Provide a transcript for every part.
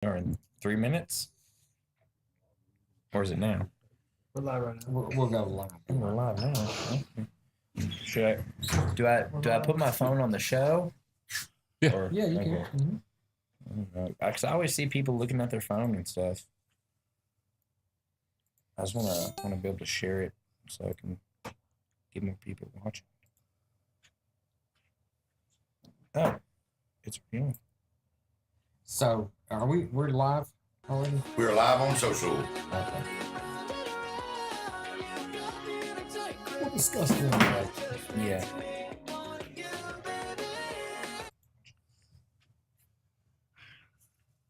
Or in 3 minutes? Or is it now? We're live right now. We'll go live. We're live now. Should I put my phone on the show? Yeah. Or, Yeah, you okay. can. Because I always see people looking at their phone and stuff. I just want to be able to share it so I can get more people watching. Oh, it's real. So, we're live already? We're live on social. Okay. We'll discuss that. Yeah.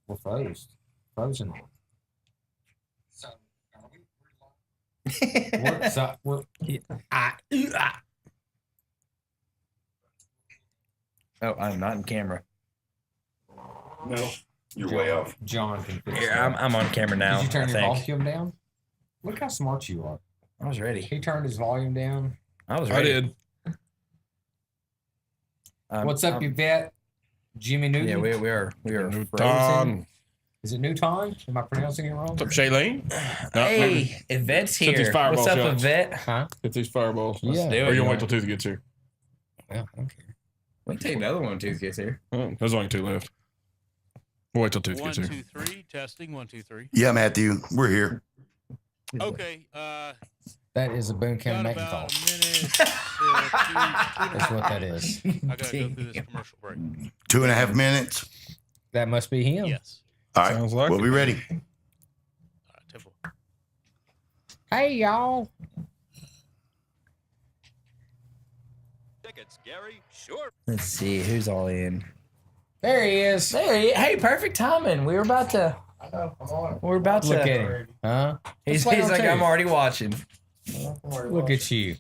We're frozen. So, we're live? Oh, I'm not in camera. No, you're way off. John can fix Here, that. I'm on camera now. Did you turn I your think. volume down? Look how smart you are. I was ready. He turned his volume down. I was I ready. did. What's up, Yvette? Jimmy Newton? Yeah, we are frozen. Newton. Is it Newton? Am I pronouncing it wrong? What's up, Shailene? Hey, Yvette's Set these here. fireballs What's up, shots. Yvette? Huh? Get these fireballs. Yeah. do Or it. you wait till Tooth gets here. Yeah, okay. We can take another one. Tooth gets here. Oh, there's only 2 left. We'll wait till Tooth 1, gets here. 2, 3. Testing. 1, 2, 3. Yeah, Matthew, we're here. Okay. That is a Boone County Got making call. about a minute. to That's what that is. I gotta go through this commercial break. 2.5 minutes. That must be him. Yes. All right, Sounds like we'll it. be ready. Temple. Hey, y'all. Tickets, Gary? Sure. Let's see who's all in. There he is. Hey, perfect timing. We were about to. I know. I'm on it. We're about to. Look at him. Huh? He's What's going like, on, I'm too? already watching. Look at you.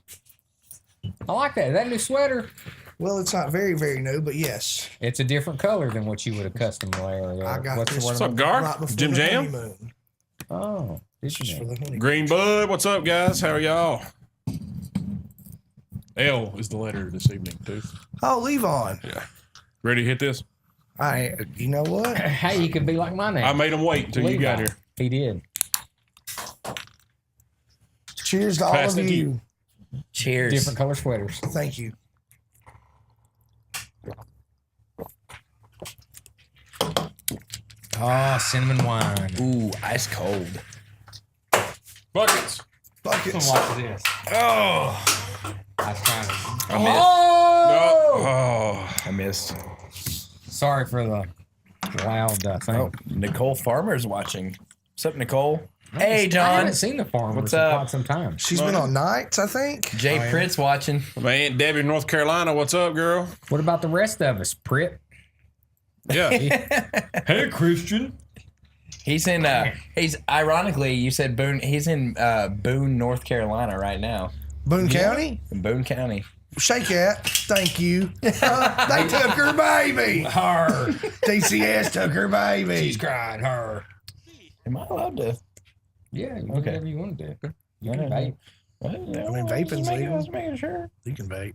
I like that. That new sweater. Well, it's not very, very new, but yes. It's a different color than what you would have custom wear. I got What's this. the What's one? up, Gar? Right before Jim the Jam? honeymoon. Oh, did Just for you? the honeymoon. Green Bud, what's up, guys? How are y'all? L is the letter this evening, Tooth. Oh, leave on. Ready to hit this? You know what? Hey, you could be like my name. I made him wait until you got here. He did. Cheers to all Pass of the you. Cheers. Different color sweaters. Thank you. Oh, cinnamon wine. Ooh, ice cold. Buckets. Buckets. Watch this. Oh, I was trying to. I missed. Oh! Oh. I missed. Sorry for the loud thing. Oh, Nicole Farmer's watching. What's up, Nicole? I Hey, John. haven't seen the farmers What's in up? quite some time. She's been on nights, I think. Jay Oh, yeah. Pritt's watching. My Aunt Debbie in North Carolina, what's up, girl? What about the rest of us, Pritt? Yeah. Hey, Christian. He's in. He's ironically, you said Boone. He's in Boone, North Carolina, right now. Boone County. In Boone County. Shake that. Thank you. They took her baby. Her. TCS took her baby. She's crying. Her. Am I allowed to? Yeah, you can do Okay. whatever you want to do. You I can don't know. vape. I mean, vaping's legal. Just making sure. You can vape.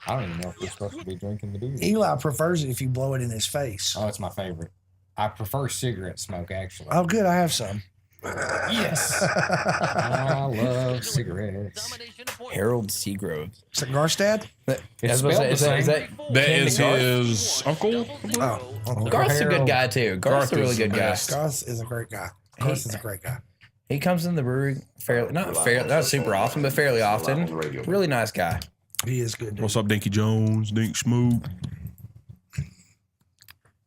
I don't even know if we're supposed to be drinking the beer. Eli prefers it if you blow it in his face. Oh, it's my favorite. I prefer cigarette smoke, actually. Oh, good. I have some. Yes. I love cigarettes. Harold Seagrove. Is it Garstad? It's Spelled spelled the same. is that That Ken is Garth? his uncle. Oh, Uncle Garth's a good Harold. guy too. Garth's a Garth really is good the guy. best. Garth is a great guy. Garth is a great guy. He comes in the brewery not super often, but fairly often. Really nice guy. He is good. Dude. What's up, Dinky Jones? Dink Smoot.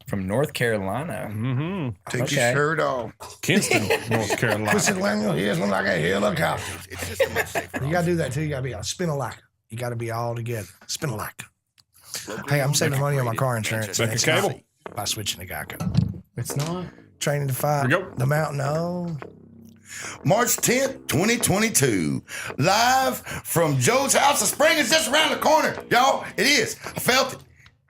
From North Carolina. Mm-hmm. Take Okay. your shirt off. Kinston, North Carolina. This Atlanta here's one like a helicopter. It's just a much safer. You gotta do that too. You gotta be a spin a like. You gotta be all together. Spin a like. Hey, I'm saving money on my car insurance. Back and a it's cable. not by switching to Geico. It's not. Training to fight Here we go. the mountain. Oh, March 10th, 2022. Live from Joe's house. The spring is just around the corner. Y'all, it is. I felt it.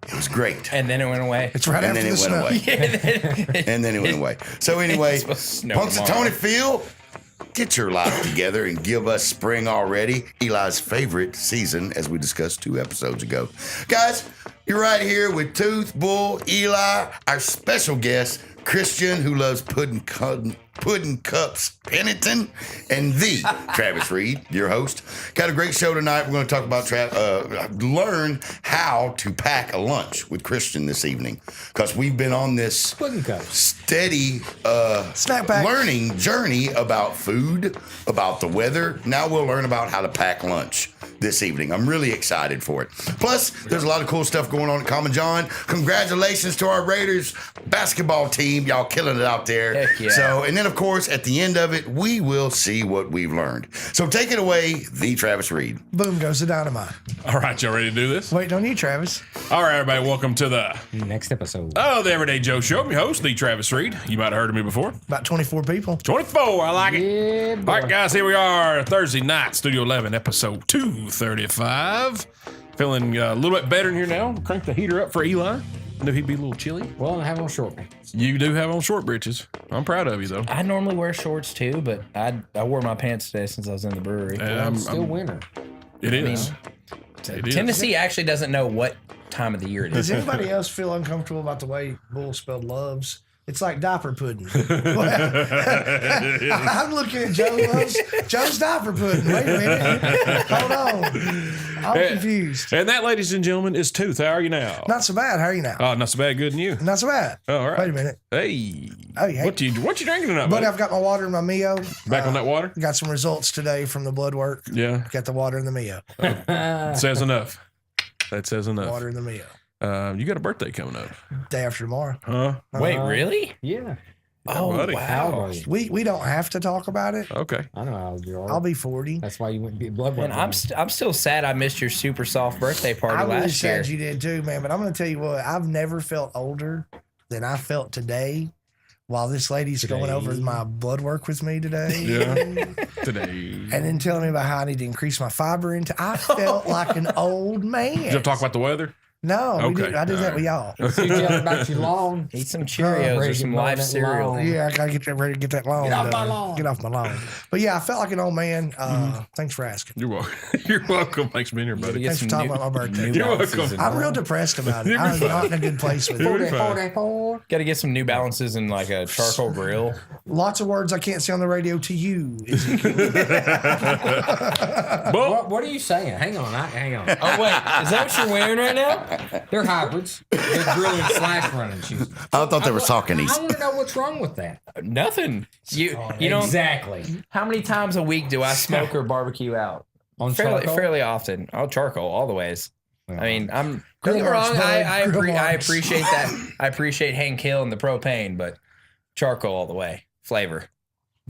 It was great. And then it went away. it's right And after then the it went snow. away. And then it went away. So anyway, It's supposed to snow Punxsutawney tomorrow. Phil, get your life together and give us spring already. Eli's favorite season, as we discussed 2 episodes ago. Guys, you're right here with Tooth, Bull, Eli, our special guest, Christian who loves pudding cups, Pennington, and the Travis Reed, your host. Got a great show tonight. We're going to talk about learn how to pack a lunch with Christian this evening, because we've been on this Pudding cup. steady Snack pack. learning journey about food, about the weather. Now we'll learn about how to pack lunch this evening. I'm really excited for it. Plus, there's a lot of cool stuff going on at Common John. Congratulations to our Raiders basketball team. Y'all killing it out there. Heck yeah. So, and then of course, at the end of it, we will see what we've learned. So take it away, the Travis Reed. Boom goes the dynamite. All right, y'all ready to do this? Waiting on you, Travis. All right, everybody, welcome to the Next episode. The Everyday Joe Show. I'm your host, the Travis Reed. You might have heard of me before. About 24 people. 24, I like it. Yeah, boy. All right, guys, here we are, Thursday night, Studio 11, episode 235. Feeling a little bit better in here now. Crank the heater up for Eli. Knew he'd be a little chilly. Well, I have on short pants. You do have on short breeches. I'm proud of you, though. I normally wear shorts too, but I wore my pants today since I was in the brewery. It's still winter. It is. It is. Tennessee actually doesn't know what time of the year it is. Does anybody else feel uncomfortable about the way Bull spelled loves? It's like diaper pudding. I'm looking at Joe's diaper pudding. Wait a minute. Hold on. I'm confused. And that, ladies and gentlemen, is Tooth. How are you now? Not so bad. How are you now? Oh, not so bad. Good, and you? Not so bad. Oh, all right. Wait a minute. Hey. Oh, yeah. What you drinking tonight, But buddy? I've got my water and my Mio. Back on that water? Got some results today from the blood work. Yeah. Got the water and the Mio. Says enough. That says enough. Water and the Mio. You got a birthday coming up. Day after tomorrow. Huh? Wait, really? Yeah. Oh, buddy. How wow. old are you? We don't have to talk about it. Okay. I know how old you are. I'll be 40. That's why you went and get blood work. And I'm still sad I missed your super soft birthday party I really last year. sad you did too, man. But I'm going to tell you what, I've never felt older than I felt today while this lady's going over my blood work with me today. Yeah. Today. And then telling me about how I need to increase my fiber intake. I felt like an old man. Did you talk about the weather? No, Okay. I did that with y'all. You telling about your lawn. Eat some Cheerios ready or to some get on Life that cereal. lawn. Yeah, I gotta get that ready to get that lawn. Get off my done. lawn. Get off my lawn. But yeah, I felt like an old man. Thanks for asking. You're welcome. You're welcome. Thanks for being here, buddy. Get Thanks for some talking about my birthday. New You're Balances welcome. and- I'm real depressed about it. You're I'm fine. not in a good place with You're it. fine. 44. Got to get some New Balances and like a charcoal grill. Lots of words I can't say on the radio to you. Ezekiel. Well, What are you saying? Hang on. Hang on. Oh, wait. Is that what you're wearing right now? They're hybrids. They're grilling slash running shoes. I thought they were Sauconys. I want to know what's wrong with that. Nothing. You know, Exactly. how many times a week do I smoke or barbecue out? On charcoal? Fairly often. Oh, charcoal all the ways. I mean, don't get me Grill wrong. marks, I bud. Grill I marks. appreciate that. I appreciate Hank Hill and the propane, but charcoal all the way. Flavor.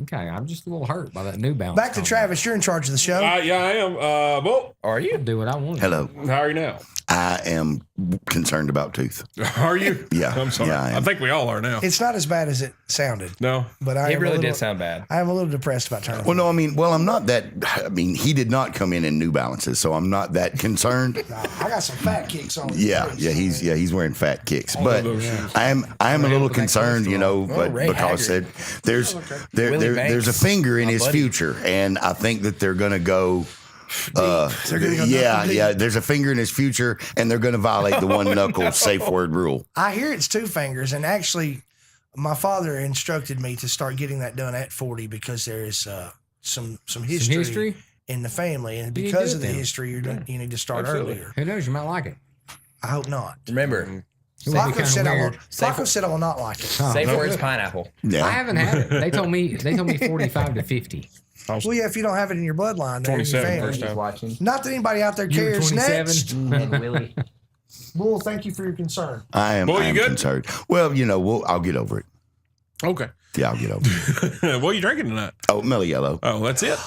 Okay, I'm just a little hurt by that New Balance. Back to comment. Travis. You're in charge of the show. yeah, I am. Well, Are you? I'll do what I want. Hello. how are you now? I am concerned about Tooth. Are you? Yeah, I'm sorry. yeah, I I am. think we all are now. It's not as bad as it sounded, No. but I It am really a little, did sound bad. I am a little depressed about turning. Well, no, I'm not that. I mean, he did not come in New Balances, so I'm not that concerned. I got some fat kicks on. He's wearing fat kicks, but those shoes. I am a little with that concerned, you know, but Ray because Haggard. there's Willie there's a Banks, finger in my his buddy. future, and I think that they're gonna go. They're gonna go knuckle deep. There's a finger in his future, and they're gonna violate the one knuckle safe word rule. I hear it's two fingers, and actually, my father instructed me to start getting that done at 40 because there is some history, history? in the family, and You because do of the then. history, you need to start Absolutely. earlier. Who knows? You might like it. I hope not. Remember, It would be Flacco kinda said, weird. Flacco said I will not like it. safe word's pineapple. I Yeah, haven't had it. They told me 45 to 50. Well, yeah, if you don't have it in your bloodline, then in your 27 family. first time. Watching. Not that anybody out there You were cares. 27. Next, And Willie. Bull, thank you for your concern. I am. Well, I you am good? concerned. Well, you know, I'll get over it. Okay. Yeah, I'll get over it. What are you drinking tonight? Oh, Mellow Yellow. Oh, that's it.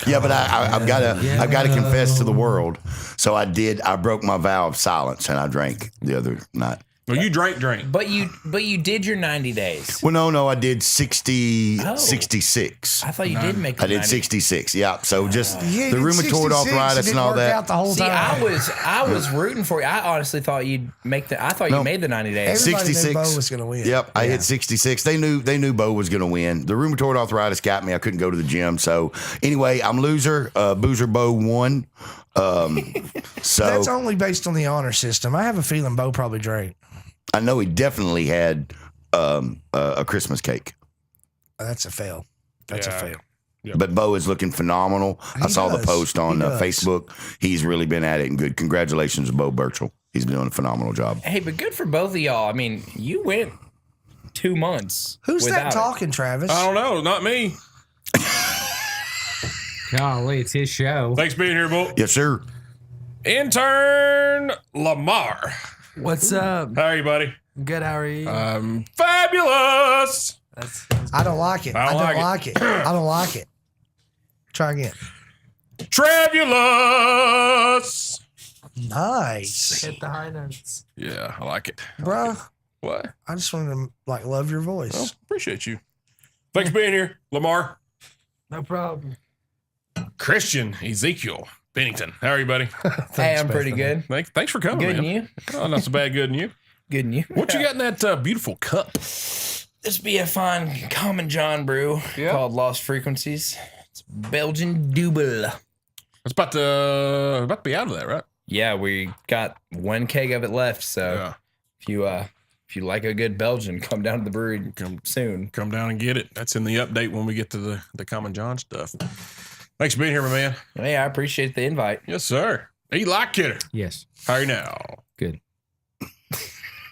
Yeah, but I've got to confess to the world. So I broke my vow of silence and I drank the other night. Well, you drank. But you did your 90 days. Well, no, I did 66. I thought you did make the I did 90. 66. Yeah. So just Yeah, the you did rheumatoid 66, arthritis it and didn't all work that. out the whole See, time. I was rooting for you. I honestly thought you'd make the. I thought No. you made the 90 days. Everybody knew 66. Bo was going to win. Yep, I hit 66. They knew Bo was going to win. The rheumatoid arthritis got me. I couldn't go to the gym. So anyway, I'm loser. Boozer Bo won. So That's only based on the honor system. I have a feeling Bo probably drank. I know he definitely had a Christmas cake. That's a fail. That's a Yeah. fail. Yep. But Bo is looking phenomenal. I saw the does. post on He does. Facebook. He's really been at it and good. Congratulations to Bo Burchell. He's been doing a phenomenal job. Hey, but good for both of y'all. I mean, you went 2 months. Who's without that talking, Travis? I don't know. Not me. Golly, it's his show. Thanks for being here, Bull. Yes, sir. Intern Lamar. What's up? How are you, buddy? Good. How are you? Fabulous. That's I don't like it. I don't like it. I don't like it. Try again. Trabulous. Nice. hit the high notes. Yeah, I like it. Bruh, What? I just wanted to like love your voice. Well, appreciate you. Thanks for being here, Lamar. No problem. Christian Ezekiel Pennington. How are you, buddy? Hey, I'm pretty good. Thanks for coming, Good man. and you? Oh, not so bad. Good and you. Good and you? What you got in that beautiful cup? This be a fine Common John brew called Lost Frequencies. It's Belgian double. It's about to be out of that, right? Yeah, we got one keg of it left. So if you like a good Belgian, come down to the brewery soon. Come down and get it. That's in the update when we get to the Common John stuff. Thanks for being here, my man. Hey, I appreciate the invite. Yes, sir. Eli Kidder. Yes. How are you now? Good.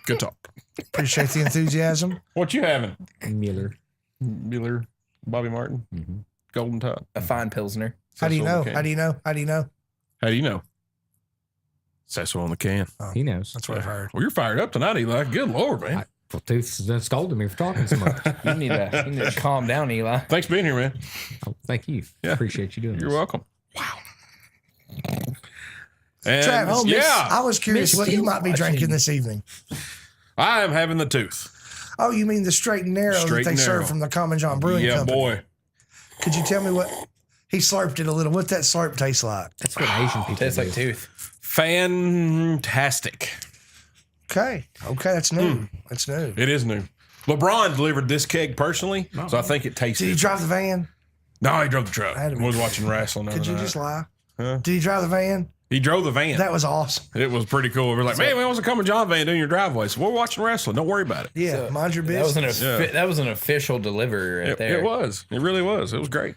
Good talk. Appreciate the enthusiasm. What you having? Miller. Mueller, Bobby Martin, Golden Top. A fine Pilsner. How do you know? Cecil How do you know? How do you know? How do you know? Cecil on the can. He knows. That's what I've heard. Well, you're fired up tonight, Eli. Good Lord, man. Well, Tooth's done scolded me for talking so much. You need to calm down, Eli. Thanks for being here, man. Oh, thank you. Yeah. Appreciate you doing You're this. welcome. Wow. And Travis, yeah, I was curious Miss what you Steele might be watching. drinking this evening. I am having the tooth. Oh, you mean the straight and narrow Straight that they and narrow. serve from the Common John Brewing Yeah, Company? boy. Could you tell me what he slurped it a little? What that slurp tastes like? That's what Asian people Tastes do. like tooth. Fantastic. Okay, that's new. That's new. It is new. LeBron delivered this keg personally, so I think it tastes. Did he drive the van? No, he drove the truck. Had to I be. was watching wrestling. the Could other you night. just lie? Huh? Did he drive the van? He drove the van. That was awesome. It was pretty cool. We're like, man, what's a Common John van doing in your driveway? So we're watching wrestling. Don't worry about it. Yeah, mind your That was business. that was an official delivery right there. It was. It really was. It was great.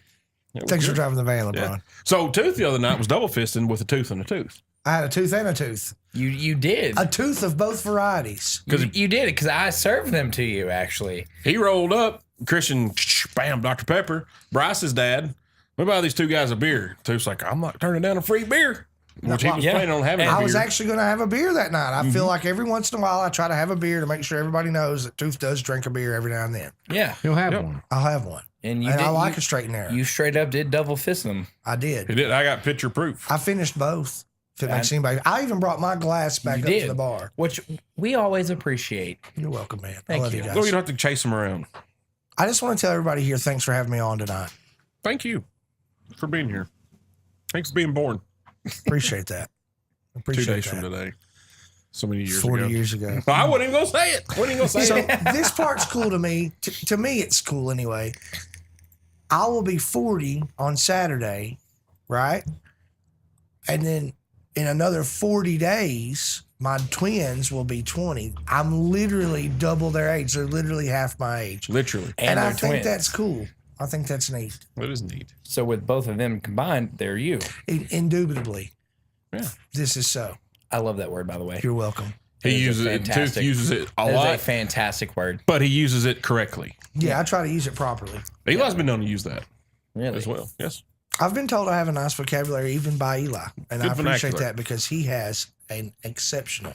It was Thanks for good. driving the van, LeBron. Yeah. So Tooth the other night was double fisting with a tooth and a tooth. I had a tooth and a tooth. You did. A tooth of both varieties. You did it because I served them to you, actually. He rolled up, Christian, bam, Dr. Pepper, Bryce's dad. We buy these two guys a beer. Tooth's like, I'm not turning down a free beer. Which he was Yeah. planning on having a I beer. was actually going to have a beer that night. I feel like every once in a while I try to have a beer to make sure everybody knows that Tooth does drink a beer every now and then. Yeah. He'll have one. I'll have one. And I like you, a straight and narrow. You straight up did double fist them. I did. He did. I got picture proof. I finished both. If it makes anybody, I even brought my glass back You up did. to the bar. Which we always appreciate. You're welcome, man. Thank I love you. you No, guys. you don't have to chase him around. I just want to tell everybody here, thanks for having me on tonight. Thank you for being here. Thanks for being born Appreciate that. 2 Appreciate days that. from today. So many years 40 ago. years ago. I wasn't even going to say it. Wasn't even going to say So it. this part's cool to me. To me, it's cool anyway. I will be 40 on Saturday, right? And then in another 40 days, my twins will be 20. I'm literally double their age. They're literally half my age. Literally. And I they're think twins. that's cool. I think that's neat. That is neat. So with both of them combined, they're you. Indubitably. Yeah. This is so. I love that word, by the way. You're welcome. It He is a uses it. Tooth fantastic- uses it a That is a lot, fantastic word. but he uses it correctly. Yeah, I try to use it properly. Eli's been known to use that Really. as well. Yes. I've been told I have a nice vocabulary even by Eli, and Good I appreciate vernacular. that because he has an exceptional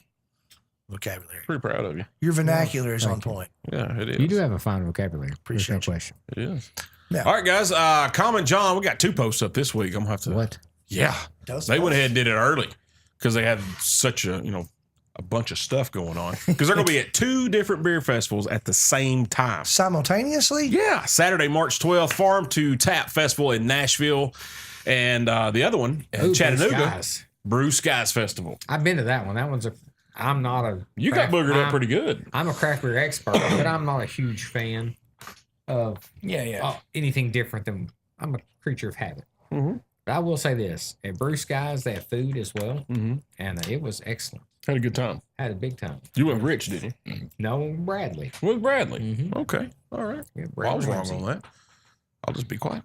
vocabulary. Pretty proud of you. Your vernacular is on Thank you. point. Yeah, it is. You do have a fine vocabulary. There's no Appreciate you. question. It is. Yeah. All right, guys. Common John, we got 2 posts up this week. I'm gonna have to. What? Yeah, Does they both. went ahead and did it early because they had such a bunch of stuff going on. Because they're gonna be at 2 different beer festivals at the same time. Simultaneously? Yeah, Saturday, March 12th, Farm to Tap Festival in Nashville, and the other one, Ooh, Chattanooga, Blue Skies. Brew Skies Festival. I've been to that one. That one's I'm not a. You got craft- boogered up I'm- pretty good. I'm a craft beer expert, but I'm not a huge fan of Yeah. anything different than I'm a creature of habit. Mhm. But I will say this: at Brew Skies, they have food as well, Mm-hmm. and it was excellent. Had a good time. Had a big time. You went rich, didn't you? No, Bradley. With Bradley. Mhm. Okay. All right. Yeah, Well, I was Bradley wrong on that. I'll just be quiet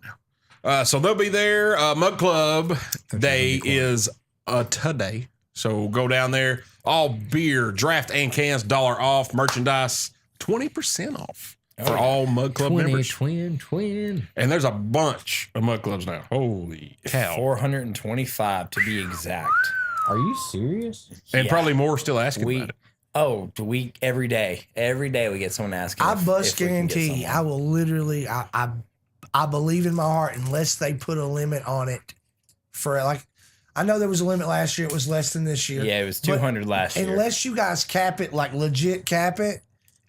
now. So they'll be there. Mug Club Day is today. So go down there. All beer, draft, and cans, $1 off. Merchandise, 20% off for all Mug Club members. Twin. And there's a bunch of Mug Clubs now. Holy cow. 425 to be exact. Are you serious? And Yeah. probably more still asking about it. Every day we get someone asking. I if must we can get guarantee someone. I will literally, I believe in my heart, unless they put a limit on it for like, I know there was a limit last year. It was less than this year. Yeah, it was But 200 last year. Unless you guys cap it, like legit cap it,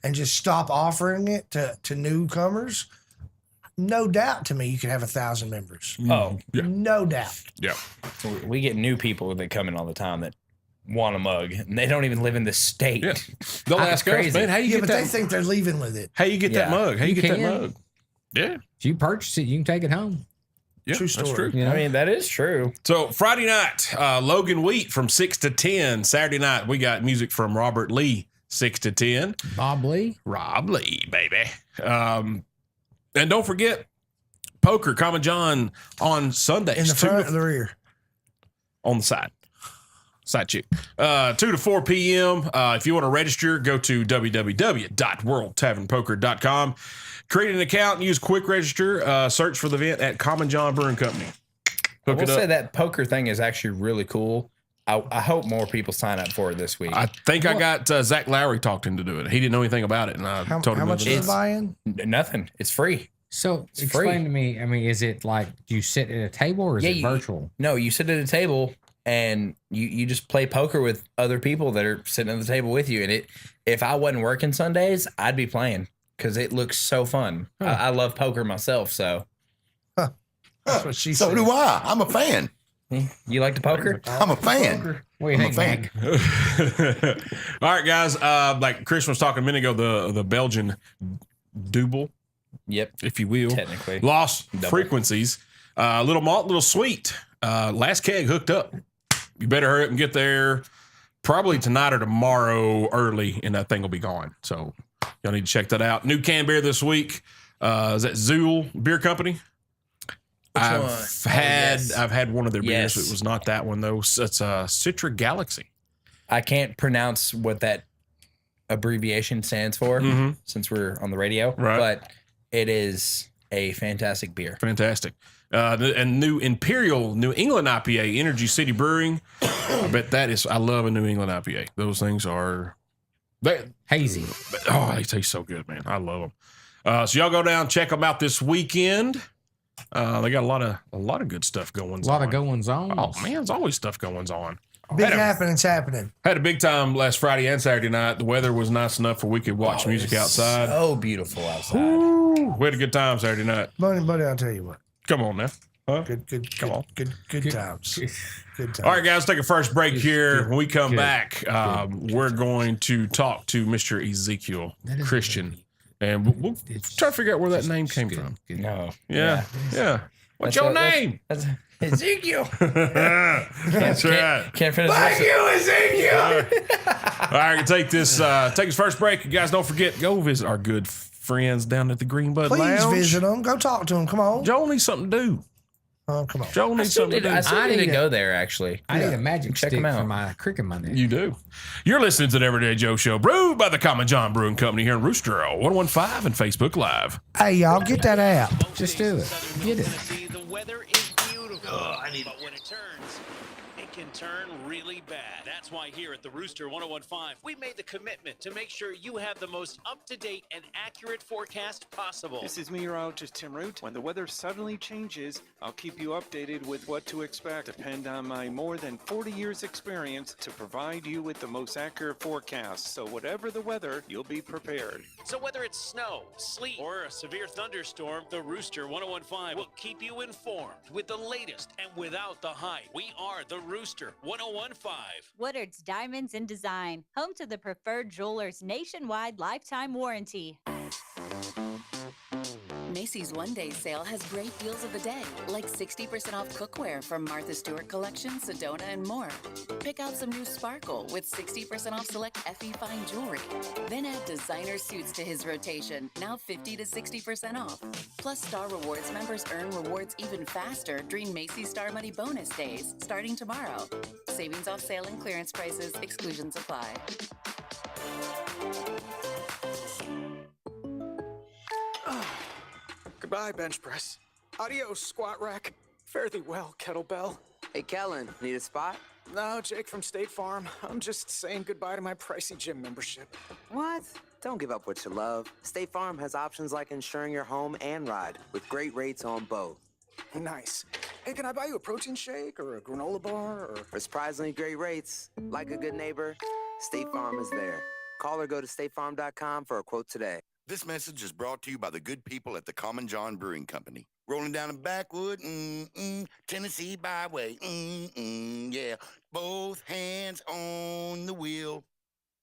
and just stop offering it to newcomers, no doubt to me you could have 1,000 members. Oh, Yeah. No doubt. Yeah. we get new people that come in all the time that want a mug, and they don't even live in the state. Yeah. They'll That's ask us, crazy. man, how you Yeah, get but that? they think they're leaving with it. How you get that Yeah. mug? How you You get that can. mug? Yeah. If you purchase it, you can take it home. Yeah, True that's story. true. You know? I mean, that is true. So Friday night, Logan Wheat from 6 to 10. Saturday night, we got music from Robert Lee, 6 to 10. Bob Lee. Rob Lee, baby. And don't forget, poker, Common John on Sundays. In the 2 front to or the rear? on the side. Side chick. 2 to 4 p.m. If you want to register, go to www.worldtavernpoker.com. Create an account and use Quick Register. Search for the event at Common John Brewing Company. I Hook will it up. say that poker thing is actually really cool. I hope more people sign up for it this week. I think I got Zach Lowry talked him to do it. He didn't know anything about it, and I How told him much to do is it. the buy-in? Nothing. It's free. So It's explain free. to me. I mean, is it like do you sit at a table or is it you- virtual? No, you sit at a table and you just play poker with other people that are sitting at the table with you. And if I wasn't working Sundays, I'd be playing because it looks so fun. I love poker myself. So That's what she So said. do I. I'm a fan. you like to poker? I'm a fan. What do you I'm a think, fan. Mac? All right, guys. Like Chris was talking a minute ago, the Belgian double, Yep. if you will, Technically. lost Double. frequencies. Little malt, little sweet. Last keg hooked up. You better hurry up and get there. Probably tonight or tomorrow early, and that thing will be gone. So y'all need to check that out. New can beer this week. Is that Zool Beer Company? I've one? had yes. I've had one of their beers. Yes. It was not that one though. It's Citra Galaxy. I can't pronounce what that abbreviation stands for Mhm. since we're on the radio, Right. but it is a fantastic beer. Fantastic. And new Imperial New England IPA, Energy City Brewing. I bet that is. I love a New England IPA. Those things are. Hazy. Oh, they taste so good, man. I love them. So y'all go down, check them out this weekend. They got a lot of good stuff going on. A lot of goings on. Oh man, there's always stuff going on. Big Had a- happening's happening. Had a big time last Friday and Saturday night. The weather was nice enough where we could watch music outside. So beautiful outside. Ooh, we had a good time Saturday night. Buddy, I'll tell you what. Come on now. Huh? Good Come on. Good times. Good times. All right, guys, take a first break here. When we come good, back, we're going to talk to Mr. Ezekiel Christian, and we'll try to figure out where that name came from. No. Yeah, yeah. What's your name? That's Ezekiel. That's right. Can't finish Thank this. you, Ezekiel. All right, take this first break. You guys, don't forget, go visit our good friends down at the Greenbud Please Lounge. visit them. Go talk to them. Come on. Joel needs something to do. Oh, come on. Joel I needs still something need, to I do. still I need to need go there, actually. I need a magic Check stick 'em out. for my crick in my neck. You do. You're listening to the Everyday Joe Show, brewed by the Common John Brewing Company here in Rooster 115 and Facebook Live. Hey, y'all, get that app. Just do it. Get it. The weather is beautiful, but when it turns, it can turn really bad. That's why here at the Rooster 1015, we made the commitment to make sure you have the most up-to-date and accurate forecast possible. This is meteorologist Tim Root. When the weather suddenly changes, I'll keep you updated with what to expect. Depend on my more than 40 years experience to provide you with the most accurate forecast. So whatever the weather, you'll be prepared. So whether it's snow, sleet, or a severe thunderstorm, the Rooster 1015 will keep you informed with the latest and without the hype. We are the Rooster 1015. Woodard's Diamonds and Design, home to the preferred jeweler's nationwide lifetime warranty. Macy's One Day Sale has great deals of the day, like 60% off cookware from Martha Stewart Collection, Sedona, and more. Pick out some new sparkle with 60% off select FE Fine jewelry. Then add designer suits to his rotation, now 50 to 60% off. Plus, Star Rewards members earn rewards even faster during Macy's Star Money Bonus Days, starting tomorrow. Savings off sale and clearance prices, exclusions apply. Goodbye, bench press. Adios, squat rack. Fare thee well, kettlebell. Hey, Kellen, need a spot? No, Jake from State Farm. I'm just saying goodbye to my pricey gym membership. What? Don't give up what you love. State Farm has options like insuring your home and ride, with great rates on both. Nice. Hey, can I buy you a protein shake or a granola bar or... For surprisingly great rates, like a good neighbor, State Farm is there. Call or go to statefarm.com for a quote today. This message is brought to you by the good people at the Common John Brewing Company. Rolling down a backwood, Tennessee byway, yeah. Both hands on the wheel.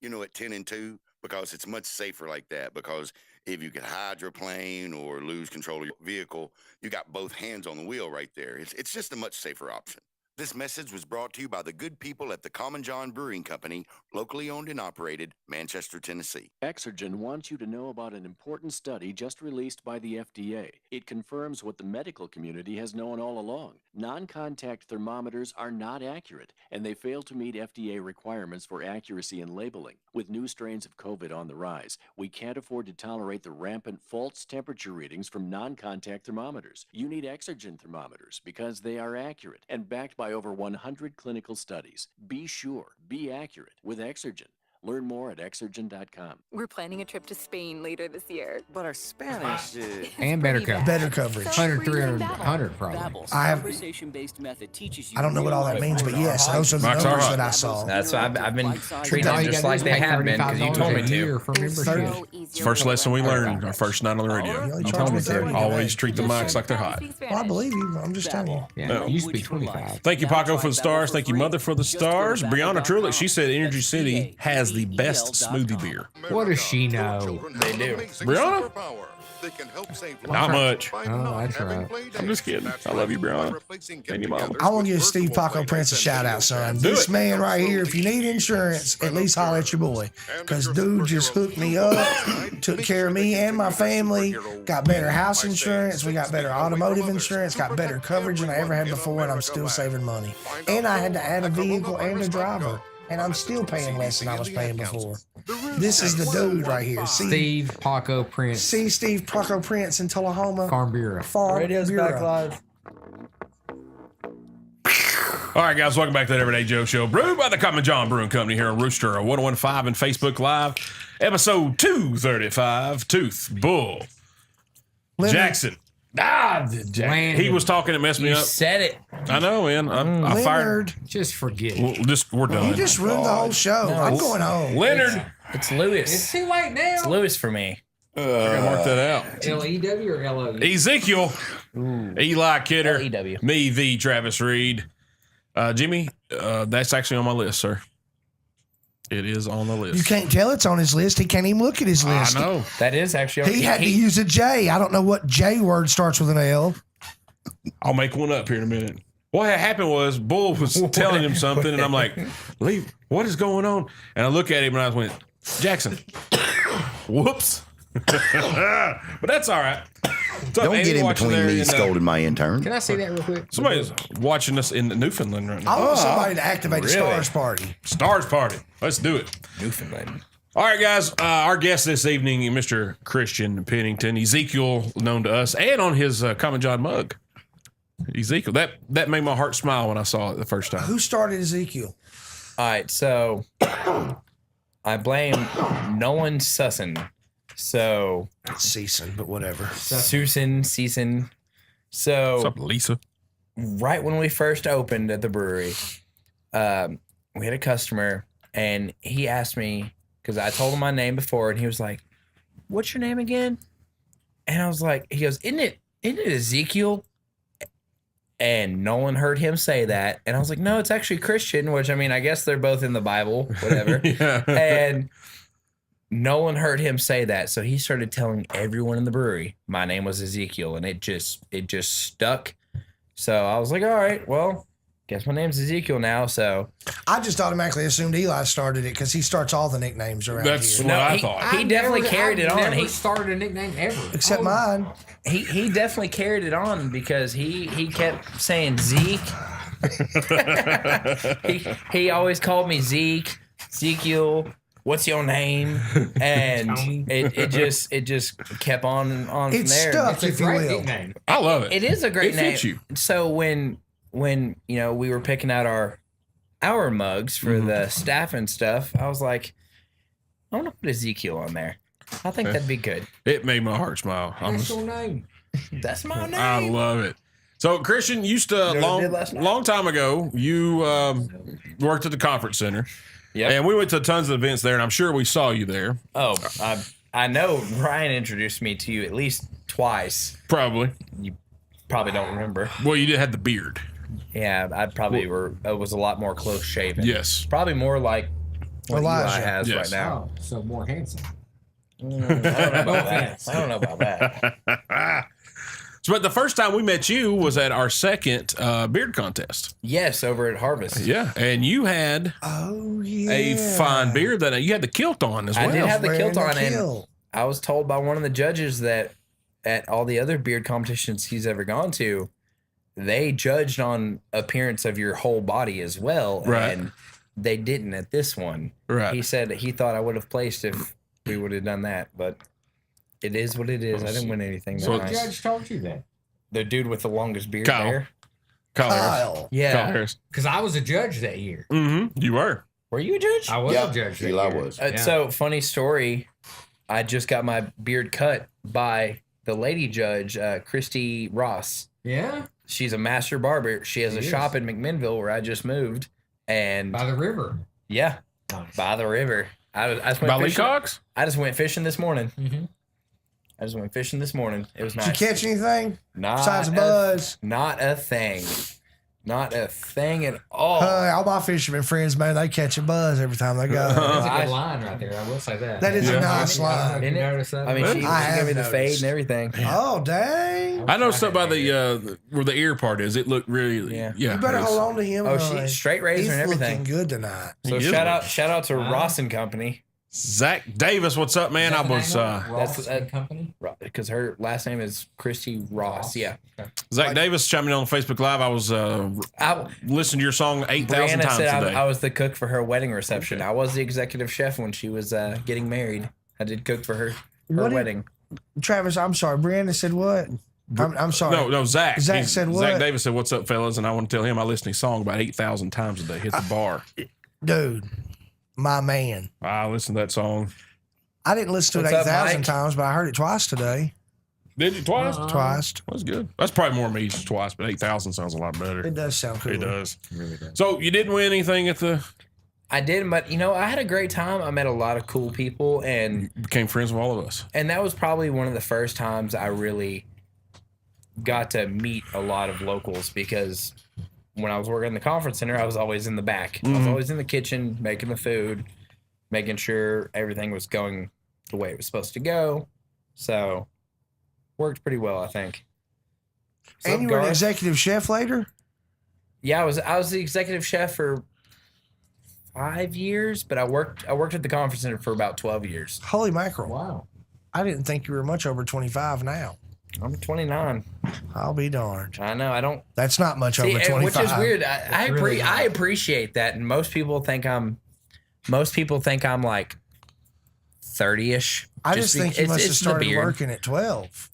You know, at 10 and 2, because it's much safer like that. Because if you could hydroplane or lose control of your vehicle, you got both hands on the wheel right there. It's just a much safer option. This message was brought to you by the good people at the Common John Brewing Company, locally owned and operated, Manchester, Tennessee. Exergen wants you to know about an important study just released by the FDA. It confirms what the medical community has known all along. Non-contact thermometers are not accurate, and they fail to meet FDA requirements for accuracy in labeling. With new strains of COVID on the rise, we can't afford to tolerate the rampant false temperature readings from non-contact thermometers. You need Exergen thermometers because they are accurate and backed by over 100 clinical studies. Be sure, be accurate with Exergen. Learn more at Exergen.com. We're planning a trip to Spain later this year. But our Spanish is... And better coverage. Better coverage. 100, 300, 100 probably. I don't know what all that means, but yes, those are the numbers that I saw. That's why I've been treating them just like they have been, because you told me to. It's the first lesson we learned our first night on the radio. You told me to. Always treat the mics like they're hot. Well, I believe you. I'm just telling you. Yeah, it used to be 25. Thank you, Paco, for the stars. Thank you, Mother, for the stars. Brianna Trulick, she said Energy City has the best smoothie beer. What does she know? They do. Brianna? Not much. Oh, that's right. I'm just kidding. I love you, Brianna. And your mom. I want to give Steve Paco Prince a shout out, son. This man right here, if you need insurance, at least holler at your boy. Because dude just hooked me up, took care of me and my family, got better house insurance, we got better automotive insurance, got better coverage than I ever had before, and I'm still saving money. And I had to add a vehicle and a driver. And I'm still paying less than I was paying before. This is the dude right here. Steve Paco Prince. See Steve Paco Prince in Tullahoma. Farm Bureau. Radio's back live. All right, guys, welcome back to the Everyday Joe Show, brewed by the Common John Brewing Company here on Rooster 1015 and Facebook Live, episode 235, Tooth Bull. Jackson. He was talking, it messed me You up. said it. I know, man. I fired. Just forget it. We're done. You just ruined the whole show. No, I'm going home. Leonard. It's Lewis. It's too late now. It's Lewis for me. I gotta work that out. L-E-W or L-O-U? Ezekiel. Eli Kidder. L-E-W. Me, the Travis Reed. Jimmy, that's actually on my list, sir. It is on the list. You can't tell it's on his list. He can't even look at his list. I know. That is actually. He had to use a J. I don't know what J word starts with an L. I'll make one up here in a minute. What had happened was Bull was telling him something, and I'm like, "Leave! What is going on?" And I look at him, and I went, "Jackson." Whoops. But that's all right. Don't get in between me scolding my intern. Can I see that real quick? Somebody's watching us in Newfoundland right now. I want somebody to activate the Stars Party. Stars Party. Let's do it. Newfoundland. All right, guys. Our guest this evening, Mr. Christian Pennington, Ezekiel, known to us, and on his Common John mug. Ezekiel. That made my heart smile when I saw it the first time. Who started Ezekiel? All right, so I blame Nolan Sussin. So it's Season, but whatever. Season. So what's up, Lisa? Right when we first opened at the brewery, we had a customer, and he asked me, because I told him my name before, and he was like, "What's your name again?" And I was like, he goes, "Isn't it Ezekiel?" And Nolan heard him say that, and I was like, "No, it's actually Christian," which, I mean, I guess they're both in the Bible, whatever. Yeah. And Nolan heard him say that, so he started telling everyone in the brewery my name was Ezekiel, and it just stuck. So I was like, all right, well, guess my name's Ezekiel now. So I just automatically assumed Eli started it because he starts all the nicknames around That's here. what I thought. He definitely carried it on. He started a nickname ever. Except mine. He definitely carried it on because he kept saying Zeke. he always called me Ezekiel. What's your name? And it just kept on and on from there. Stuck, if you will. Nickname. I love it. It is a great It name. fits you. So when we were picking out our mugs for the staff and stuff, I was like, I want to put Ezekiel on there. I think that'd be good. It made my heart smile. That's your name. That's my name. I love it. So, Christian, you used to You know what I did last night? long time ago. You worked at the conference center, and we went to tons of events there, and I'm sure we saw you there. Oh, I know Ryan introduced me to you at least twice. Probably. You probably don't remember. Well, you did have the beard. Yeah, I probably was a lot more close shaven. Yes. Probably more like what Eli Elijah. has Yes. right now. Oh, so more handsome. I don't know about that. I don't know about that. So, but the first time we met you was at our second beard contest. Yes, over at Harvest. Yeah, and you had a fine beard that you had the kilt on as well. I did have the Wearing kilt the on, and kilt. I was told by one of the judges that at all the other beard competitions he's ever gone to, they judged on appearance of your whole body as well, Right. and they didn't at this one. Right. He said that he thought I would have placed if we would have done that, but it is what it is. I didn't win anything. So that What nice. judge told you that? The dude with the longest beard Kyle. there. Kyle. Yeah. Because I was a judge that year. Mm-hmm. You were. Were you a judge? I was Yeah, a judge that Eli year. was. Yeah. So, funny story. I just got my beard cut by the lady judge, Christy Ross. Yeah? She's a master barber. She has a She shop is. in McMinnville where I just moved. And By the river. yeah, Nice. by the river. I just went By Lee fishing. Cox? I just went fishing this morning. Mm-hmm. I just went fishing this morning. It was nice. Did you catch anything Not besides a a- buzz? Not a thing. Not a thing at all. All my fisherman friends, man, they catch a buzz every time they go. That's a I- good line right there. I will say that. That is a nice I line. don't know if Isn't you it? noticed that. I mean, she I gave me the have fade noticed. and everything. Oh, dang. I noticed up by the where the ear part is. It looked really, Yeah. yeah. You better it was- hold on to him. Oh, honey. she straight razor He's and everything. looking good tonight. So He is shout out to Wow. Ross and Company. Zach Davis, what's up, man? I was Ross that's- and Company. Because her last name is Christy Ross. Yeah. Zach Davis chiming in on Facebook Live. I was listening to your song 8,000 Brianna times said today. I was the cook for her wedding reception. I was the executive chef when she was getting married. I did cook for her What did- wedding. Travis, I'm sorry. Brianna said what? I'm sorry. No, Zach. Zach said what? Zach Davis said, "What's up, fellas?" And I want to tell him I listen to his song about 8,000 times a day. Hit the bar. Dude, my man. I listen to that song. I didn't listen to What's it up, 8,000 Mike? times, but I heard it twice today. Did you twice? Twice. That's good. That's probably more me just twice, but 8,000 sounds a lot better. It does sound cool. It does. It really does. So you didn't win anything at the. I did, but I had a great time. I met a lot of cool people, and Became friends with all of us. that was probably one of the first times I really got to meet a lot of locals, because when I was working in the conference center, I was always in the back. I was always in the kitchen making the food, making sure everything was going the way it was supposed to go. So worked pretty well, I think. What's And up, you were an Garth? executive chef later? Yeah, I was the executive chef for 5 years, but I worked at the conference center for about 12 years. Holy mackerel. Wow. I didn't think you were much over 25 now. I'm 29. I'll be darned. I know. I don't That's not much see, over and 25. which is weird. I really I not. appreciate that, and most people think I'm like 30ish. I just think you must have started working at 12.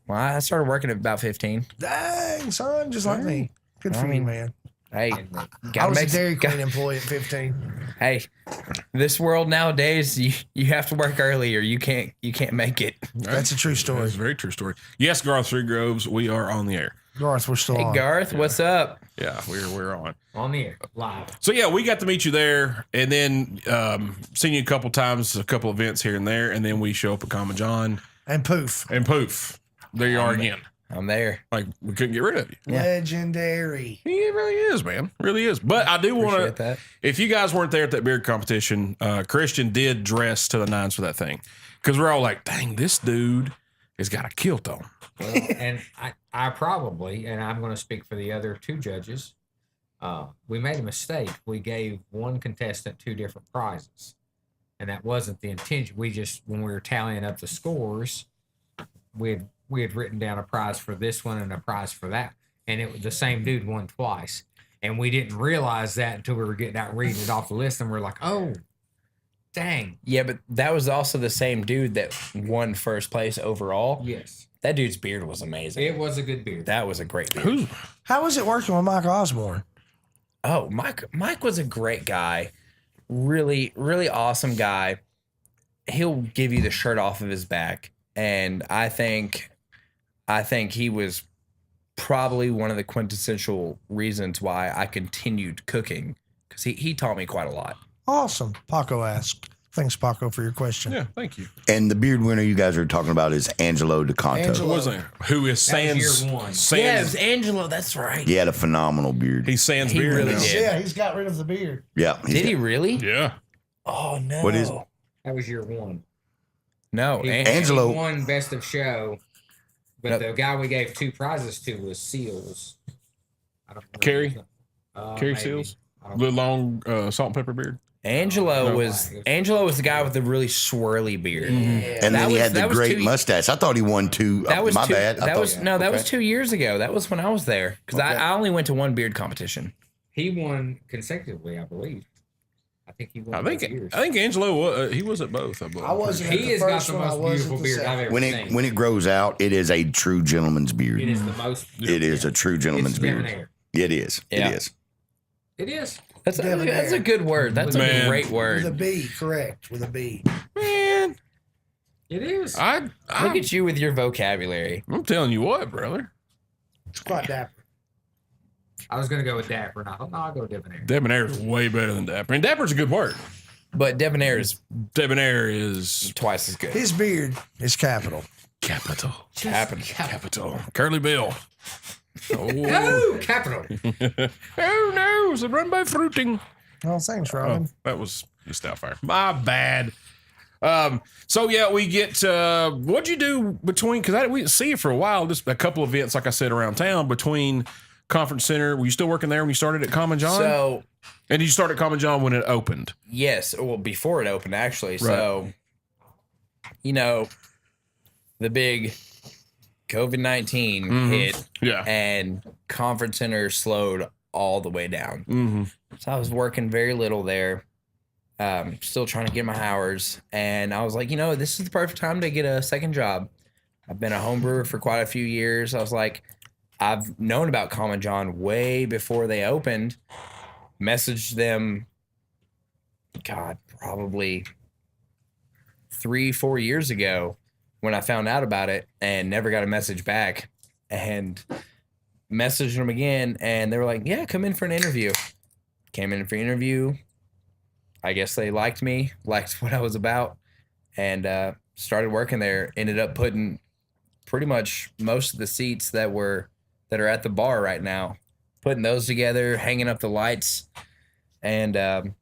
Well, I started working at about 15. Dang, son, just like me. Good for you, man. Hey, I gotta was a make Dairy Queen employee at 15. Hey, this world nowadays, you have to work early or you can't make it. That's a true story. That's a very true story. Yes, Garth Three Groves, we are on the air. Garth, we're still Hey on. Garth, what's up? Yeah, we're on. On the air. Live. So yeah, we got to meet you there, and then seen you a couple times, a couple events here and there, and then we show up at Common John, And poof. and poof, there you are again. I'm there. Like we couldn't get rid of you. Legendary. He really is, man. Really is. But I do want Appreciate to. that. If you guys weren't there at that beard competition, Christian did dress to the nines for that thing because we're all like, "Dang, this dude has got a kilt on." Well, and I probably, and I'm going to speak for the other two judges, we made a mistake. We gave one contestant two different prizes, and that wasn't the intention. We just, when we were tallying up the scores, we had written down a prize for this one and a prize for that, and it was the same dude won twice, and we didn't realize that until we were getting out reading it off the list, and we're like, oh, dang. Yeah, but that was also the same dude that won first place overall. Yes. That dude's beard was amazing. It was a good beard. That was a great beard. How was it working with Mike Osborne? Oh, Mike was a great guy. Really, really awesome guy. He'll give you the shirt off of his back. And I think he was probably one of the quintessential reasons why I continued cooking, because he taught me quite a lot. Awesome. Paco asked. Thanks, Paco, for your question. Yeah, thank you. And the beard winner you guys are talking about is Angelo De Conte. Who is Sans? year one. Sans Yeah, it was Angelo. That's right. He had a phenomenal beard. He's Sans He beard. really now. did. Yeah, he's got rid of the beard. Yeah. Did he really? Yeah. Oh no. What is it? That was year one. No, He Angelo- won best of show, but Nope. the guy we gave two prizes to was Seals. I don't remember Carrie? his name. Carrie Maybe. Seals? I don't The long salt and pepper beard. Angelo No. was the guy with the really swirly beard. And then he had the great mustache. I thought he won two. That was my two, bad. That was that was 2 years ago. That was when I was there, because Okay. I only went to one beard competition. He won consecutively, I believe. I think he won. I think both years. Angelo he was at both. I believe. I wasn't at He the has got first the one. I most wasn't beautiful the beard I've second. ever seen. When it grows out, it is a true gentleman's beard. It is the most. It is a true gentleman's It's beard. debonair. It is. Yeah. It is. It is. That's a good word. That's a Man. great With a word. B, correct. With a B. Man, It is. Look at you with your vocabulary. I'm telling you what, brother. It's quite dapper. I was gonna go with Dapper, and I thought, no, I'll go debonair. Debonair is way better than dapper. And dapper's a good word. But debonair is Debonair is twice as good. His beard is capital. capital. Capital. Curly Bill. Oh, capital. Oh no, it's a run by fruiting. Oh, thanks, Robin. Oh, that was just Stoutfire. My bad. So yeah, we get what'd you do between, because we didn't see you for a while, just a couple events, like I said, around town between Conference Center. Were you still working there when you started at Common John? So And did you start at Common John when it opened? yes, well, before it opened actually. So the big COVID-19 hit, Yeah. and Conference Center slowed all the way down. Mm-hmm. So I was working very little there, still trying to get my hours. And I was like, this is the perfect time to get a second job. I've been a home brewer for quite a few years. I was like, I've known about Common John way before they opened. Messaged them, probably 3-4 years ago when I found out about it, and never got a message back. And messaged them again, and they were like, yeah, come in for an interview. Came in for an interview. I guess they liked me, liked what I was about, and started working there. Ended up putting pretty much most of the seats that are at the bar right now, putting those together, hanging up the lights, and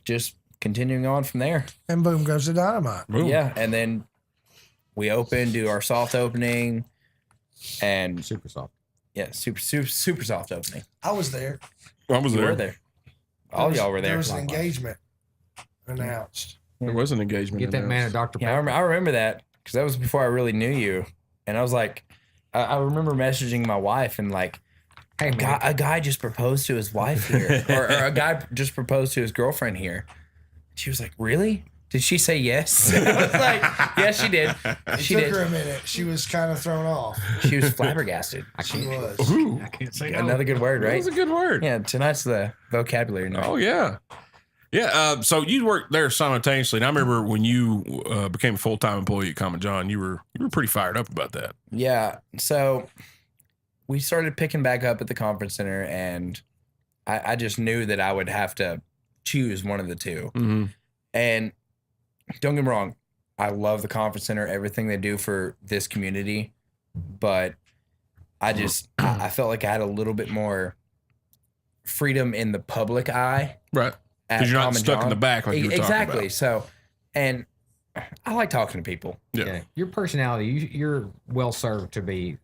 just continuing on from there. And boom goes the dynamite. Boom. Yeah, and then we do our soft opening, and Super soft. yeah, super soft opening. I was there. I was You there. were there. All y'all were there. There was an engagement announced. There was an engagement. Get that man a announced. Dr. Yeah, Pepper. I remember that, because that was before I really knew you, and I was like, I remember messaging my wife and like, Hey, man. a guy just proposed to his wife here, or a guy just proposed to his girlfriend here. She was like, really? Did she say yes? I was like, yes, she did. It She took did. her a minute. She was kind of thrown off. She was flabbergasted. She was. Ooh, I can't say no. Another good word, that right? was a good word. Yeah, tonight's the vocabulary night. Oh yeah, yeah. So you worked there simultaneously, and I remember when you became a full time employee at Common John, you were pretty fired up about that. Yeah. So we started picking back up at the conference center, and I just knew that I would have to choose one of the two. Mm-hmm. And don't get me wrong, I love the conference center, everything they do for this community, but I felt like I had a little bit more freedom in the public eye. Right. at Because you're not Common stuck in John. the back like you were talking Exactly. about. So, and I like talking to people. Yeah. Your personality, you're well served to be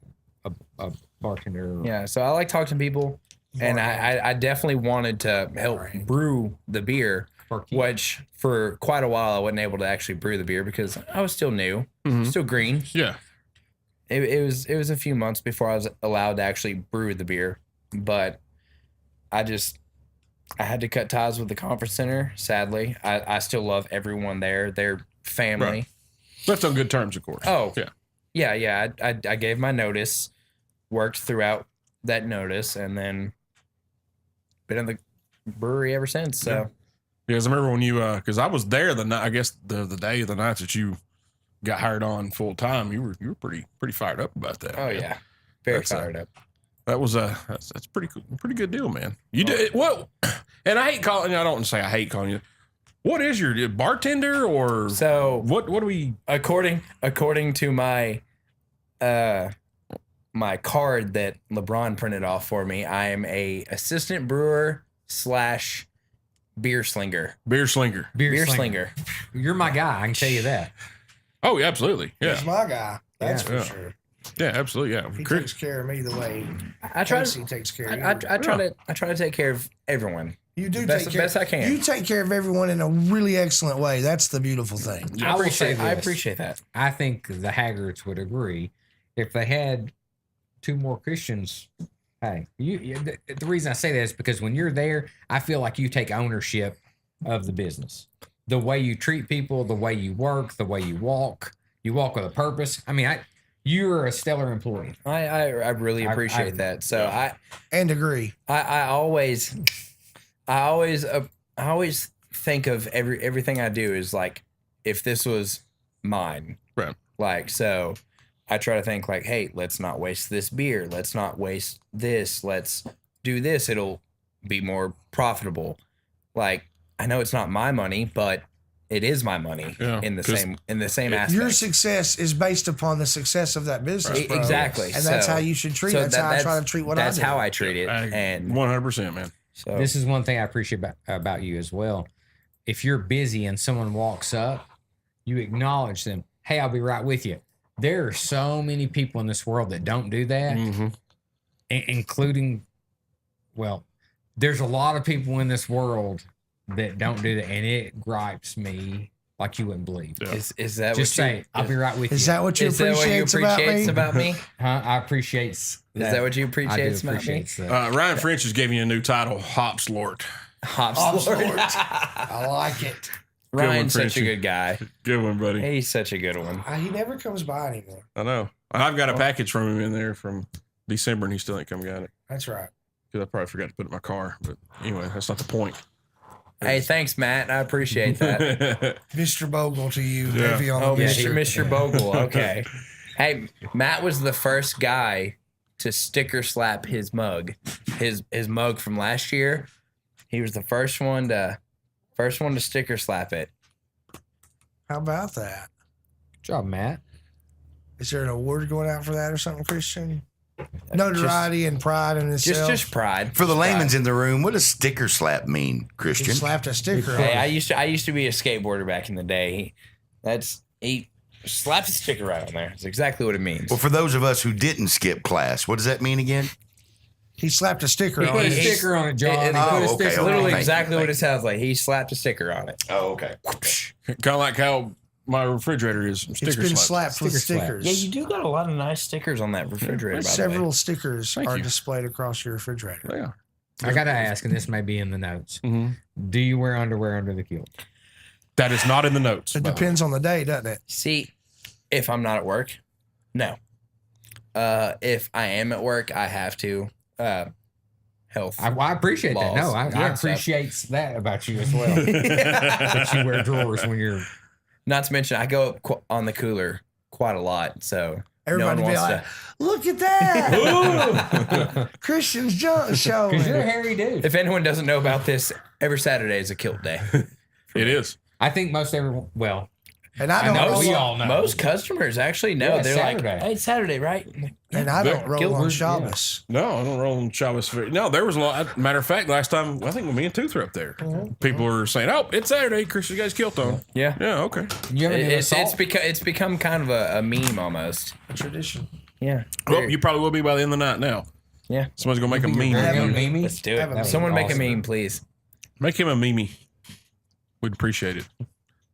a bartender. Yeah. So I like talking to people, and I definitely wanted to help brew the beer, which for quite a while I wasn't able to actually brew the beer because I was still new, still green. Yeah. It was a few months before I was allowed to actually brew the beer, but I had to cut ties with the conference center. Sadly, I still love everyone there. They're family. Right. Left on good terms, of course. Oh, yeah. I gave my notice, worked throughout that notice, and then been in the brewery ever since. So, because I remember when you, because I was there the night, I guess the day of the night that you got hired on full time, you were pretty fired up about that. Oh man. yeah, very That's, fired up. That was that's pretty cool, pretty good deal, man. You did well, and I hate calling. I don't want to say I hate calling you. What is your bartender or so? What do we? According to my my card that LeBron printed off for me, I am a assistant brewer / beer slinger. Beer slinger. Beer slinger. You're my guy. I can tell you that. Oh, yeah, absolutely. Yeah. He's my guy. That's for Yeah. sure. Yeah, absolutely. Yeah. He takes care of me the way I try Casey to takes care of you. I try to take care of everyone. You do best, take care. best I can. You take care of everyone in a really excellent way. That's the beautiful thing. I will say I this. appreciate that. I think the Haggards would agree. If they had 2 more Christians, hey, the reason I say that is because when you're there, I feel like you take ownership of the business. The way you treat people, the way you work, the way you walk with a purpose. I mean, you're a stellar employee. I really appreciate that. So and agree. I always think of everything I do is like if this was mine. Right. Like, so I try to think like, hey, let's not waste this beer. Let's not waste this. Let's do this. It'll be more profitable. Like, I know it's not my money, but it is my money in the same aspect. Your success is based upon the success of that business, bro. Exactly. And that's how you should treat it. That's how I try to treat what I do. That's how I treat it. And 100%, man. So this is one thing I appreciate about you as well. If you're busy and someone walks up, you acknowledge them. Hey, I'll be right with you. There are so many people in this world that don't do that, including, well, there's a lot of people in this world that don't do that, and it gripes me like you wouldn't believe. Yeah. Is that just what say? I'll be right with you. Is that what you appreciate about me? Huh? I appreciate. Is that what you appreciate about me? Ryan French is giving you a new title, Hops Lord. Hops Lord. I like it. Ryan's such a good guy. Good one, buddy. He's such a good one. He never comes by anymore. I know. I've got a package from him in there from December, and he still ain't come got it. That's right. Because I probably forgot to put it in my car. But anyway, that's not the point. Hey, thanks, Matt. I appreciate that. Mr. Bogle to you. Heavy on the Mr. Bogle. Okay. Hey, Matt was the first guy to sticker slap his mug. His mug from last year. He was the first one to sticker slap it. How about that? Good job, Matt. Is there an award going out for that or something, Christian? Notoriety and pride in itself. Just pride. For the layman's in the room, what does sticker slap mean, Christian? He slapped a sticker on Hey, it. I used to be a skateboarder back in the day. He slapped a sticker right on there. That's exactly what it means. Well, for those of us who didn't skip class, what does that mean again? He slapped a sticker He on put a it. sticker on it, John. It's literally exactly what it sounds like. He slapped a sticker on it. Oh, okay. Kind of like how my refrigerator is. It's been slapped with stickers. Yeah, you do got a lot of nice stickers on that refrigerator. By Several the way. stickers Thank are you. displayed across your refrigerator. Yeah. I got to ask, and this may be in the notes. Do you wear underwear under the kilt? That is not in the notes. It depends on the day, doesn't it? See, if I'm not at work, no. If I am at work, I have to. Health. I appreciate that. No, I appreciate that about you as well. That you wear drawers when you're. Not to mention, I go up on the cooler quite a lot, so Everybody no one be wants like, look at that. Christian's junk show. Because you're a hairy dude. If anyone doesn't know about this, every Saturday is a kilt day. It is. I think most everyone, well, And I don't we roll all know. Most customers actually know. Yeah, They're Saturday. like, "Hey, it's Saturday, right?" and I don't roll on Shabbos. No, I don't roll on Shabbos. No, there was a lot. Matter of fact, last time I think when me and Tooth were up there, people were saying, "Oh, it's Saturday. Christian guy's kilt on." Yeah. Yeah. Okay. You ever did It's become kind of a meme almost. A tradition. Yeah. Well, you probably will be by the end of the night now. Yeah. Somebody's gonna make a meme. Have of a you. Mimi? Let's do Have a it. meme. Someone make a Awesome. meme, please. Make him a meme. We'd appreciate it.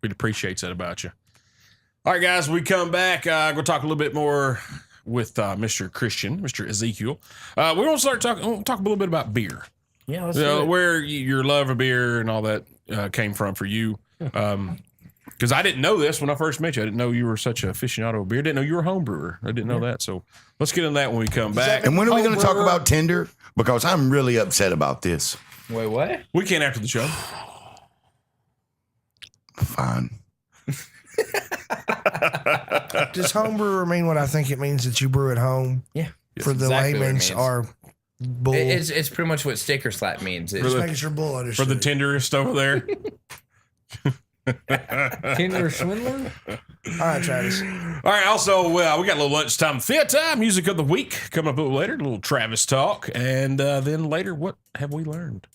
We'd appreciate that about you. All right, guys, we come back. We'll talk a little bit more with Mr. Christian, Mr. Ezekiel. We're going to start talking. We'll talk a little bit about beer. Yeah, let's do it. Where your love of beer and all that came from for you. Because I didn't know this when I first met you. I didn't know you were such an aficionado of beer. I didn't know you were a home brewer. I didn't know that. So let's get into that when we come back. And when are we going to talk about Tinder? Because I'm really upset about this. Wait, what? We can after the show. Fine. Does home brewer mean what I think it means, that you brew at home? Yeah. For the exactly what it layman's means. are bull. It's pretty much what sticker slap means. It's Just making sure bull For understood. the tenderest over there. Tinder swindler? All right, Travis. All right. Also, we got a little lunchtime theater music of the week coming up a little later. A little Travis talk, and then later, what have we learned?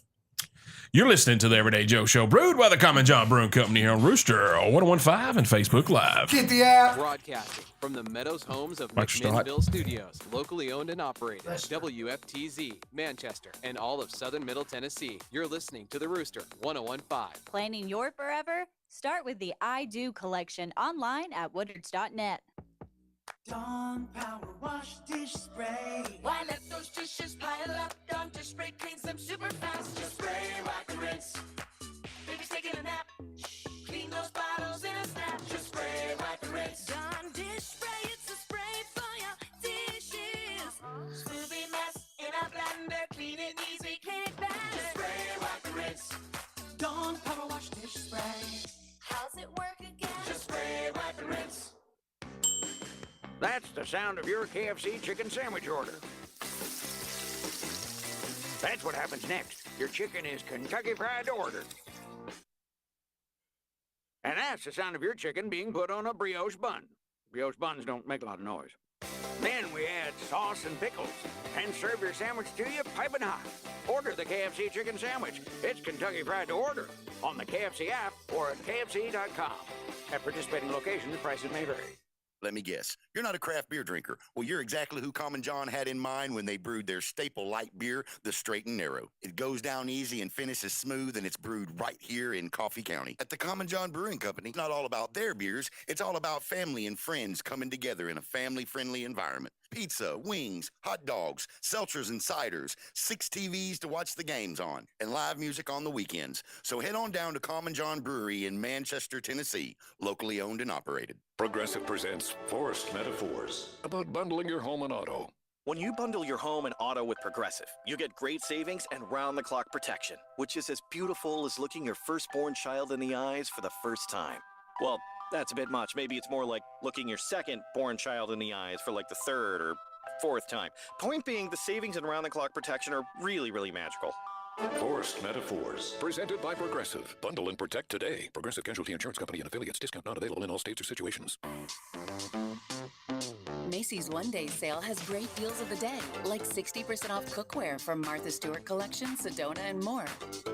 You're listening to the Everyday Joe Show, brewed by the Common John Brewing Company here on Rooster 1015 and Facebook Live. Get the app. Broadcasting from the Meadows homes of Mike Stott. McMinnville Studios, locally owned and operated. WFTZ, Manchester, and all of southern Middle Tennessee. You're listening to the Rooster 1015. Planning your forever? Start with the I Do collection online at woodards.net. Dawn Power Wash Dish Spray. Why let those dishes pile up? Dawn Dish Spray cleans them super fast. Just spray, wipe and rinse. Baby's taking a nap. Clean those bottles in a snap. Just spray, wipe and rinse. Dawn Dish Spray, it's a spray for your dishes. Smoothie mess in a blender. Clean it easy, clean it fast. Just spray, wipe and rinse. Dawn Power Wash Dish Spray. How's it work again? Just spray, wipe and rinse. That's the sound of your KFC chicken sandwich order. That's what happens next. Your chicken is Kentucky Fried to order. And that's the sound of your chicken being put on a brioche bun. Brioche buns don't make a lot of noise. Then we add sauce and pickles and serve your sandwich to you piping hot. Order the KFC chicken sandwich. It's Kentucky Fried to order on the KFC app or at KFC.com. At participating locations, prices may vary. Let me guess. You're not a craft beer drinker. Well, you're exactly who Common John had in mind when they brewed their staple light beer, the Straight and Narrow. It goes down easy and finishes smooth, and it's brewed right here in Coffee County. At the Common John Brewing Company, it's not all about their beers. It's all about family and friends coming together in a family-friendly environment. Pizza, wings, hot dogs, seltzers and ciders, 6 TVs to watch the games on, and live music on the weekends. So head on down to Common John Brewery in Manchester, Tennessee, locally owned and operated. Progressive presents Forced Metaphors about bundling your home and auto. When you bundle your home and auto with Progressive, you get great savings and round-the-clock protection, which is as beautiful as looking your firstborn child in the eyes for the first time. Well, that's a bit much. Maybe it's more like looking your second-born child in the eyes for like the third or fourth time. Point being, the savings and round-the-clock protection are really, really magical. Forced Metaphors, presented by Progressive. Bundle and protect today. Progressive Casualty Insurance Company and affiliates. Discount not available in all states or situations. Macy's One Day Sale has great deals of the day, like 60% off cookware from Martha Stewart Collection, Sedona, and more.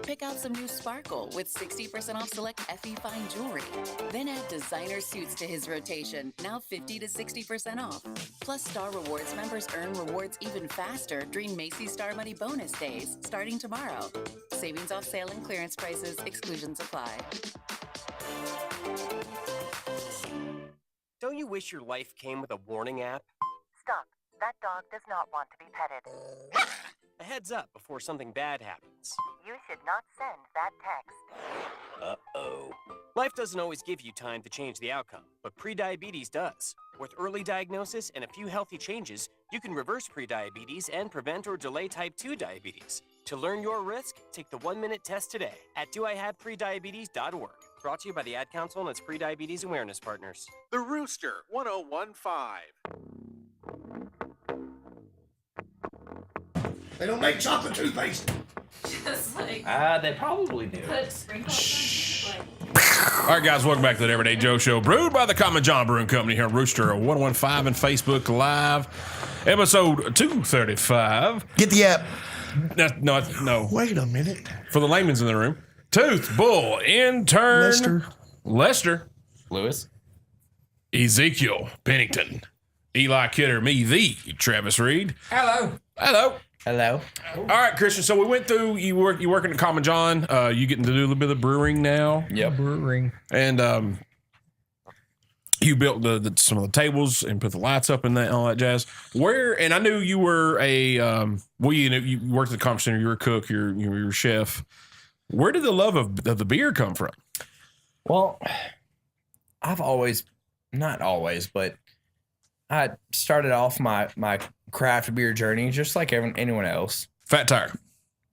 Pick out some new sparkle with 60% off select FE Fine Jewelry. Then add designer suits to his rotation, now 50 to 60% off. Plus, Star Rewards members earn rewards even faster during Macy's Star Money Bonus Days, starting tomorrow. Savings off sale and clearance prices, exclusions apply. Don't you wish your life came with a warning app? Stop. That dog does not want to be petted. A heads up before something bad happens. You should not send that text. Uh-oh. Life doesn't always give you time to change the outcome, but prediabetes does. With early diagnosis and a few healthy changes, you can reverse prediabetes and prevent or delay type 2 diabetes. To learn your risk, take the 1-minute test today at doihaveprediabetes.org. Brought to you by the Ad Council and its Prediabetes Awareness Partners. The Rooster 1015. They don't make chocolate toothpaste. Just like They probably do. put sprinkles on it, like All right, guys, welcome back to the Everyday Joe Show, brewed by the Common John Brewing Company here on Rooster 115 and Facebook Live, episode 235. Get the app. No. Wait a minute. For the layman's in the room, Tooth, Bull, Intern, Lester, Lewis, Ezekiel, Pennington, Eli Kidder, me, the Travis Reed. Hello. Hello. All right, Christian. So we went through. You working at Common John. You getting to do a little bit of brewing now. Yep. Brewing. And you built some of the tables and put the lights up and that all that jazz. Where? And I knew you were you worked at the conference center. You were a cook. You're a chef. Where did the love of the beer come from? Well, I've always, not always, but I started off my craft beer journey just like anyone else. Fat Tire.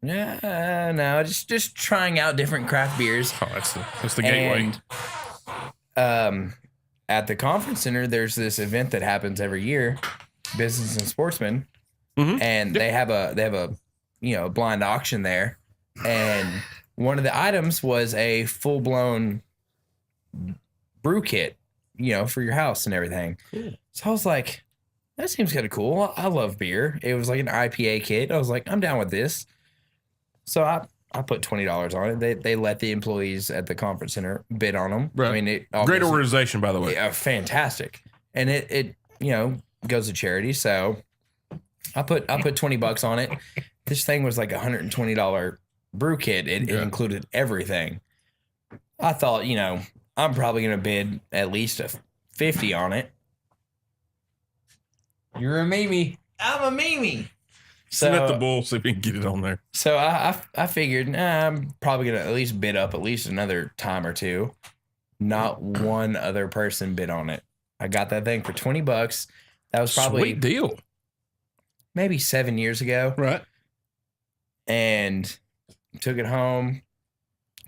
Yeah, no, just trying out different craft beers. Oh, that's the gateway. And, at the conference center, there's this event that happens every year, Business and Sportsman, and they have a blind auction there, and one of the items was a full blown brew kit, for your house and everything. Cool. So I was like, that seems kind of cool. I love beer. It was like an IPA kit. I was like, I'm down with this. So I put $20 on it. They let the employees at the conference center bid on them. Right. I mean, great organization, by the way. Yeah, fantastic. And it goes to charity. So I put $20 on it. This thing was like $120 brew kit. It included everything. I thought, I'm probably gonna bid at least a 50 on it. You're a Mimi. I'm a Mimi. So send out the bull so we can get it on there. So I figured I'm probably gonna at least bid up at least another time or two. Not one other person bid on it. I got that thing for $20. That was probably sweet deal. Maybe 7 years ago. Right. And took it home.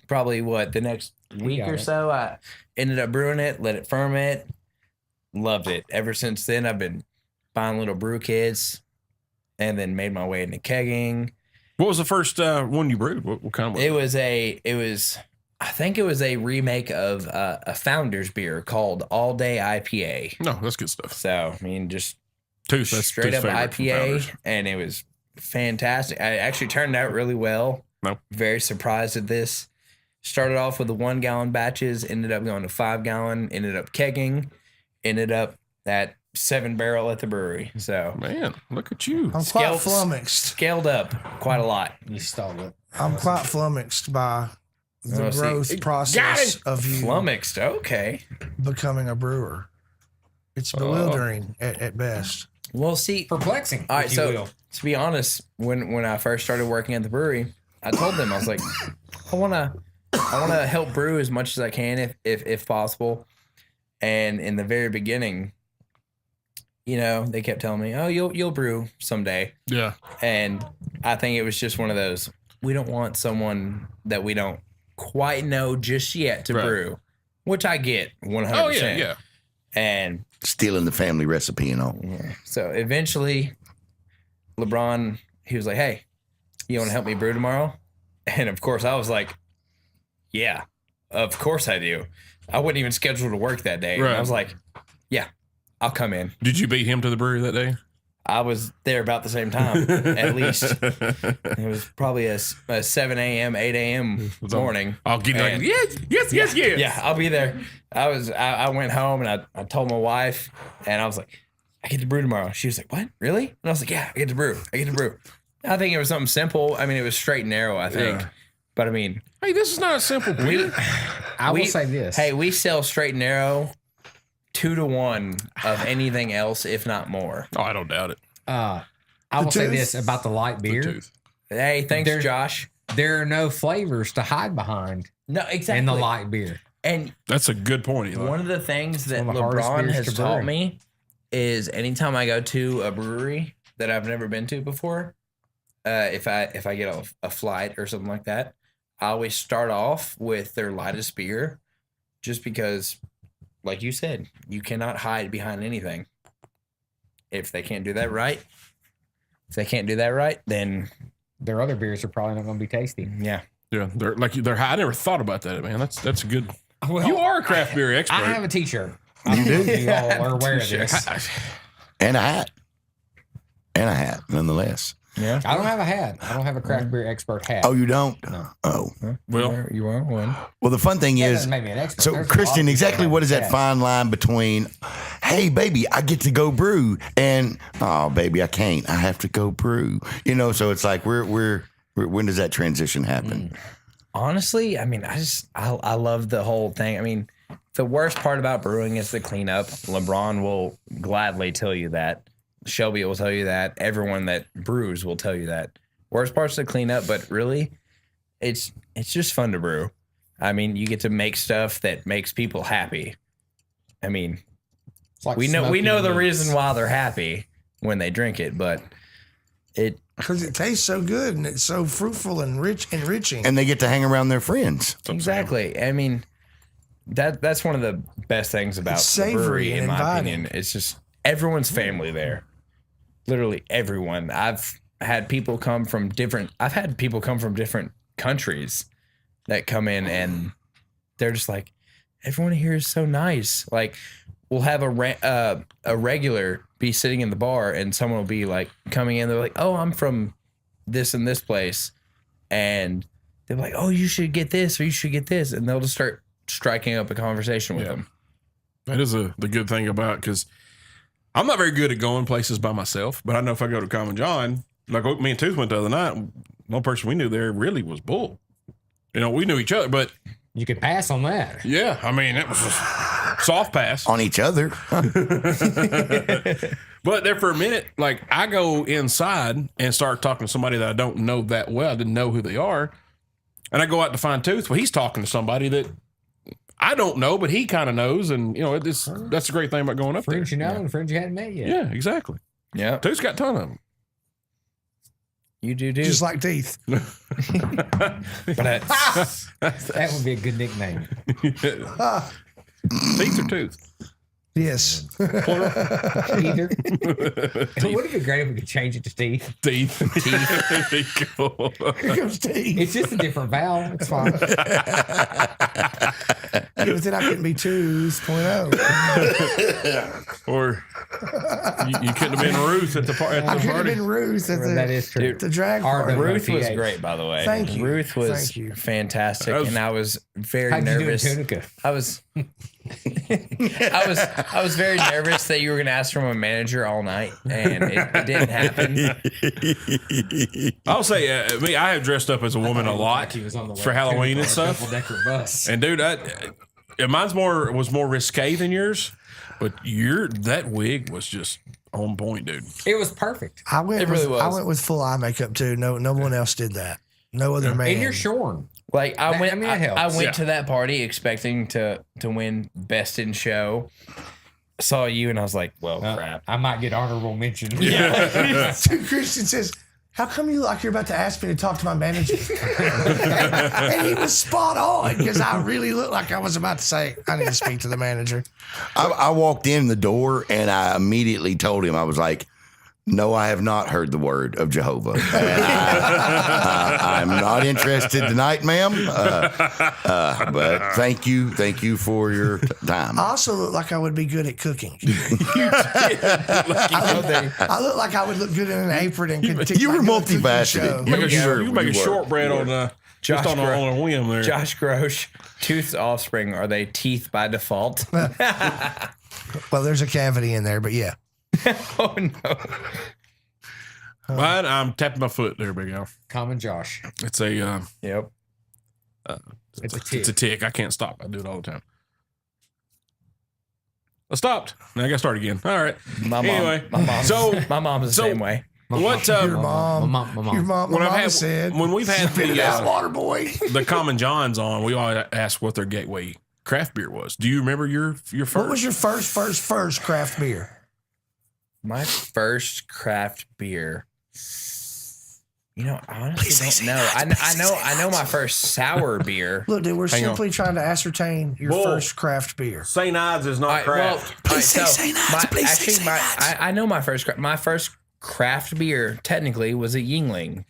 Probably the next week or so, I ended up brewing it, let it ferment. Loved it. Ever since then, I've been buying little brew kits and then made my way into kegging. What was the first one you brewed? What kind was it? I think it was a remake of a Founder's beer called All Day IPA. No, that's good stuff. So, I mean, just straight up IPA, and it was fantastic. I actually turned out really well. No. Very surprised at this. Started off with the 1 gallon batches, ended up going to 5 gallon, ended up kegging, ended up at 7 barrel at the brewery. So, man, look at you. I'm quite flummoxed. Scaled up quite a lot. You stole it. I'm quite flummoxed by the growth process of you flummoxed. Okay, becoming a brewer. It's bewildering at best. Well, see, perplexing. All right, so to be honest, when I first started working at the brewery, I told them I was like, I want to help brew as much as I can if possible. And in the very beginning, they kept telling me, "Oh, you'll brew someday." Yeah. And I think it was just one of those. We don't want someone that we don't quite know just yet to brew, which I get 100%. Oh yeah. And stealing the family recipe and all. Yeah. So eventually, LeBron, he was like, "Hey, you want to help me brew tomorrow?" And of course, I was like, "Yeah, of course I do." I wasn't even scheduled to work that day. Right. And I was like, "Yeah, I'll come in." Did you beat him to the brewery that day? I was there about the same time, at least. It was probably a 7 a.m., 8 a.m. morning. I'll get like, yes. Yeah, I'll be there. I went home and I told my wife, and I was like, I get to brew tomorrow. She was like, what? Really? And I was like, yeah, I get to brew. I think it was something simple. I mean, it was straight and narrow, I think. Yeah. But I mean, hey, this is not a simple beer. I will say this. Hey, we sell straight and narrow 2 to 1 of anything else, if not more. Oh, I don't doubt it. I will say this about the light beer. Hey, thanks, Josh. There are no flavors to hide behind. No, exactly. In the light beer. And that's a good point, Eli. One of the things that one of the hardest LeBron beers has to taught brew. me is anytime I go to a brewery that I've never been to before, if I get a flight or something like that, I always start off with their lightest beer, just because, like you said, you cannot hide behind anything. If they can't do that right, then their other beers are probably not going to be tasty. Yeah. Yeah, they're high. I never thought about that, man. That's a good. Well, You are a craft beer expert. I have a T-shirt. You do? You all are aware of this. And a hat. And a hat, nonetheless. Yeah. I don't have a hat. I don't have a craft beer expert hat. Oh, you don't? No. Oh. Well, you are one. Well, the fun thing That is, doesn't make me an expert. so There's a lot Christian, of exactly people what is that that fine line between, hey, baby, I get to go brew, and, oh, baby, I can't. I have to go brew. You know, so it's like, when does that transition happen? Honestly, I mean, I love the whole thing. I mean, the worst part about brewing is the cleanup. LeBron will gladly tell you that. Shelby will tell you that. Everyone that brews will tell you that. Worst part's the cleanup, but really, it's just fun to brew. I mean, you get to make stuff that makes people happy. I mean, like we know smoking the meats. reason why they're happy when they drink it, but because it tastes so good and it's so fruitful and enriching. And they get to hang around their friends. Exactly. I mean, that's one of the best things about It's the savory brewery, in and my inviting. opinion. It's just everyone's family there. Literally everyone. I've had people come from different countries that come in and they're just like, everyone here is so nice. Like, we'll have a regular be sitting in the bar and someone will be like coming in. They're like, oh, I'm from this and this place. And they're like, oh, you should get this or you should get this. And they'll just start striking up a conversation with them. That is the good thing about, because I'm not very good at going places by myself, but I know if I go to Common John, like me and Tooth went the other night, one person we knew there really was Bull. You know, we knew each other, but you could pass on that. Yeah, I mean, it was a soft pass on each other. But there for a minute, like, I go inside and start talking to somebody that I don't know that well. I didn't know who they are, and I go out to find Tooth. Well, he's talking to somebody that I don't know, but he kind of knows, and you know, that's the great thing about going up Friends there. you know and friends you hadn't met yet. Yeah, exactly. Yeah, Tooth's got a ton of them. You do. Just like teeth. That would be a good nickname. Teeth or tooth? Yes. Plural. Either. Wouldn't it be great if we could change it to teeth? Teeth. Cool. Here comes teeth. It's just a different vowel. It's fine. But then I couldn't be 2.0. Or you couldn't have been Ruth at the party. I could have been Ruth at the, That is true. the drag party. Ruth was great, by the way. Thank you. Ruth was Thank you. fantastic, and I was very How'd you do in nervous. Tunica? I was very nervous that you were going to ask from a manager all night, and it didn't happen. I'll say, I have dressed up as a woman a lot for Halloween and stuff. Bus. And dude, mine's was more risque than yours, but that wig was just on point, dude. It was perfect. I went It really with, I was. went with full eye makeup too. No one else did that. No other man. And you're shorn. Like I went it helps. to that party expecting to win best in show. Saw you and I was like, well, crap. I might get honorable mention. So Christian says, how come you look like you're about to ask me to talk to my manager? And he was spot on because I really looked like I was about to say, I need to speak to the manager. I walked in the door and I immediately told him, I was like, no, I have not heard the word of Jehovah. And I'm not interested tonight, ma'am. But thank you for your time. I also look like I would be good at cooking. I look like I would look good in an apron and could teach You were my cooking multifaceted. show. You make a shortbread on just on a whim there. Josh Grosh, Tooth's offspring, are they teeth by default? Well, there's a cavity in there, but yeah. Oh no. Mine, I'm tapping my foot there, big Al. Common Josh. It's a Yep. It's a tick. It's a tick. I can't stop. I do it all the time. I stopped. Now I got to start again. All right. My Anyway, mom's the same way. What? Your mom. My mom. Your mom said. When we've had Spit it out, water boy. the Common Johns on, we always ask what their gateway craft beer was. Do you remember your first? What was your first craft beer? My first craft beer. You know, I honestly don't know. I know my first sour beer. Look, dude, we're Hang on. simply trying to ascertain your Bull. first craft beer. St. Ides is not craft. I know my first craft beer technically was a Yingling.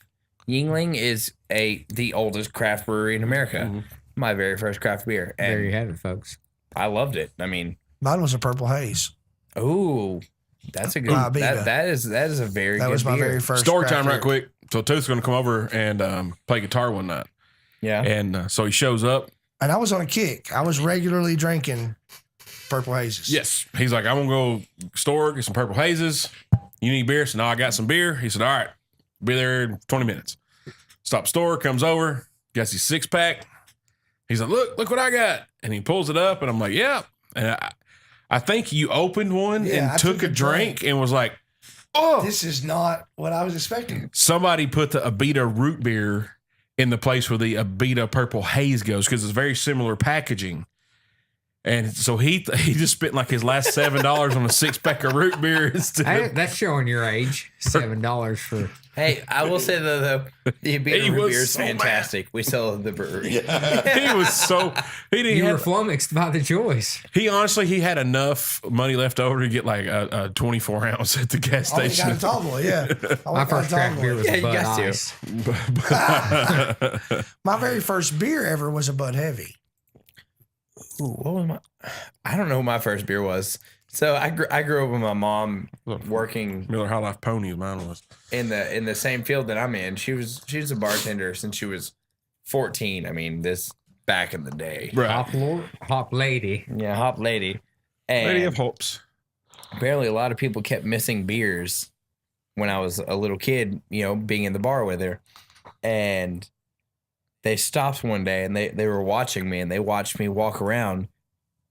Yingling is the oldest craft brewery in America. my very first craft beer. And There you have it, folks. I loved it. I mean, Mine was a Purple Haze. ooh, that's a good. Abita. That is a very That good was my beer. very first. Story craft time, right beer. quick. So Tooth's going to come over and play guitar one night. Yeah. And so he shows up. And I was on a kick. I was regularly drinking Purple Hazes. Yes. He's like, I'm going to go store, get some Purple Hazes. You need beer? So now I got some beer. He said, all right, be there in 20 minutes. Stop store, comes over, gets his 6-pack. He's like, look what I got. And he pulls it up and I'm like, yeah. And I think you opened one Yeah, I and took a drink and was like, oh, This is not what I was expecting. somebody put the Abita root beer in the place where the Abita Purple Haze goes because it's very similar packaging. And so he just spent like his last $7 on a 6-pack of root beer instead Hey, of, that's showing your age. $7 for. Hey, I will say though, the Abita He root was beer is so mad. fantastic. We sell at the brewery. he was so he didn't You were have, flummoxed by the choice. he honestly he had enough money left over to get like a 24 ounce at the gas Oh, you station. got a tall boy, yeah. My first craft beer was Yeah, a you Bud got to. Ice. My very first beer ever was a Bud Heavy. Ooh, what was my? I don't know what my first beer was. So I grew up with my mom working Miller High Life Pony, mine was. in the same field that I'm in. She was a bartender since she was 14. I mean, this back in the day. Hop lady. Yeah, hop lady. And Lady of Hops. apparently a lot of people kept missing beers when I was a little kid, you know, being in the bar with her. And they stopped one day and they were watching me and they watched me walk around,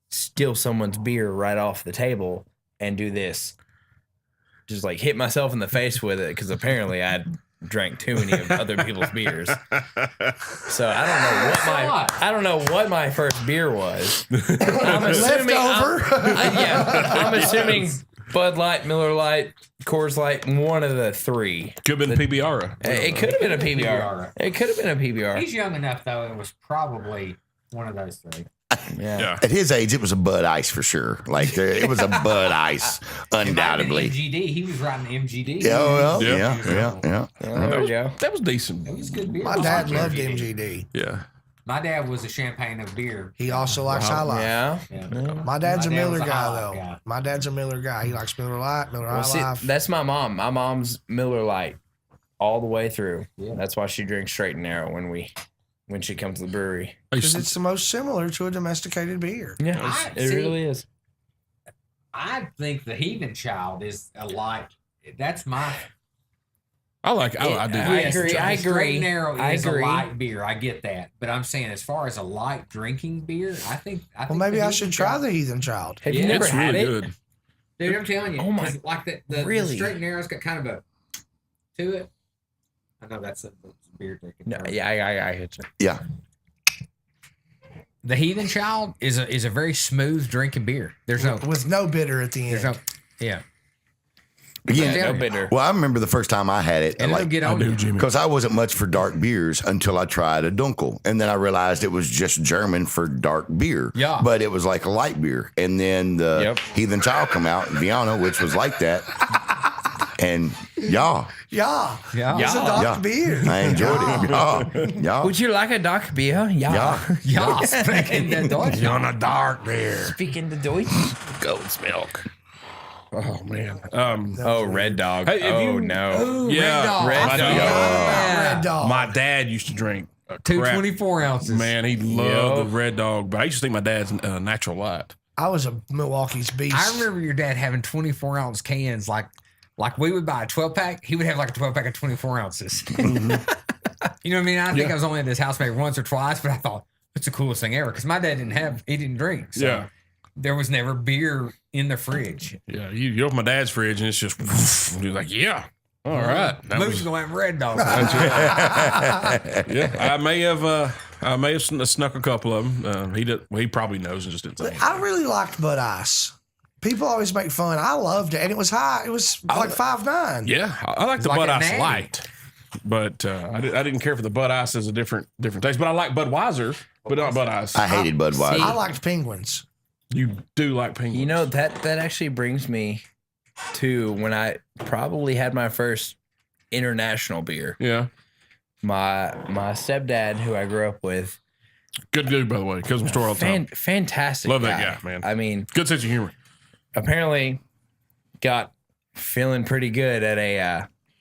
steal someone's beer right off the table and do this. Just like hit myself in the face with it because apparently I'd drank too many of other people's beers. So I don't know what my first beer was. I'm assuming I'm assuming Bud Light, Miller Light, Coors Light, one of the three. Could have been PBR. It could have been a PBR. It could have been a PBR. He's young enough, though. It was probably one of those three. Yeah. At his age, it was a Bud Ice for sure. Like it was a Bud Ice, undoubtedly. MGD. He was riding MGD. Yeah, well, Yeah. yeah. There we go. That was decent. It was good beer. My dad loved MGD. Yeah. My dad was a champagne of beer. He also likes High Life. Yeah. My dad's My a dad Miller was a High guy, Life though. guy. My dad's a Miller guy. He likes Miller Lite, Miller Well, High see, Life. that's my mom. My mom's Miller Lite all the way through. Yeah. That's why she drinks straight and narrow when she comes to the brewery. Because it's the most similar to a domesticated beer. Yeah, it really is. I think the Heathen Child is a light. That's my. I like. I do. I agree. I Straight agree. and narrow I is agree. a light beer. I get that, but I'm saying as far as a light drinking beer, I think. Well, maybe I should try the Heathen Child. Have you never It's had really it? good. Dude, I'm telling you. Oh my- 'cause like the really? straight and narrow's got kind of a to it. I know that's a beer drinking. No, term. yeah, I hit you. Yeah. The Heathen Child is a very smooth drinking beer. There's no With no bitter at the there's end. no yeah. Again, Yeah, no bitter. well, I remember the first time I had it, And it'll get I on do, you. Jimmy. because I wasn't much for dark beers until I tried a Dunkel, and then I realized it was just German for dark beer. Yeah. but it was like a light beer, and then the Yep. Heathen Child come out, Vienna, which was like that, and Yeah. Yeah. It's a Yeah. dark Yeah. beer. I enjoyed it. Yeah. Would you like a dark beer? Yeah. Yeah, speaking the Deutsch. On a dark beer. Speaking the Deutsch. Goat's milk. Oh man. Oh, Red Dog. Hey, have oh you- no. Yeah. Red My Dog. dad- Red Dog. My dad used to drink a Two crap- 24 ounces. Man, he loved the Red Dog, but I used to think my dad's natural light. I was a Milwaukee's beast. I remember your dad having 24 ounce cans. Like we would buy a 12-pack. He would have like a 12-pack of 24 ounces. You know what I mean? I think I was only at this house maybe once or twice, but I thought it's the coolest thing ever because my dad he didn't drink. So Yeah. there was never beer in the fridge. Yeah, you open my dad's fridge and it's just you're like, yeah, all right. That Moose was- going to have Red Dog. yeah, I may have snuck a couple of them. He probably knows and just didn't say anything. I really liked Bud Ice. People always make fun. I loved it, and it was high. It was like 5.9. Yeah, I like the Like Bud a Ice natty. Light, but I didn't care for the Bud Ice as a different taste. But I like Budweiser, but not Bud Ice. I hated Budweiser. I liked Penguins. You do like penguins. You know, that actually brings me to when I probably had my first international beer. Yeah. My stepdad, who I grew up with, Good dude, by the way. Comes from the store all the time. Fantastic. Love that guy, man. I mean, good sense of humor. Apparently, got feeling pretty good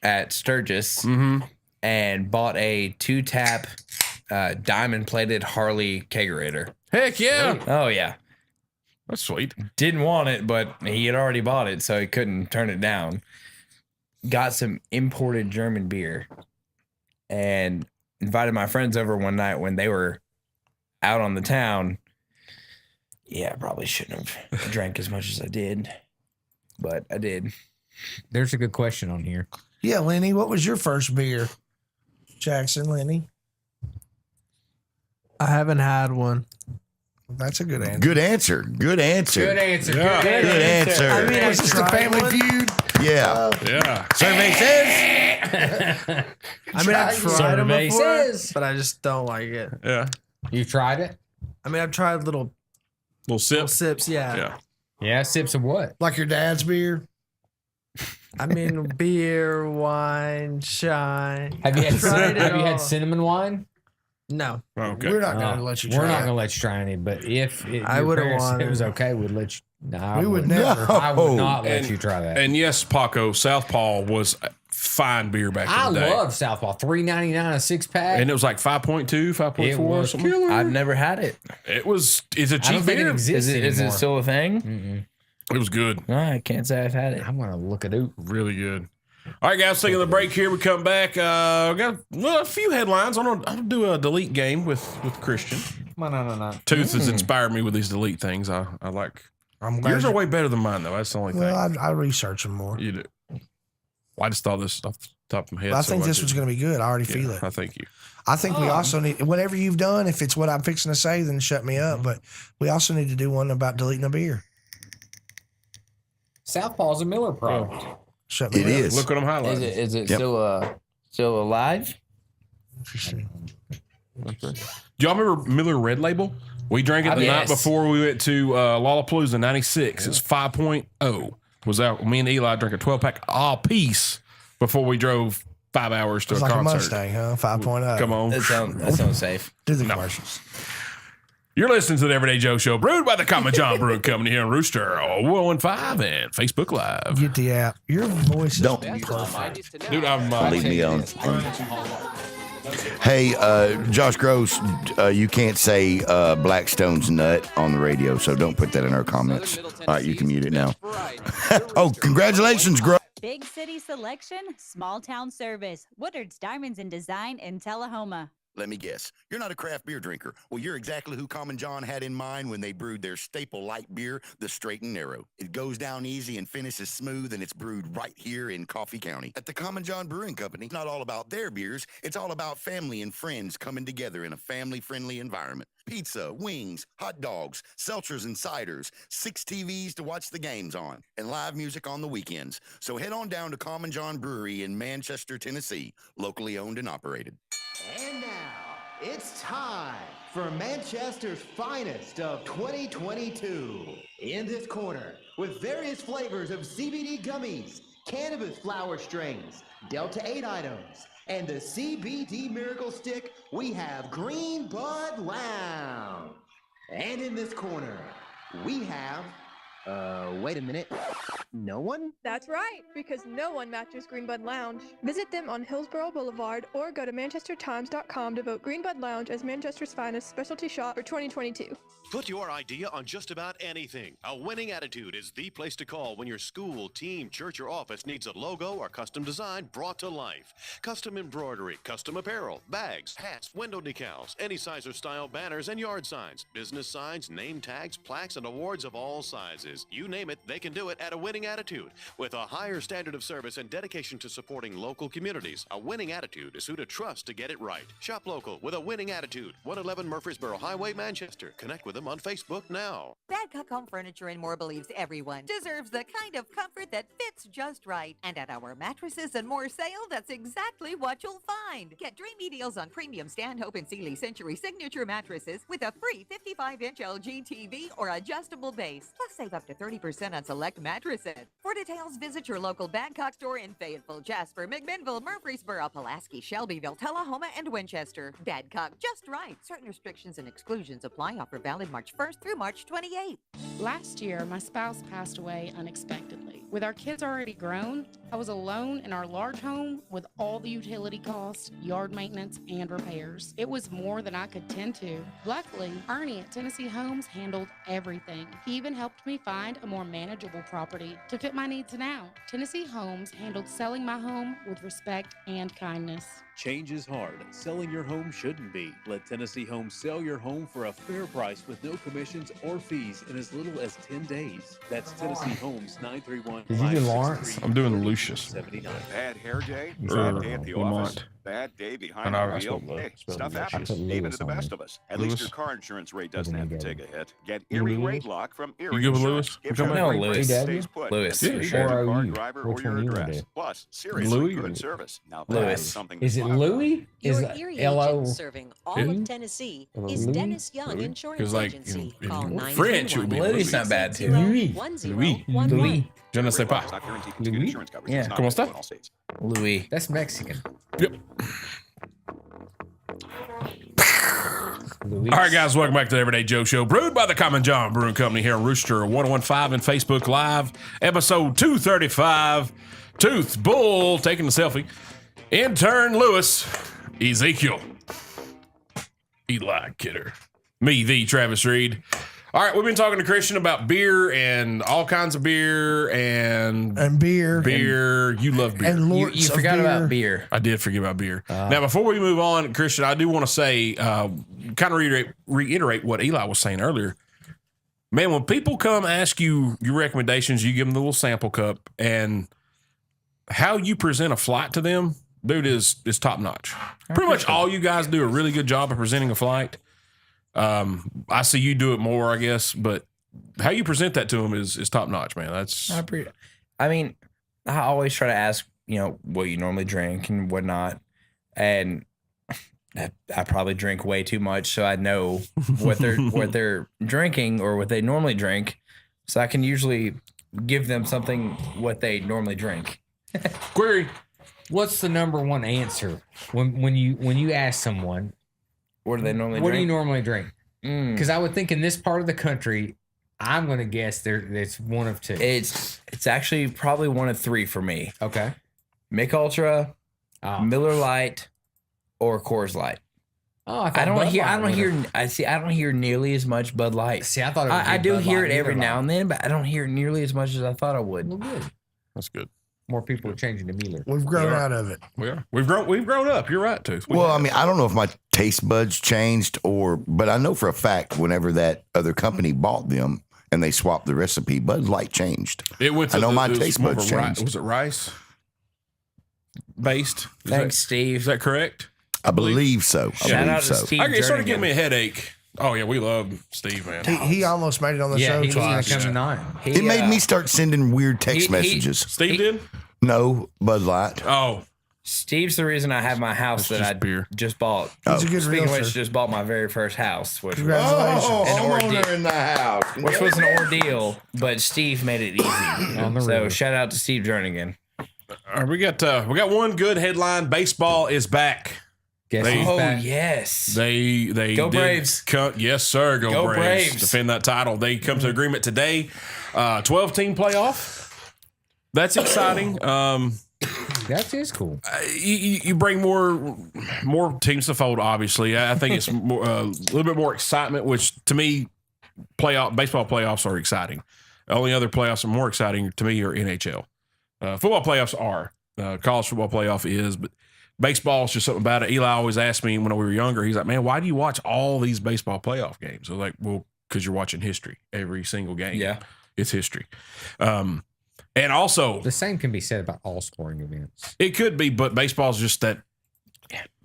at Sturgis, and bought a 2-tap diamond plated Harley kegerator. Heck yeah! Sweet. Oh yeah, that's sweet. Didn't want it, but he had already bought it, so he couldn't turn it down. Got some imported German beer, and invited my friends over one night when they were out on the town. Yeah, I probably shouldn't have drank as much as I did, but I did. There's a good question on here. Yeah, Lenny, what was your first beer? Jackson, Lenny. I haven't had one. That's a good answer. Good answer. Good answer. Good answer. Yeah. Good answer. I mean, was this the Family Feud? Yeah. Yeah. Survey says. I mean, I've tried them Survey before, says. but I just don't like it. Yeah. You tried it? I mean, I've tried little sips. Yeah. Yeah. Yeah, sips of what? Like your dad's beer? I mean, beer, wine, shine. Have you had Tried it have you all. had cinnamon wine? No. Okay. We're not going to let you try We're not it. going to let you try any, but if I your would've parents said wanted it was it. okay, we'd let you. No, I We would wouldn't. never. I would not let And- you try that. And yes, Paco, Southpaw was a fine beer back I in the day. love Southpaw. $3.99 a 6-pack. And it was like 5.2, 5.4 It or was something. killer. I've never had it. It's a I don't cheap think it beer. exists Is it anymore. still a thing? Mm-mm. It was good. No, I can't say I've had it. I'm going to look it up. Really good. All right, guys, taking the break here. We come back. We got a few headlines. I'll do a delete game with Christian. No. Tooth has inspired me with these delete things. I like. I'm glad Yours are you- way better than mine, though. That's the only Well, thing. I research them more. You do. Well, I just thought this off the top of my head. But I so think this did. was going to be good. I already feel it. I thank you. I think we also need, whatever you've done, if it's what I'm fixing to say, then shut me up. But we also need to do one about deleting a beer. Southpaw's a Miller product. Shut me It up. is. Look what I'm highlighting. Is it Yep. still alive? Interesting. Do y'all remember Miller Red Label? We drank it the night Yes. before we went to Lollapalooza '96. It's 5.0. Was out. Me and Eli drank a 12-pack all piece before we drove 5 hours to It's a like a concert. Mustang, huh? 5.0. Come on. That sounds safe. Do the commercials. You're listening to the Everyday Joe Show, brewed by the Common John Brewing Company here in Rooster, 115 and Facebook Live. Get the app. Your voice is Don't. perfect. Dude, I'm Leave me on. Hey, Josh Gross, you can't say Blackstone's nut on the radio, so don't put that in our comments. All right, you can mute it now. Oh, congratulations, Gross. Big city selection, small town service. Woodard's Diamonds and Design in Tullahoma. Let me guess. You're not a craft beer drinker. Well, you're exactly who Common John had in mind when they brewed their staple light beer, the Straight and Narrow. It goes down easy and finishes smooth, and it's brewed right here in Coffee County. At the Common John Brewing Company, it's not all about their beers. It's all about family and friends coming together in a family-friendly environment. Pizza, wings, hot dogs, seltzers and ciders, 6 TVs to watch the games on, and live music on the weekends. So head on down to Common John Brewery in Manchester, Tennessee, locally owned and operated. And now, it's time for Manchester's finest of 2022. In this corner, with various flavors of CBD gummies, cannabis flower strings, Delta 8 items, and the CBD Miracle Stick, we have Green Bud Lounge. And in this corner, we have... wait a minute. No one? That's right, because no one matches Greenbud Lounge. Visit them on Hillsborough Boulevard or go to manchestertimes.com to vote Greenbud Lounge as Manchester's finest specialty shop for 2022. Put your idea on just about anything. A winning attitude is the place to call when your school, team, church, or office needs a logo or custom design brought to life. Custom embroidery, custom apparel, bags, hats, window decals, any size or style banners and yard signs, business signs, name tags, plaques, and awards of all sizes. You name it, they can do it at A Winning Attitude. With a higher standard of service and dedication to supporting local communities, A Winning Attitude is who to trust to get it right. Shop local with A Winning Attitude. 111 Murfreesboro Highway, Manchester. Connect with them on Facebook now. Badcock Home Furniture and More believes everyone deserves the kind of comfort that fits just right. And at our Mattresses and More sale, that's exactly what you'll find. Get dreamy deals on premium Stanhope and Sealy Century Signature mattresses with a free 55-inch LG TV or adjustable base. Plus, save up up to 30% on select mattresses. For details, visit your local Badcock store in Fayetteville, Jasper, McMinnville, Murfreesboro, Pulaski, Shelbyville, Tullahoma, and Winchester. Badcock, just right. Certain restrictions and exclusions apply. Offer valid March 1st through March 28th. Last year, my spouse passed away unexpectedly. With our kids already grown, I was alone in our large home with all the utility costs, yard maintenance, and repairs. It was more than I could tend to. Luckily, Ernie at Tennessee Homes handled everything. He even helped me find a more manageable property to fit my needs now. Tennessee Homes handled selling my home with respect and kindness. Change is hard. Selling your home shouldn't be. Let Tennessee Homes sell your home for a fair price with no commissions or fees in as little as 10 days. That's Tennessee Homes 931. Did you do Lawrence? I'm doing Lucius. Bad hair day? Or Bad day at the Lamont. office? Bad day behind And I the wheel? spelled Hey, spelled stuff Lucius. happens, I put even Lewis to the on best it. of us. At Lewis? least your car insurance rate doesn't Doesn't have he to get take it? a hit. Get You Erie with Rate Lewis? Lock from You Erie good with Insurance. Lewis? Gives You you coming? a No, great rate Lewis. that TW? stays put. Lewis, It's for a sure. car Or driver or which your one you wanna address. do? Plus, seriously Louis? good service. Now Lewis. that's something to Is it smile about. Louis? Is Your it Erie L-O? agent serving all Who? of Tennessee Hello, is Louis? Dennis Young Louis? Insurance 'Cause, like, Agency. in Call French, it would be 931 Louis not bad, too. Louis. 1011. Louis. Je ne sais pas. It's not guaranteed to get Louis? insurance coverage. Yeah. It's not ¿Cómo available está? in all states. Louis. That's Mexican. Yep. Louis. All right, guys, welcome back to the Everyday Joe Show, brewed by the Common John Brewing Company here on Rooster 1015 and Facebook Live, episode 235. Tooth Bull taking the selfie. Intern Lewis, Ezekiel, Eli Kidder, me, the Travis Reed. All right, we've been talking to Christian about beer and all kinds of beer and beer. Beer. You love beer. And You, lords you of forgot beer. about beer. I did forget about beer. Now, before we move on, Christian, I do want to say, kind of reiterate what Eli was saying earlier. Man, when people come ask you your recommendations, you give them the little sample cup, and how you present a flight to them, dude, is top notch. Pretty much all you guys do a really good job of presenting a flight. I see you do it more, I guess, but how you present that to them is top notch, man. That's I mean, I always try to ask, what you normally drink and whatnot. And I probably drink way too much, so I know what they're drinking or what they normally drink. So I can usually give them something what they normally drink. Query: what's the number one answer when you ask someone? What do they normally What drink? do you normally drink? Because I would think in this part of the country, I'm going to guess it's one of two. It's actually probably one of three for me. Okay. Mick Ultra, Miller Lite, or Coors Light. Oh, I don't hear nearly as much Bud Light. See, I thought it would I be do Bud hear Light, it every Miller now Lite. and then, but I don't hear it nearly as much as I thought I would. Well, good. That's good. More people are changing to Miller. We've grown out of it. We are. We've grown up. You're right, Tooth. Well, I mean, I don't know if my taste buds changed but I know for a fact whenever that other company bought them and they swapped the recipe, Bud Light changed. I know my taste buds changed. Was it rice based? Thanks, Steve. Is that correct? I believe so. Shout out to Steve It started Jernigan. giving me a headache. Oh yeah, we love Steve, man. He almost made it on the show twice. It made me start sending weird text messages. Steve did? No, Bud Light. Oh. Steve's the reason I have my house that I just bought. He's a good Speaking of realtor. which, just bought my very first house, which Congratulations. was an Homeowner ordeal. in the house. Which was an ordeal, but Steve made it easy. On the So river. shout out to Steve Jernigan. We got one good headline. Baseball is back. Yes. They Go did Braves. Yes, sir. Go Braves. Defend that title. They come to agreement today. 12-team playoff. That's exciting. That is cool. You bring more teams to the fold. Obviously, I think it's more, a little bit more excitement. Which to me, baseball playoffs are exciting. The only other playoffs are more exciting to me are NHL. Football playoffs are. College football playoff is, but baseball is just something about it. Eli always asked me when we were younger. He's like, "Man, why do you watch all these baseball playoff games?" I was like, "Well, because you're watching history. Every single game, it's history." And also, The same can be said about all sporting events. it could be, but baseball's just that.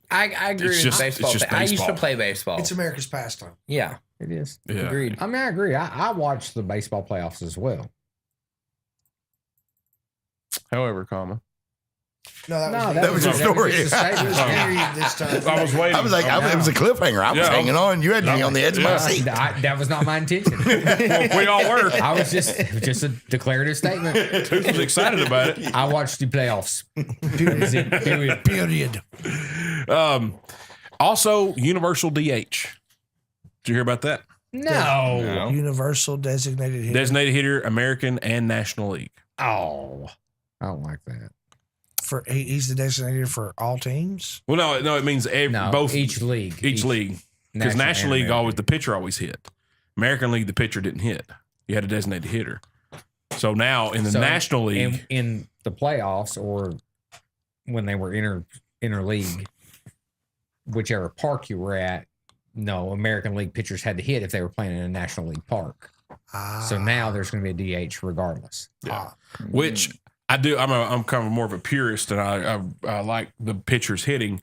I agree with baseball. It's just I used to baseball. play baseball. It's America's pastime. Yeah. It is. Yeah. Agreed. I mean, I agree. I watch the baseball playoffs as well. However, No, that was your story. It was period this time. I was waiting. I was like, it was a cliffhanger. I was hanging on. You had me on the edge of my seat. That was not my intention. We all were. I was just a declarative statement. Tooth was excited about it. I watched the playoffs. Period. Also, Universal DH. Did you hear about that? No. Universal designated hitter. Designated hitter, American and National League. Oh, I don't like that. He's the designated for all teams. Well, no, it means both each league. Each league, because National League the pitcher always hit. American League, the pitcher didn't hit. You had a designated hitter. So now in the National League, in the playoffs or when they were interleague, whichever park you were at, no, American League pitchers had to hit if they were playing in a National League park. So now there's going to be a DH regardless. Yeah. Which I do. I'm kind of more of a purist, and I like the pitchers hitting.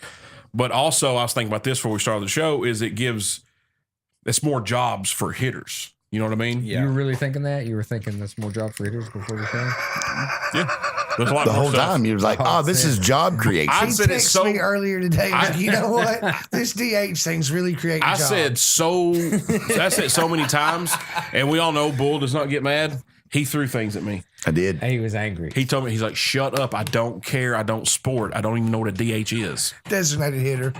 But also, I was thinking about this before we started the show. Is it's more jobs for hitters. You know what I mean? Yeah. You were really thinking that? You were thinking that's more job for hitters before the show? Yeah. There's a lot the more whole stuff. time you was like, oh, this is job creation. He texted me earlier today. Like, you know what? This DH thing's really creating jobs. I said so many times, and we all know Bull does not get mad. He threw things at me. I did. He was angry. He told me, he's like, shut up. I don't care. I don't sport. I don't even know what a DH is. Designated hitter.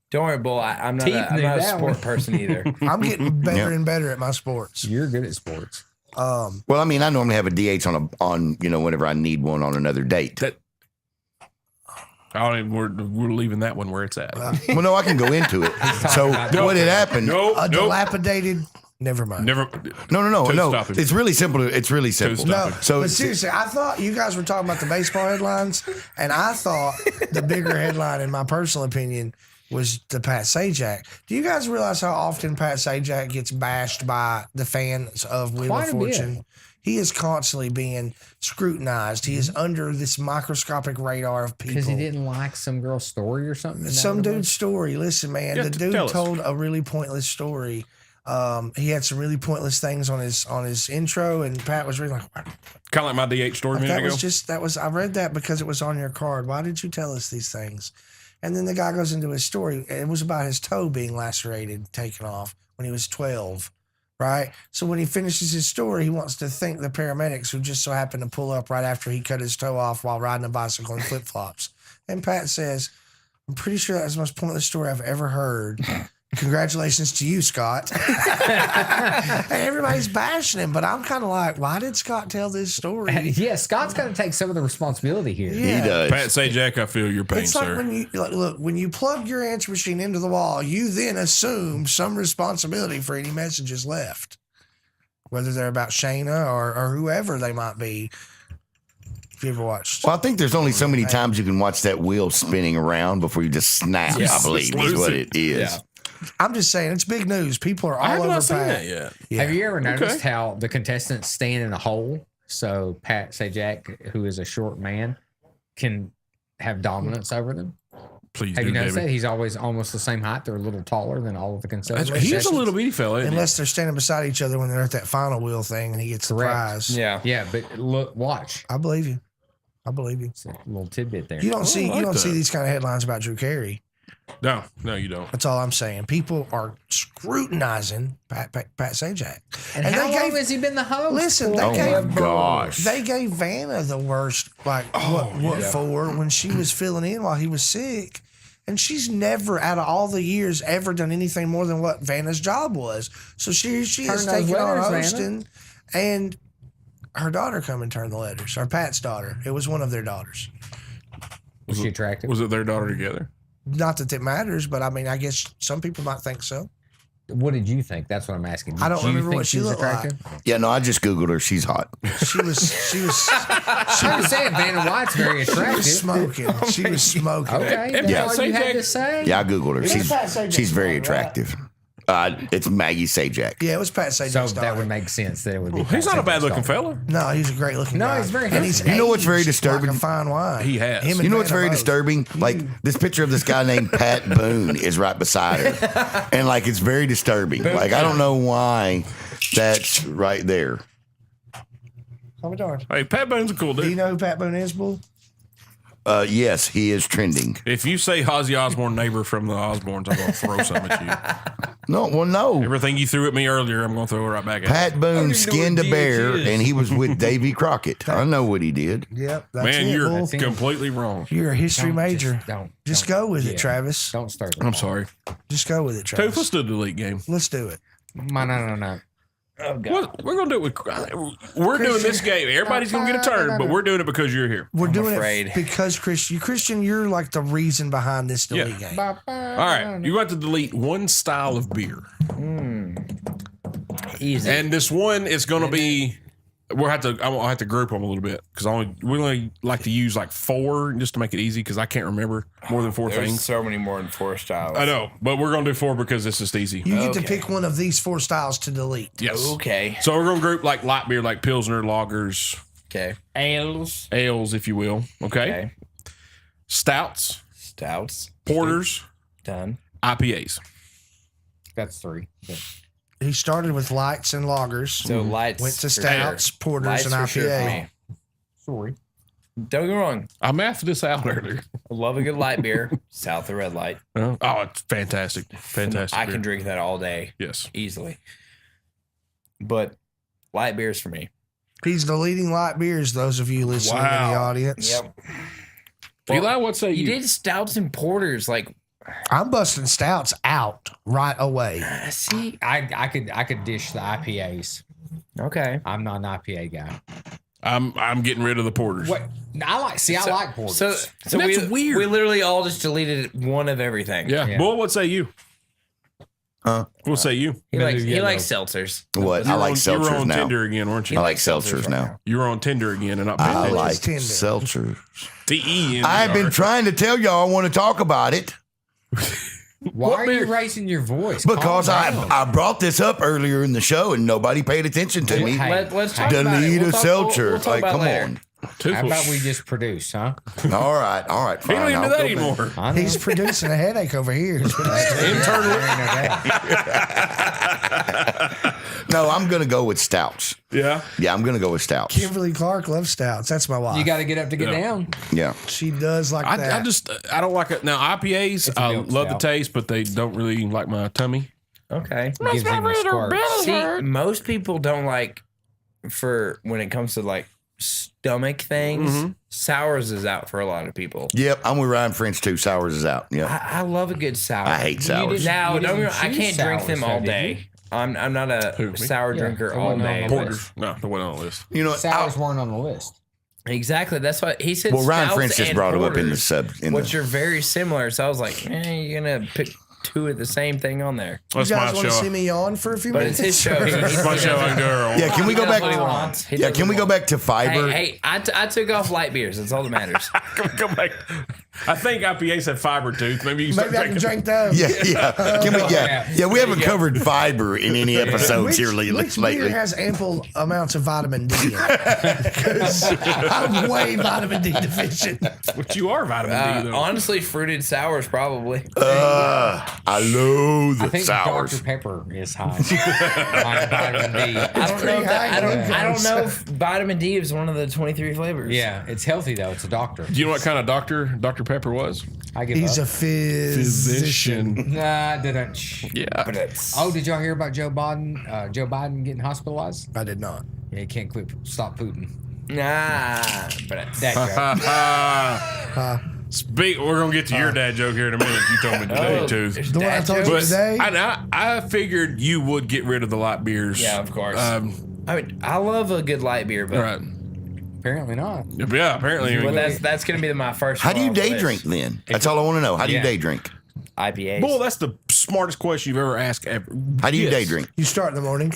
Don't worry, Bull. I'm not a sport person either. I'm getting better and better at my sports. You're good at sports. Well, I mean, I normally have a DH on whenever I need one on another date. We're leaving that one where it's at. Well, no, I can go into it. So what had happened? Dilapidated. Never mind. No. It's really simple. It's really simple. No, but seriously, I thought you guys were talking about the baseball headlines, and I thought the bigger headline, in my personal opinion, was the Pat Sajak. Do you guys realize how often Pat Sajak gets bashed by the fans of Wheel of Fortune? He is constantly being scrutinized. He is under this microscopic radar of people. Because he didn't like some girl's story or something? Some dude's story. Listen, man, the dude told a really pointless story. He had some really pointless things on his intro, and Pat was really like, kind of like my DH story a minute ago. I read that because it was on your card. Why did you tell us these things? And then the guy goes into his story. It was about his toe being lacerated, taken off when he was 12, right? So when he finishes his story, he wants to thank the paramedics who just so happened to pull up right after he cut his toe off while riding a bicycle in flip-flops. And Pat says, I'm pretty sure that was the most pointless story I've ever heard. Congratulations to you, Scott. And everybody's bashing him, but I'm kind of like, why did Scott tell this story? Yeah, Scott's got to take some of the responsibility here. Yeah. He does. Pat Sajak, I feel your pain, It's like sir. when you plug your answer machine into the wall, you then assume some responsibility for any messages left, whether they're about Shayna or whoever they might be. If you ever watched? Well, I think there's only so many times you can watch that wheel spinning around before you just snap. Yes. I believe is what it is. Yeah. I'm just saying, it's big news. People are all over Pat. Yeah. Have you ever noticed how the contestants stand in a hole? So Pat Sajak, who is a short man, can have dominance over them. Please have do, you noticed David. that? He's always almost the same height. They're a little taller than all of the contestants. He's a little bitty fella. Isn't Unless they're standing beside each other when they're at that final wheel thing and he gets the prize. Yeah, but look, watch. I believe you. I believe you. It's a little tidbit there. You don't see these kind of headlines about Drew Carey. No, you don't. That's all I'm saying. People are scrutinizing Pat Sajak. And how long has he been the host? Listen, they gave Vanna the worst, what for when she was filling in while he was sick. And she's never, out of all the years, ever done anything more than what Vanna's job was. So she has taken on hosting, and her daughter come and turn the letters, or Pat's daughter. It was one of their daughters. Was she attractive? Was it their daughter together? Not that it matters, but I mean, I guess some people might think so. What did you think? That's what I'm asking. I don't Did you remember think what she was looked attractive? Yeah, no, I just Googled her. She's hot. She was I was saying Vanna White's very attractive. smoking. She was smoking. Okay, that's all you had to say. Yeah, I Googled her. It's Pat Sajak. She's very attractive. It's Maggie Sajak. Yeah, it was Pat Sajak's So daughter. that would make sense that it would be. He's not a bad looking fella. No, he's a great looking guy. No, he's very And handsome. You know what's very aged disturbing? Like a fine wine. He has. Him and You know what's Vanna very both. disturbing? Like this picture of this guy named Pat Boone is right beside her, and like it's very disturbing. Like I don't know why that's right there. Oh my darn. Hey, Pat Boone's a cool Do you dude. know who Pat Boone is, Bull? Yes, he is trending. If you say Ozzy Osbourne neighbor from the Osbournes, I'm going to throw something at you. No, well, no. Everything you threw at me earlier, I'm going to throw it right back at Pat you. Boone skinned a bear, and he was with Davy Crockett. I know what he did. Yep. That's Man, it, you're bull. completely wrong. You're a history major. Don't go with it, Travis. Don't start. I'm sorry. Just go with it, Tooth, Travis. let's do the delete game. Let's do it. No. Oh, God. What, we're going to do it with. We're doing this game. Everybody's going to get a turn, but we're doing it because you're here. We're doing afraid. it because Christian, you're like the reason behind this delete game. All right. You got to delete one style of beer. Easy. And this one is going to be. I'll have to group them a little bit because we only like to use like 4 just to make it easy because I can't remember more than 4 There's things. so many more than 4 styles. I know, but we're going to do 4 because it's just easy. You get to pick one of these 4 styles to delete. Yes. Okay. So we're going to group like light beer, like Pilsner, lagers, Okay. Ales. if you will. Okay. Stouts, porters, Done. IPAs. That's 3. He started with lights and lagers. So lights. Went to for stouts, sure. porters, Lights and for sure for IPA. me. Sorry. Don't get me wrong. I mathed this out earlier. I love a good light beer. South of Red Light. Oh, it's fantastic. Fantastic. I beer. can drink that all day. Yes. Easily. But light beers for me. He's deleting light beers, those of you listening in the audience. Yep. Eli, what say You you? did stouts and porters. Like, I'm busting stouts out right away. see, I could dish the IPAs. Okay. I'm not an IPA guy. I'm getting rid of the porters. What? I like porters. So That's weird. We literally all just deleted one of everything. Yeah. Bull, what say you? Huh? What say you? He likes seltzers. What? I like You were seltzers on now. Tinder again, weren't you? I like seltzers now. You were on Tinder again and not I Pennington. like Tinder? seltzers. TE. I've been trying to tell y'all I want to talk about it Why are you raising your voice? because Calm down. I brought this up earlier in the show and nobody paid attention to me. Let's talk about it. Delete We'll a talk- seltzer. we'll talk Like, about it come later. on. How about we just produce, huh? All right, fine. He don't even do I'll that go anymore. back. I know. He's producing a headache over here. is what he's doing. No, I'm going to go with stouts. Yeah. Yeah, I'm going to go with stouts. Kimberly Clark loves stouts. That's my wife. You got to get up to get down. Yeah. She does like that. I don't like it. Now, IPAs, I milk love the stout. taste, but they don't really like my tummy. Okay. Gives him a squirt. See, most people don't like, for when it comes to like stomach things, sours is out for a lot of people. Yep, I'm with Ryan French too. Sours is out. Yeah. I love a good sour. I hate sours. Now, You don't get me didn't wrong, I choose can't drink sours, them though, all did day. you? I'm not a Who, me? sour Yeah, drinker they all weren't on day. the but- list. No, the one on the list. You know, Sours weren't on the list. Exactly. That's what he said. well, Ryan stouts French just and brought him up in the porters, sub. which are very similar. So I was like, you're gonna pick 2 of the same thing on there. you That's my guys want to show. see me yawn for a few But minutes? it's his show. That's my show. I can go. Yeah, can we go back? That's what he wants. He Yeah, does can what we he go back to fiber? Hey, I took off light beers. That's all that matters. Go back. I think IPAs have fiber tooth. Maybe you can Maybe I start can drinking. drink those. Yeah. Can we, yeah. We haven't covered fiber in any episodes here Which lately. beer has ample amounts of vitamin D in it? Because I'm way vitamin D deficient. But you are vitamin D, though. Honestly, fruited sours probably. I love I the think sours. Dr. Pepper is high. High in vitamin D. I don't know. If that, I don't. high. I don't know if vitamin D is one of the 23 flavors. Yeah, it's healthy though. It's a doctor. Do you know what kind of doctor Dr. Pepper was? I give He's up. a physician. Nah, didn't. Yeah. But it's, Oh, did y'all hear about Joe Biden? Joe Biden getting hospitalized? I did not. Yeah, he can't stop Putin. nah. But it's, That joke. We're gonna get to your dad joke here in a minute. You told me today, too. there's The one I dad told you jokes? today. I figured you would get rid of the light beers. Yeah, of course. All I mean, I love a good light beer, but right. Apparently not. Yeah, apparently. but that's gonna be my first. How do you one on the day list. drink then? That's all I want to know. How do you Yeah. day drink? IPAs. Bull, that's the smartest question you've ever asked ever. How do you Yes. day drink? You start in the morning.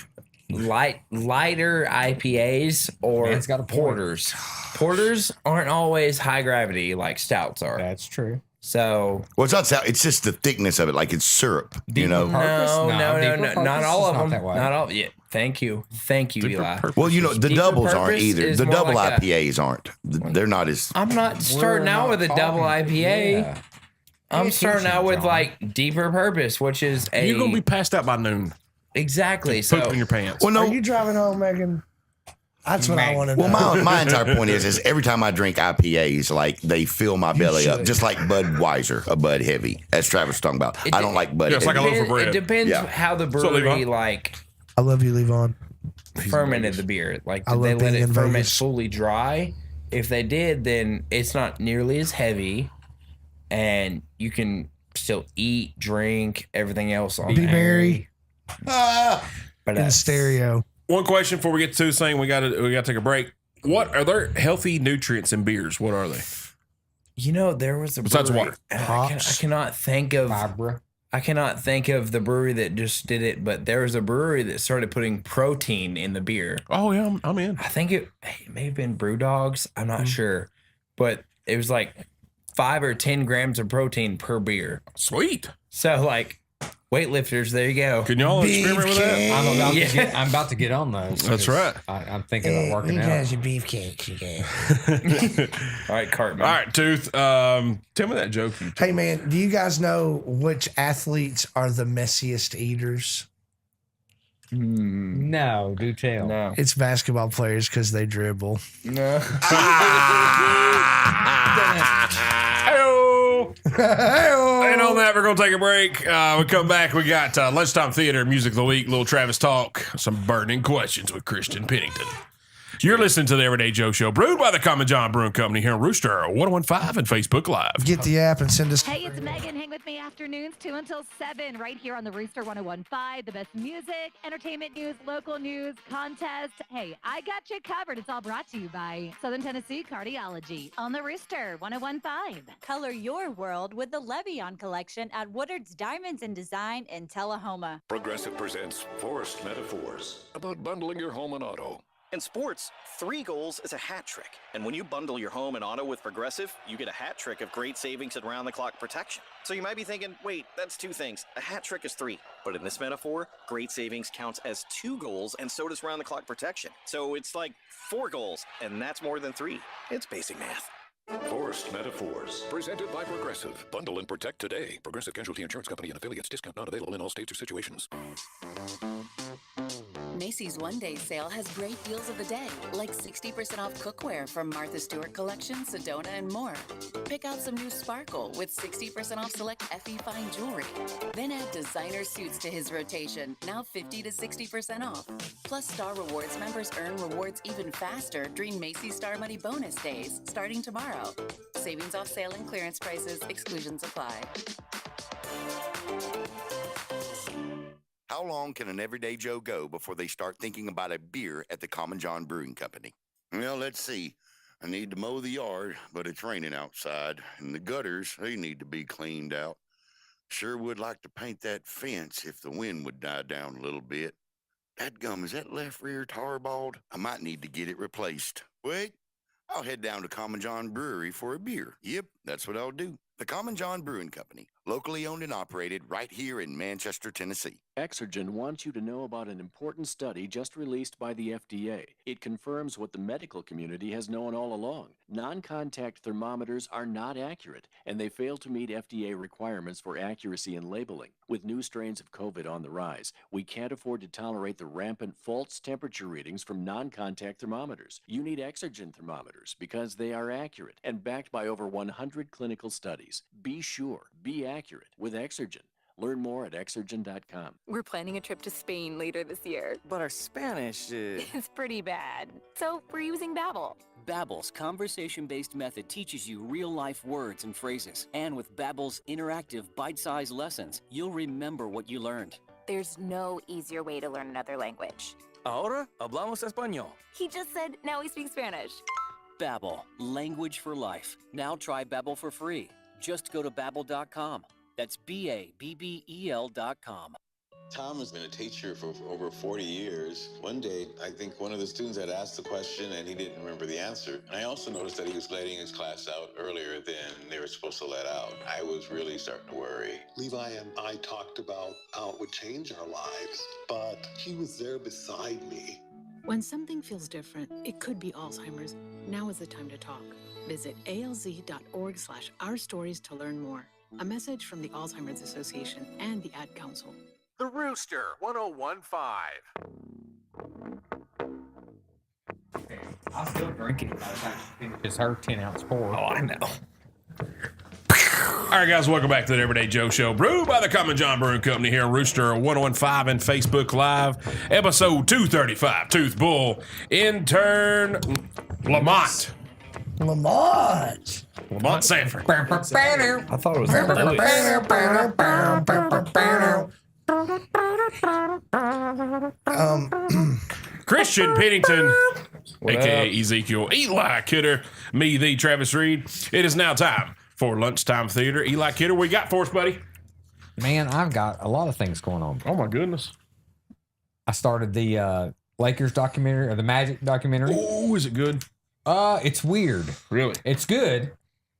Lighter IPAs or Man's got a point. porters. Porters aren't always high gravity like stouts are. That's true. So Well, it's not sour. It's just the thickness of it, like it's syrup. You know. Purpose? no, Deeper not purpose all is of not them. that way. Not all. Yeah. Thank you, Eli. Well, you know the Deeper doubles aren't purpose either. is The more double like a- IPAs aren't. They're not as. I'm not starting out with a double IPA. Yeah. I'm Pay starting out attention, with John. like deeper purpose, which is a You're gonna be passed out by noon. exactly. Poop So in your pants. Well, no. Are you driving home, Megan? That's what I want to know. Well, my entire point is every time I drink IPAs, like they fill my belly up, just like Budweiser, a Bud Heavy, as Travis was talking about. I don't like Bud Heavy. like a loaf of bread. It depends how the brewery I love you, Levon. fermented the beer. Like, I did love they let being it in ferment Vegas. fully dry? If they did, then it's not nearly as heavy, and you can still eat, drink, everything else on Be there. merry. But In stereo. One question before we get to saying we got to take a break. What are there healthy nutrients in beers? What are they? You know, there was a besides brewery, water. I cannot think of I cannot think of the brewery that just did it, but there was a brewery that started putting protein in the beer. Oh yeah, I'm in. I think it may have been Brew Dogs. I'm not sure, but it was like 5 or 10 grams of protein per beer. Sweet. So like weightlifters, there you go. Can y'all experiment with that? I'm about to get on those. That's right. I'm thinking about working out. You guys, your beefcake, you guys. All right, Cartman. All right, Tooth. Tell me that joke. Hey, man, do you guys know which athletes are the messiest eaters? No, do tell. No. It's basketball players because they dribble. No. And on that, we're going to take a break. We come back. We got Lunchtime Theater, Music of the Week, little Travis Talk, some burning questions with Christian Pennington. You're listening to the Everyday Joe Show, brewed by the Common John Brewing Company here on Rooster 1015 and Facebook Live. Get the app and send us. Hey, it's Megan. Hang with me afternoons 2 until 7 right here on the Rooster 1015. The best music, entertainment news, local news, contests. Hey, I got you covered. It's all brought to you by Southern Tennessee Cardiology on the Rooster 1015. Color your world with the Le'Veon collection at Woodard's Diamonds and Design in Tullahoma. Progressive presents Forced Metaphors about bundling your home and auto. In sports, 3 goals is a hat trick. And when you bundle your home and auto with Progressive, you get a hat trick of great savings and round-the-clock protection. So you might be thinking, wait, that's 2 things. A hat trick is 3. But in this metaphor, great savings counts as 2 goals, and so does round-the-clock protection. So it's like 4 goals, and that's more than 3. It's basic math. Forced Metaphors, presented by Progressive. Bundle and protect today. Progressive Casualty Insurance Company and affiliates. Discount not available in all states or situations. Macy's One Day Sale has great deals of the day, like 60% off cookware from Martha Stewart Collection, Sedona, and more. Pick out some new sparkle with 60% off select FE Fine jewelry. Then add designer suits to his rotation, now 50 to 60% off. Plus, Star Rewards members earn rewards even faster during Macy's Star Money Bonus Days, starting tomorrow. Savings off sale and clearance prices, exclusions apply. How long can an everyday Joe go before they start thinking about a beer at the Common John Brewing Company? Well, let's see. I need to mow the yard, but it's raining outside, and the gutters, they need to be cleaned out. Sure would like to paint that fence if the wind would die down a little bit. Dadgum, is that left rear tarballed? I might need to get it replaced. Wait, I'll head down to Common John Brewery for a beer. Yep, that's what I'll do. The Common John Brewing Company, locally owned and operated right here in Manchester, Tennessee. Exergen wants you to know about an important study just released by the FDA. It confirms what the medical community has known all along. Non-contact thermometers are not accurate, and they fail to meet FDA requirements for accuracy in labeling. With new strains of COVID on the rise, we can't afford to tolerate the rampant false temperature readings from non-contact thermometers. You need Exergen thermometers because they are accurate and backed by over 100 clinical studies. Be sure, be accurate with Exergen. Learn more at Exergen.com. We're planning a trip to Spain later this year. But our Spanish is... It's pretty bad. So we're using Babbel. Babbel's conversation-based method teaches you real-life words and phrases. And with Babbel's interactive, bite-sized lessons, you'll remember what you learned. There's no easier way to learn another language. Ahora hablamos español. He just said, now we speak Spanish. Babbel, language for life. Now try Babbel for free. Just go to Babbel.com. That's Babbel.com. Tom has been a teacher for over 40 years. One day, I think one of the students had asked the question and he didn't remember the answer. And I also noticed that he was letting his class out earlier than they were supposed to let out. I was really starting to worry. Levi and I talked about how it would change our lives, but he was there beside me. When something feels different, it could be Alzheimer's. Now is the time to talk. Visit alz.org/ourstories to learn more. A message from the Alzheimer's Association and the Ad Council. The Rooster 1015. I'll still drink it by the time she finishes her 10-ounce pour. Oh, I know. All right, guys, welcome back to the Everyday Joe Show, brewed by the Common John Brewing Company here on Rooster 1015 and Facebook Live, episode 235. Tooth Bull, intern Lamont Sanford. I thought it was Christian Pennington, What aka up? Ezekiel, Eli Kidder, me, the Travis Reed. It is now time for Lunchtime Theater. Eli Kidder, what you got for us, buddy? Man, I've got a lot of things going on. Oh, my goodness. I started the Lakers documentary, or the Magic documentary. Oh, is it good? It's weird. Really? It's good.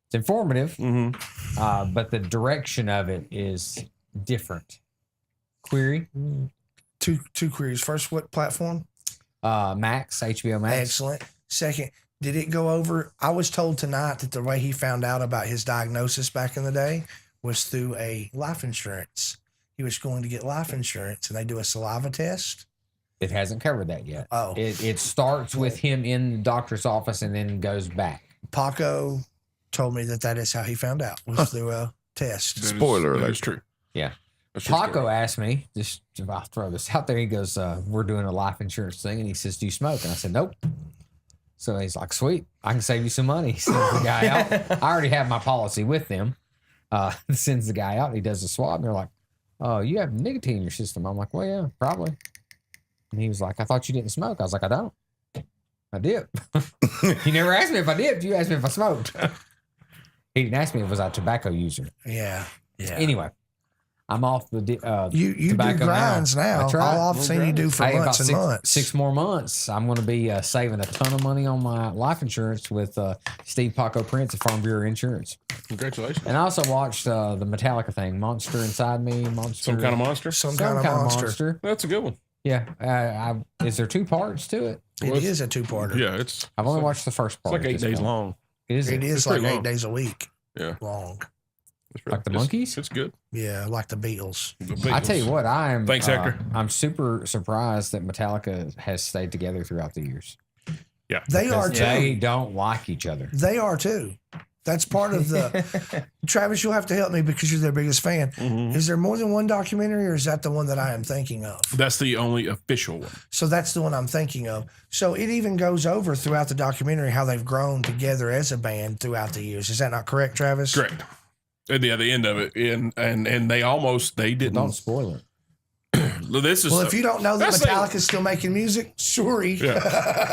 It's informative. Mm-hmm. But the direction of it is different. Query? Two queries. First, what platform? Max, HBO Max. Excellent. Second, did it go over? I was told tonight that the way he found out about his diagnosis back in the day was through a life insurance. He was going to get life insurance, and they do a saliva test. It hasn't covered that yet. Oh. It starts with him in the doctor's office and then goes back. Paco told me that is how he found out, was through a test. Spoiler alert. That's true. Yeah. That's true Paco story. asked me, just I'll throw this out there. He goes, we're doing a life insurance thing. And he says, do you smoke? And I said, nope. So he's like, sweet, I can save you some money. He sends the guy out. I already have my policy with them. Sends the guy out. And he does a swab. And they're like, oh, you have nicotine in your system. I'm like, well, yeah, probably. And he was like, I thought you didn't smoke. I was like, I don't. I did. You never asked me if I did. You asked me if I smoked. He didn't ask me if I was a tobacco user. Yeah. Anyway, I'm off the You do tobacco grinds now. That's right. All I've seen you do for Hey, months about and months. 6 more months. I'm going to be saving a ton of money on my life insurance with Steve Paco Prince of Farm Bureau Insurance. Congratulations. And I also watched the Metallica thing, Monster Inside Me, Monster. Some kind of monster? Some kind of monster. That's a good one. Yeah. Is there 2 parts to it? It is a 2-parter. Yeah, it's. I've only watched the first part. It's like 8 days long. Is it? It is It's like pretty 8 long. days a week Yeah. long. Like the Monkees? It's good. Yeah, like the Beatles. I tell you what, I am. Thanks, Hector. I'm super surprised that Metallica has stayed together throughout the years. Yeah. They are Because too. They don't like each other. They are too. That's part of the. Travis, you'll have to help me because you're their biggest fan. Mm-hmm. Is there more than one documentary, or is that the one that I am thinking of? That's the only official one. So that's the one I'm thinking of. So it even goes over throughout the documentary how they've grown together as a band throughout the years. Is that not correct, Travis? Correct. At the end of it, and they didn't. Don't spoil it. This is Well, if you don't know that that's like- Metallica's still making music, sorry. Yeah.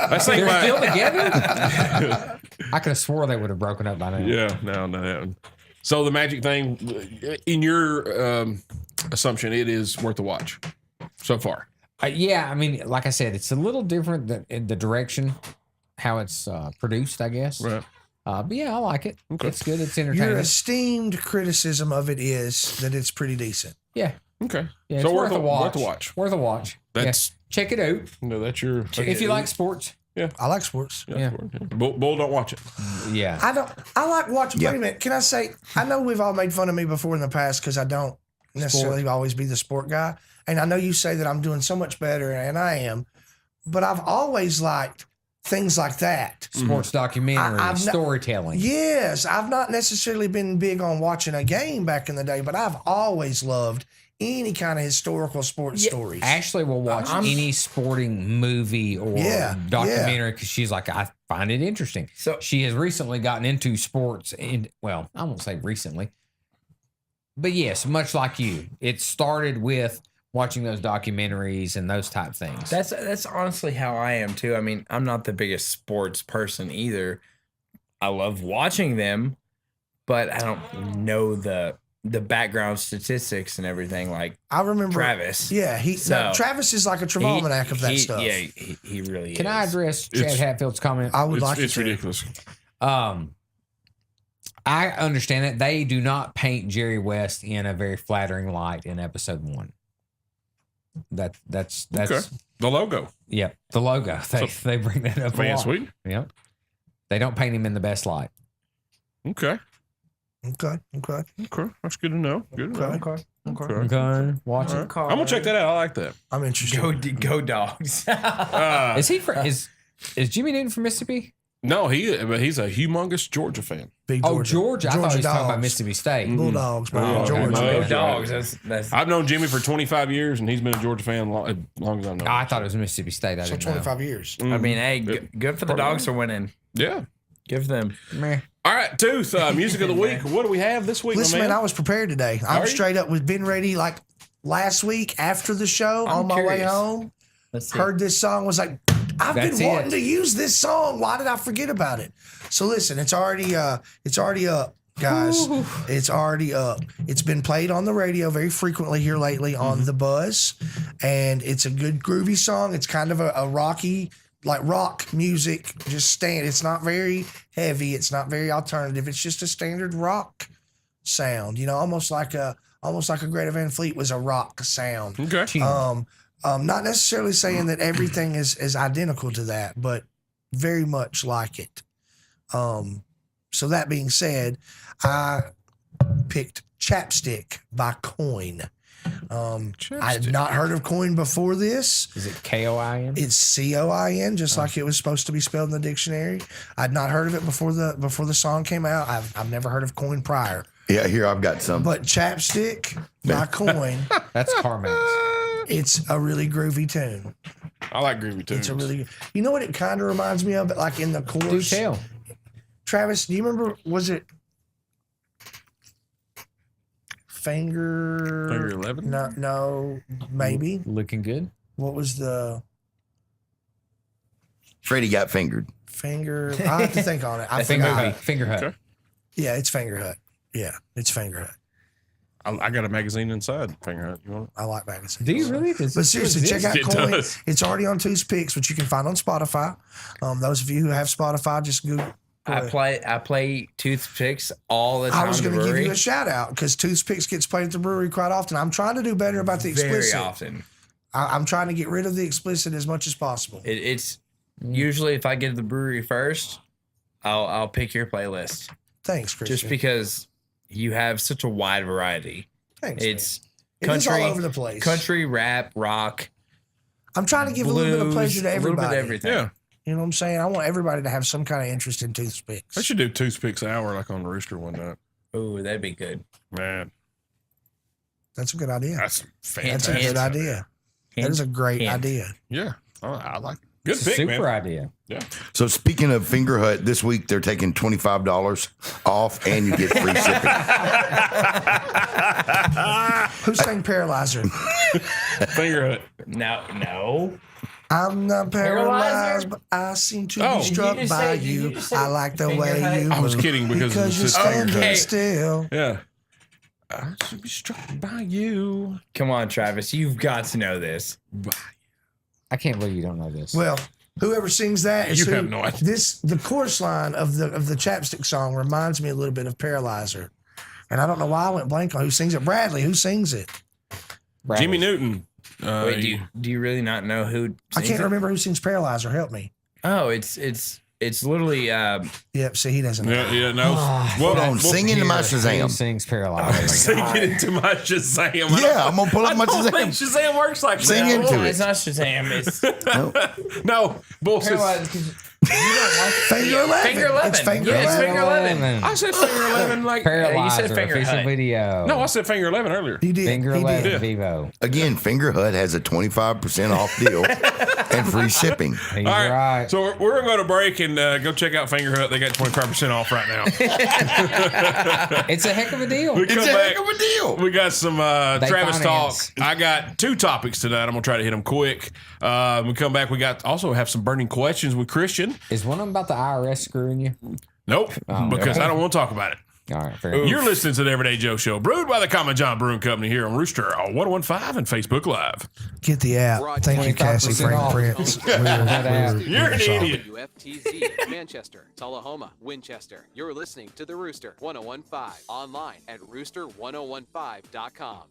That's like They're my- still together? I could have swore they would have broken up by now. Yeah, no. So the Magic thing, in your assumption, it is worth a watch so far. Yeah, I mean, like I said, it's a little different in the direction, how it's produced, I guess. Right. But yeah, I like it. Okay. It's good. It's Your entertaining. esteemed criticism of it is that it's pretty decent. Yeah. Okay. Yeah, So it's worth worth a a watch. Worth a watch. Worth a watch. That's check it out. No, that's your. If you like sports. Yeah. I like sports. Yeah. Bull, don't watch it. Yeah. I like watching. Wait a minute. Can I say? I know we've all made fun of me before in the past because I don't necessarily always be the sport guy, and I know you say that I'm doing so much better, and I am, but I've always liked things like that. Sports documentary, I've not- storytelling. Yes, I've not necessarily been big on watching a game back in the day, but I've always loved any kind of historical sports stories. Ashley will watch any sporting movie or documentary because she's like, I find it interesting. So she has recently gotten into sports, well, I won't say recently, but yes, much like you, it started with watching those documentaries and those type things. That's honestly how I am too. I mean, I'm not the biggest sports person either. I love watching them, but I don't know the background statistics and everything like I remember Travis. Yeah, Travis is like a Travolmanac of that stuff. Yeah, he really Can is. I address Chad Hatfield's comment? I would like It's to. ridiculous. I understand that they do not paint Jerry West in a very flattering light in episode 1. That's Okay. The logo. Yep, the logo. They bring that up. Van a lot. Sweet. Yep. They don't paint him in the best light. Okay. Okay. That's good to know. Good to know. Okay. Watch it. I'm gonna check that out. I like that. I'm interested. Go dogs. Is he from? Is Jimmy Newton from Mississippi? No, he's a humongous Georgia fan. Big Georgia. I thought he was talking about Dogs. Mississippi State. Bulldogs, man. Oh, Georgia. No, Go Dogs. That's I've known Jimmy for 25 years, and he's been a Georgia fan as long as I know. I thought it was Mississippi State. I So didn't know. 25 years. I mean, hey, good for the Dogs for winning. Yeah. Give them. Meh. All right, Tooth, music of the week. What do we have this week, Listen, my man, I was prepared today. I'm straight up with been ready like last week after the show I'm on my way curious. home. Let's see. Heard this song, was like, I've That's been wanting it. to use this song. Why did I forget about it? So listen, it's already up, guys. It's already up. It's been played on the radio very frequently here lately on The Buzz, and it's a good groovy song. It's kind of a rocky, like rock music. It's not very heavy. It's not very alternative. It's just a standard rock sound. You know, almost like a Greta Van Fleet was a rock sound. Okay. Not necessarily saying that everything is identical to that, but very much like it. So that being said, I picked Chapstick by Coin. I had not heard of Coin before this. Is it Koin? It's Coin, just like it was supposed to be spelled in the dictionary. I'd not heard of it before the song came out. I've never heard of Coin prior. Yeah, here I've got some. But Chapstick by Coin, That's Carmex. it's a really groovy tune. I like groovy tunes. It's a really, you know what it kind of reminds me of, but like in the Do chorus. tell. Travis, do you remember? Was it Finger 11? No, maybe. Looking good. What was the Freddie got fingered. Finger? I have to think on it. I Finger forgot. Hut. Finger Hut. Okay. Yeah, it's Finger Hut. Yeah, it's Finger Hut. I got a magazine inside Finger Hut. You want it? I like magazines. Do you really? Does But this seriously, check out exist? It Coin. does. It's already on Toothpicks, which you can find on Spotify. Those of you who have Spotify, just Google. I play Toothpicks all the time. I was going going to to give you a shout out because Toothpicks gets played at the brewery quite often. I'm trying to do better about the explicit. very often. I'm trying to get rid of the explicit as much as possible. It's usually if I get to the brewery first, I'll pick your playlist. Thanks, Christian. Just because you have such a wide variety. Thanks, It's man. It is country, all over the place. country, rap, rock. I'm trying to give a little bit of pleasure to blues, a little bit everybody. of everything. Yeah. You know what I'm saying? I want everybody to have some kind of interest in Toothpicks. I should do Toothpicks Hour like on the Rooster one night. Ooh, that'd be good. Man, That's a good idea. that's That's fantastic. a good idea. That is a great idea. Yeah. I like it. Good It's a pick, super man. idea. Yeah. So speaking of Finger Hut, this week they're taking $25 off and you get free shipping. Who sang Paralyzer? Finger Hut. No. I'm not Paralyzer? paralyzed, but I seem to Oh. be struck Did you just by say- you. did you just say I like the Finger way Hut? you move. I was kidding because you're it's Finger standing Hut. still. Yeah. I should be struck by you. Come on, Travis. You've got to know this. I can't believe you don't know this. Well, whoever sings that is You who, have no idea. the chorus line of the Chapstick song reminds me a little bit of Paralyzer. And I don't know why I went blank on who sings it. Bradley, who sings it? Bradley. Jimmy Newton. Wait, do you really not know who? I sings can't it? remember who sings Paralyzer. Help me. Oh, it's literally. Yep, see, he doesn't know. Yeah, no. Hold on, sing into my Who Shazam. sings Paralyzed? Sing it into my Shazam. Yeah, I'm gonna pull up my I don't think Shazam. Shazam works like Sing that. into No, it. it's not Shazam. It's No, bullshit. Paralyzed 'cause you don't like Finger 11. Finger 11. It's Finger Yeah, it's 11. Finger 11. I said Finger 11 like. Paralyzer you said Finger official Hut. video. No, I said Finger 11 earlier. He did. Finger he 11 did. Vivo. Again, Finger Hut has a 25% off deal and free shipping. He's All right. right. So we're going to go to break and go check out Finger Hut. They got 25% off right now. It's a heck of a deal. We It's come a back. heck of a deal. We got some Travis finance. talk. I got 2 topics tonight. I'm gonna try to hit them quick. We come back. We also have some burning questions with Christian. Is one of them about the IRS screwing you? Nope, Oh, because okay. I don't want to talk about it. All right, fair enough. You're listening to the Everyday Joe Show, brewed by the Common John Brewing Company here on Rooster on 101.5 and Facebook Live. Get the app. Thank you, Cassie 25% Frank off. Prince. You're an idiot. WFTZ, Manchester, Tullahoma, Winchester. You're listening to The Rooster 101.5 online at rooster1015.com.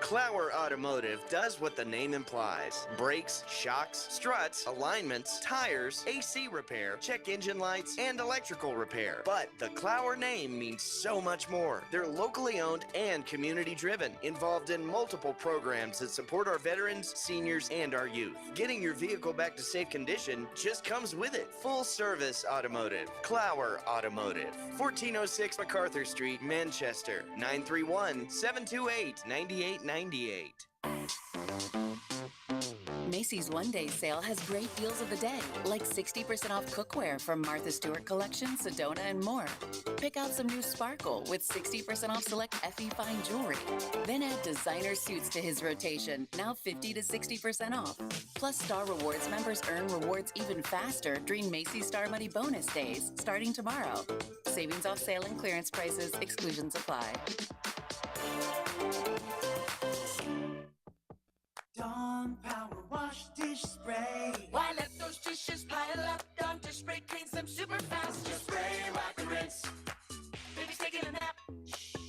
Clower Automotive does what the name implies. Brakes, shocks, struts, alignments, tires, AC repair, check engine lights, and electrical repair. But the Clower name means so much more. They're locally owned and community driven, involved in multiple programs that support our veterans, seniors, and our youth. Getting your vehicle back to safe condition just comes with it. Full service automotive. Clower Automotive. 1406 MacArthur Street, Manchester. 931-728-9898. Macy's One Day Sale has great deals of the day, like 60% off cookware from Martha Stewart Collection, Sedona, and more. Pick out some new sparkle with 60% off select FE Fine Jewelry. Then add designer suits to his rotation, now 50 to 60% off. Plus, Star Rewards members earn rewards even faster during Macy's Star Money Bonus Days, starting tomorrow. Savings off sale and clearance prices, exclusions apply. Dawn Power Wash Dish Spray. Why let those dishes pile up? Dawn Dish Spray cleans them super fast. Just spray, wipe and rinse. Baby's taking a nap.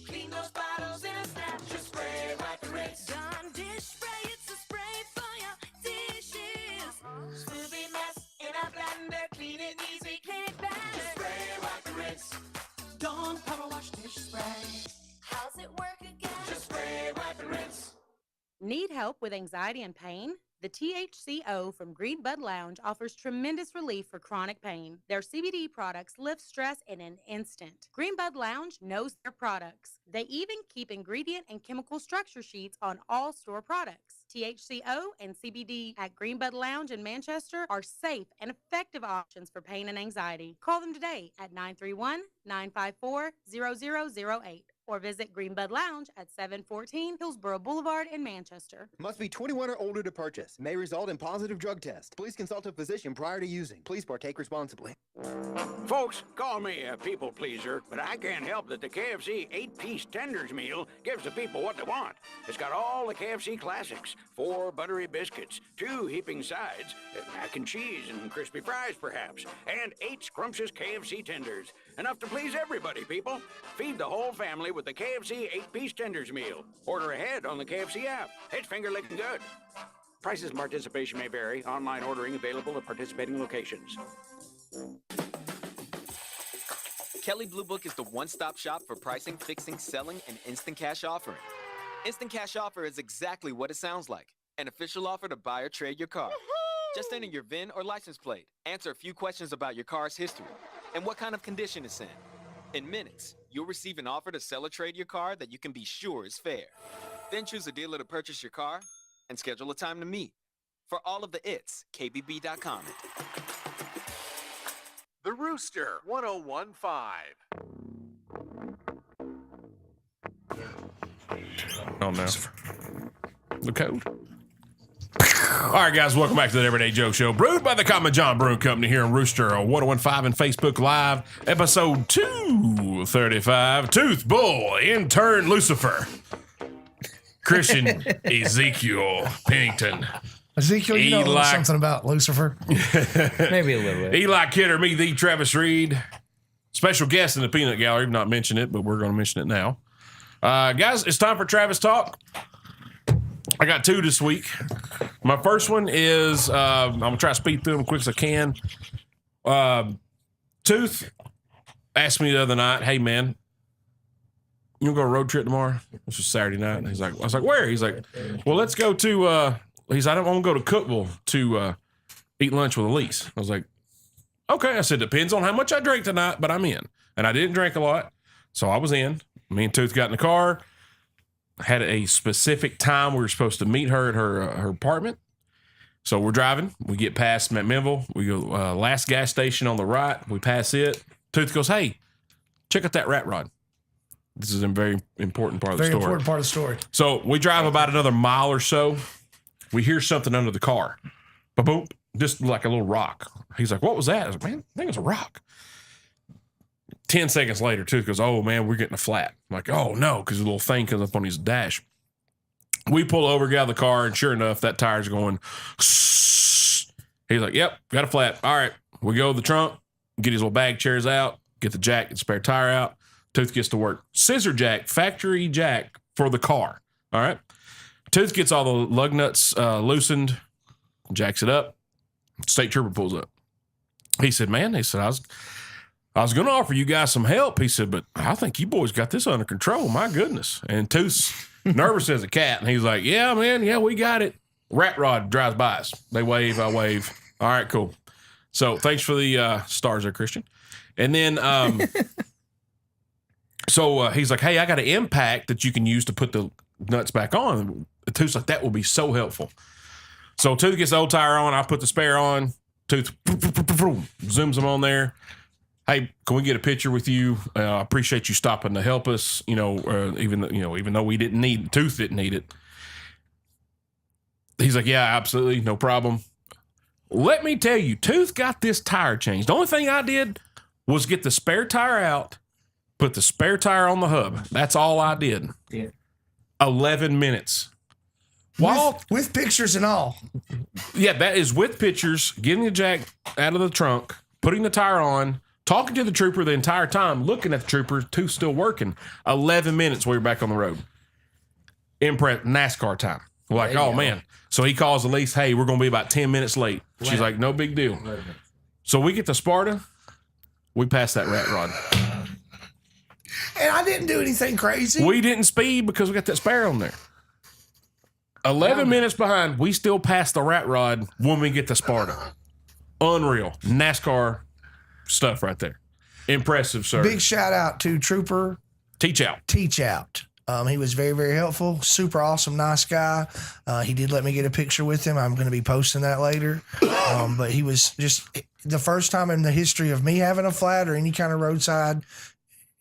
Clean those bottles in a snap. Just spray, wipe and rinse. Dawn Dish Spray, it's a spray for your dishes. Snoopy mess in a blender. Clean it easy, clean it better. Just spray, wipe and rinse. Dawn Power Wash Dish Spray. How's it work again? Just spray, wipe and rinse. Need help with anxiety and pain? The THCO from Green Bud Lounge offers tremendous relief for chronic pain. Their CBD products lift stress in an instant. Green Bud Lounge knows their products. They even keep ingredient and chemical structure sheets on all store products. THCO and CBD at Green Bud Lounge in Manchester are safe and effective options for pain and anxiety. Call them today at 931-954-0008. Or visit Green Bud Lounge at 714 Hillsborough Boulevard in Manchester. Must be 21 or older to purchase. May result in positive drug test. Please consult a physician prior to using. Please partake responsibly. Folks, call me a people pleaser, but I can't help that the KFC 8-piece tenders meal gives the people what they want. It's got all the KFC classics, 4 buttery biscuits, 2 heaping sides, mac and cheese and crispy fries perhaps, and 8 scrumptious KFC tenders. Enough to please everybody, people. Feed the whole family with the KFC 8-piece tenders meal. Order ahead on the KFC app. It's finger-licking good. Prices and participation may vary. Online ordering available at participating locations. Kelly Blue Book is the one-stop shop for pricing, fixing, selling, and instant cash offering. Instant cash offer is exactly what it sounds like. An official offer to buy or trade your car. Just enter your VIN or license plate, answer a few questions about your car's history, and what kind of condition it's in. In minutes, you'll receive an offer to sell or trade your car that you can be sure is fair. Then choose a dealer to purchase your car and schedule a time to meet. For all of the its, KBB.com. The Rooster 1015. Oh, no. The code. All right, guys, welcome back to the Everyday Joe Show, brewed by the Common John Brewing Company here in Rooster 1015 and Facebook Live, episode 235. Tooth Bull, intern Lucifer, Christian Ezekiel Pennington. Ezekiel, you know something about Lucifer? Maybe a little bit. Eli Kidder, me, the Travis Reed. Special guest in the Peanut Gallery. We've not mentioned it, but we're going to mention it now. Guys, it's time for Travis Talk. I got 2 this week. My first one is, I'm going to try to speed through them as quick as I can. Tooth asked me the other night, hey, man, you want to go on a road trip tomorrow? This was Saturday night. And I was like, where? He's like, well, let's go to, I don't want to go to Cookville to eat lunch with Elise. I was like, okay. I said, depends on how much I drank tonight, but I'm in. And I didn't drink a lot, so I was in. Me and Tooth got in the car. Had a specific time we were supposed to meet her at her apartment. So we're driving. We get past McMinnville. We go last gas station on the right. We pass it. Tooth goes, hey, check out that rat rod. This is a very important part of the story. Very important part of the story. So we drive about another mile or so. We hear something under the car. Ba-boom. Just like a little rock. He's like, what was that? I was like, man, I think it's a rock. 10 seconds later, Tooth goes, oh, man, we're getting a flat. I'm like, oh, no, because a little thing comes up on his dash. We pull over, get out of the car, and sure enough, that tire's going. He's like, yep, got a flat. All right. We go to the trunk, get his little bag chairs out, get the jack and spare tire out. Tooth gets to work. Scissor jack, factory jack for the car. All right. Tooth gets all the lug nuts loosened, jacks it up. State trooper pulls up. He said, man, I was going to offer you guys some help. He said, but I think you boys got this under control. My goodness. And Tooth's nervous as a cat. And he's like, yeah, man. Yeah, we got it. Rat Rod drives by us. They wave. I wave. All right, cool. So thanks for the stars there, Christian. And then so he's like, hey, I got an impact that you can use to put the nuts back on. Tooth's like, that will be so helpful. So Tooth gets the old tire on. I put the spare on. Tooth zooms them on there. Hey, can we get a picture with you? I appreciate you stopping to help us. Even though we didn't need Tooth didn't need it. He's like, yeah, absolutely, no problem. Let me tell you, Tooth got this tire changed. The only thing I did was get the spare tire out, put the spare tire on the hub. That's all I did. Yeah. 11 minutes. With pictures and all. Yeah, that is with pictures, getting the jack out of the trunk, putting the tire on, talking to the trooper the entire time, looking at the trooper, Tooth still working. 11 minutes we were back on the road. NASCAR time. We're like, oh, man. So he calls Elise, hey, we're going to be about 10 minutes late. She's like, no big deal. So we get to Sparta. We pass that rat rod. And I didn't do anything crazy. We didn't speed because we got that spare on there. 11 minutes behind, we still pass the rat rod when we get to Sparta. Unreal. NASCAR stuff right there. Impressive, sir. Big shout out to Trooper Teach Out. He was very, very helpful. Super awesome, nice guy. He did let me get a picture with him. I'm going to be posting that later. But he was just the first time in the history of me having a flat or any kind of roadside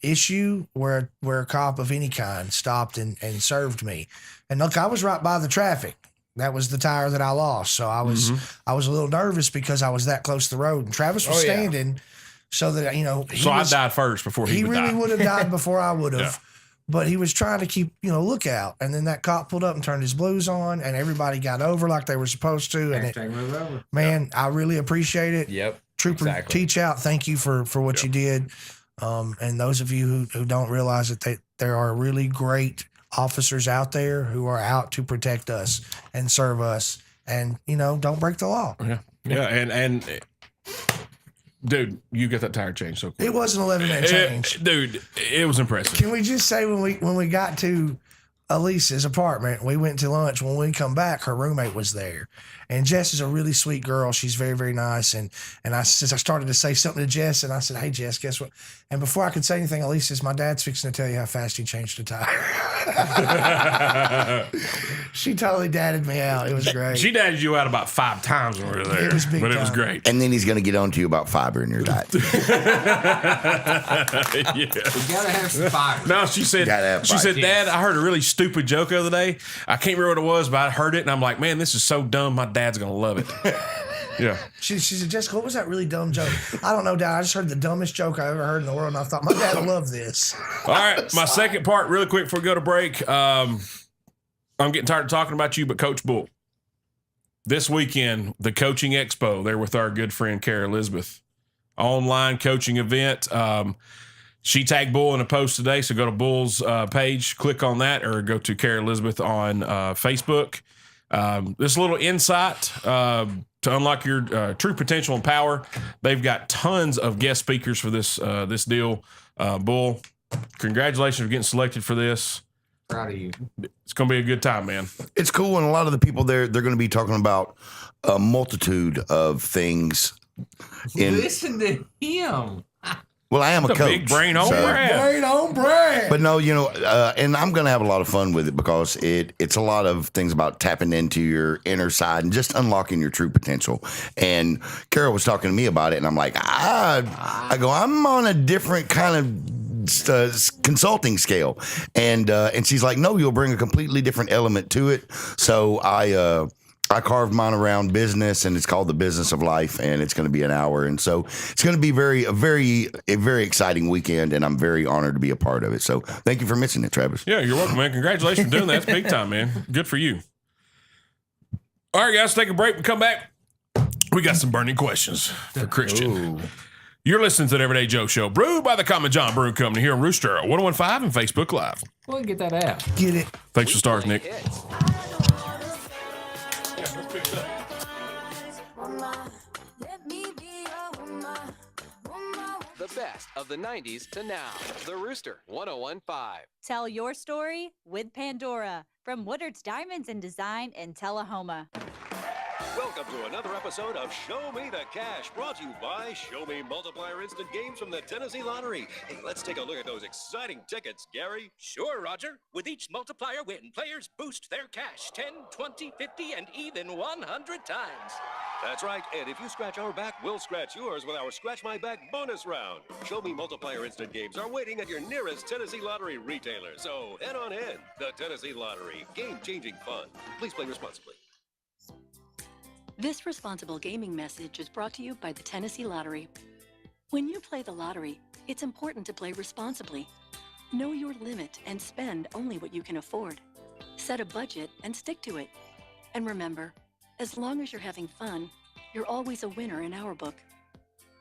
issue where a cop of any kind stopped and served me. And look, I was right by the traffic. That was the tire that I lost. So I was a little nervous because I was that close to the road. And Travis was standing so that, I died first before he would die. He really would have died before I would have. Yeah. But he was trying to keep, lookout. And then that cop pulled up and turned his blues on, and everybody got over like they were supposed to. And man, I really appreciate it. Yep. Trooper, Teach Out, thank you for what you did. And those of you who don't realize that there are really great officers out there who are out to protect us and serve us, and don't break the law. Yeah, and dude, you got that tire changed so quick. It was an 11-minute change, dude. It was impressive. Can we just say when we got to Elise's apartment, we went to lunch. When we come back, her roommate was there. And Jess is a really sweet girl. She's very, very nice. And I started to say something to Jess, and I said, hey, Jess, guess what? And before I could say anything, Elise says, my dad's fixing to tell you how fast he changed the tire. She totally dadded me out. It was great. She dadded you out about 5 times when we were there. It was big but time. It was great. And then he's going to get on to you about fiber in your diet. You gotta have some fiber. No, she said, Dad, I heard a really stupid joke the other day. I can't remember what it was, but I heard it, and I'm like, man, this is so dumb. My dad's going to love it. Yeah. She said, Jessica, what was that really dumb joke? I don't know, Dad. I just heard the dumbest joke I ever heard in the world, and I thought, my dad will love this. All right, my second part, really quick before we go to break. I'm getting tired of talking about you, but Coach Bull. This weekend, the Coaching Expo, there with our good friend, Kara Elizabeth. Online coaching event. She tagged Bull in a post today, so go to Bull's page, click on that, or go to Kara Elizabeth on Facebook. This little insight to unlock your true potential and power. They've got tons of guest speakers for this deal. Bull, congratulations for getting selected for this. Proud of you. It's going to be a good time, man. It's cool, and a lot of the people there, they're going to be talking about a multitude of things. Listen to him. Well, I am a coach. Big brain on Brad. Brain on Brad. But no, and I'm going to have a lot of fun with it because it's a lot of things about tapping into your inner side and just unlocking your true potential. And Carol was talking to me about it, and I'm like, I'm on a different kind of consulting scale. And she's like, no, you'll bring a completely different element to it. So I carved mine around business, and it's called The Business of Life, and it's going to be an hour. And so it's going to be a very exciting weekend, and I'm very honored to be a part of it. So thank you for mentioning it, Travis. Yeah, you're welcome, man. Congratulations for doing that. It's big time, man. Good for you. All right, guys, take a break. We come back. We got some burning questions for Christian. Ooh. You're listening to the Everyday Joe Show, brewed by the Common John Brewing Company here on Rooster 1015 and Facebook Live. We'll get that out. Get it. Thanks for stars, Nick. of the 90s to now. The Rooster, 101.5. Tell your story with Pandora from Woodard's Diamonds and Design in Tullahoma. Welcome to another episode of Show Me the Cash, brought to you by Show Me Multiplier Instant Games from the Tennessee Lottery. Hey, let's take a look at those exciting tickets, Gary. Sure, Roger. With each multiplier win, players boost their cash 10, 20, 50, and even 100 times. That's right, and if you scratch our back, we'll scratch yours with our Scratch My Back bonus round. Show Me Multiplier Instant Games are waiting at your nearest Tennessee Lottery retailer, so head on in. The Tennessee Lottery, game-changing fun. Please play responsibly. This responsible gaming message is brought to you by the Tennessee Lottery. When you play the lottery, it's important to play responsibly. Know your limit and spend only what you can afford. Set a budget and stick to it. And remember, as long as you're having fun, you're always a winner in our book.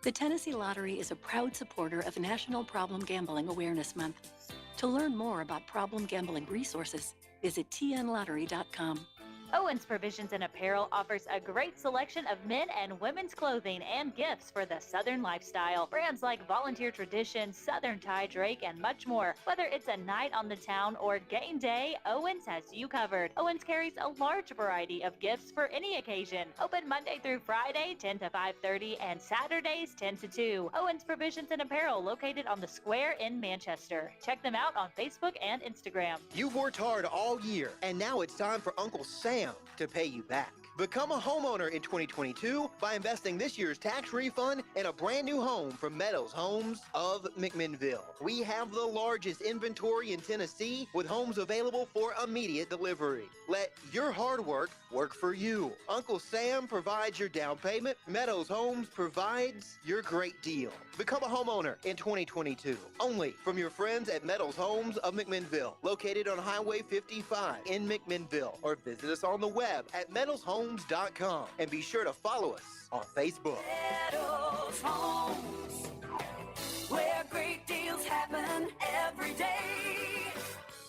The Tennessee Lottery is a proud supporter of National Problem Gambling Awareness Month. To learn more about problem gambling resources, visit tnlottery.com. Owens Provisions and Apparel offers a great selection of men and women's clothing and gifts for the Southern lifestyle. Brands like Volunteer Tradition, Southern Tie Drake, and much more. Whether it's a night on the town or game day, Owens has you covered. Owens carries a large variety of gifts for any occasion. Open Monday through Friday, 10 to 5:30, and Saturdays, 10 to 2. Owens Provisions and Apparel, located on the Square in Manchester. Check them out on Facebook and Instagram. You've worked hard all year, and now it's time for Uncle Sam to pay you back. Become a homeowner in 2022 by investing this year's tax refund in a brand new home from Meadows Homes of McMinnville. We have the largest inventory in Tennessee with homes available for immediate delivery. Let your hard work for you. Uncle Sam provides your down payment. Meadows Homes provides your great deal. Become a homeowner in 2022 only from your friends at Meadows Homes of McMinnville, located on Highway 55 in McMinnville, or visit us on the web at meadowshomes.com, and be sure to follow us on Facebook. Meadows Homes, where great deals happen every day.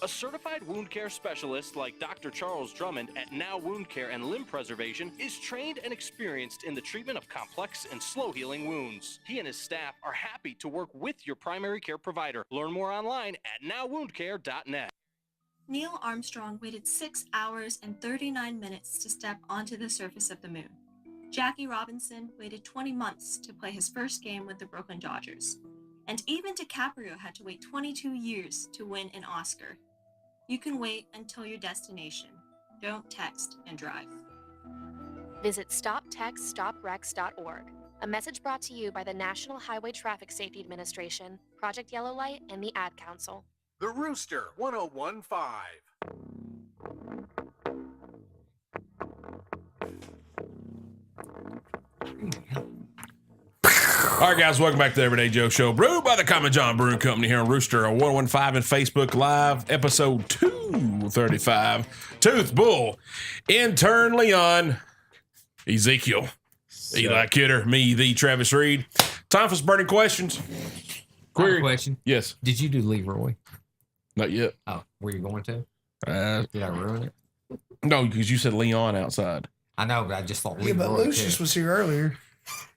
A certified wound care specialist like Dr. Charles Drummond at Now Wound Care and Limb Preservation is trained and experienced in the treatment of complex and slow-healing wounds. He and his staff are happy to work with your primary care provider. Learn more online at nowwoundcare.net. Neil Armstrong waited 6 hours and 39 minutes to step onto the surface of the moon. Jackie Robinson waited 20 months to play his first game with the Brooklyn Dodgers. And even DiCaprio had to wait 22 years to win an Oscar. You can wait until your destination. Don't text and drive. Visit StopTextStopWrecks.org. A message brought to you by the National Highway Traffic Safety Administration, Project Yellow Light, and the Ad Council. The Rooster, 101.5. All right, guys, welcome back to the Everyday Joe Show, brewed by the Common John Brewing Company here on Rooster, 101.5 and Facebook Live, episode 235. Tooth Bull, intern Leon, Ezekiel, Eli Kidder, me, the Travis Reed. Time for some burning questions. Query question. Yes. Did you do Leroy? Not yet. Oh, were you going to? Did I ruin it? No, because you said Leon outside. I know, but I just thought Yeah, but Lucius was here earlier.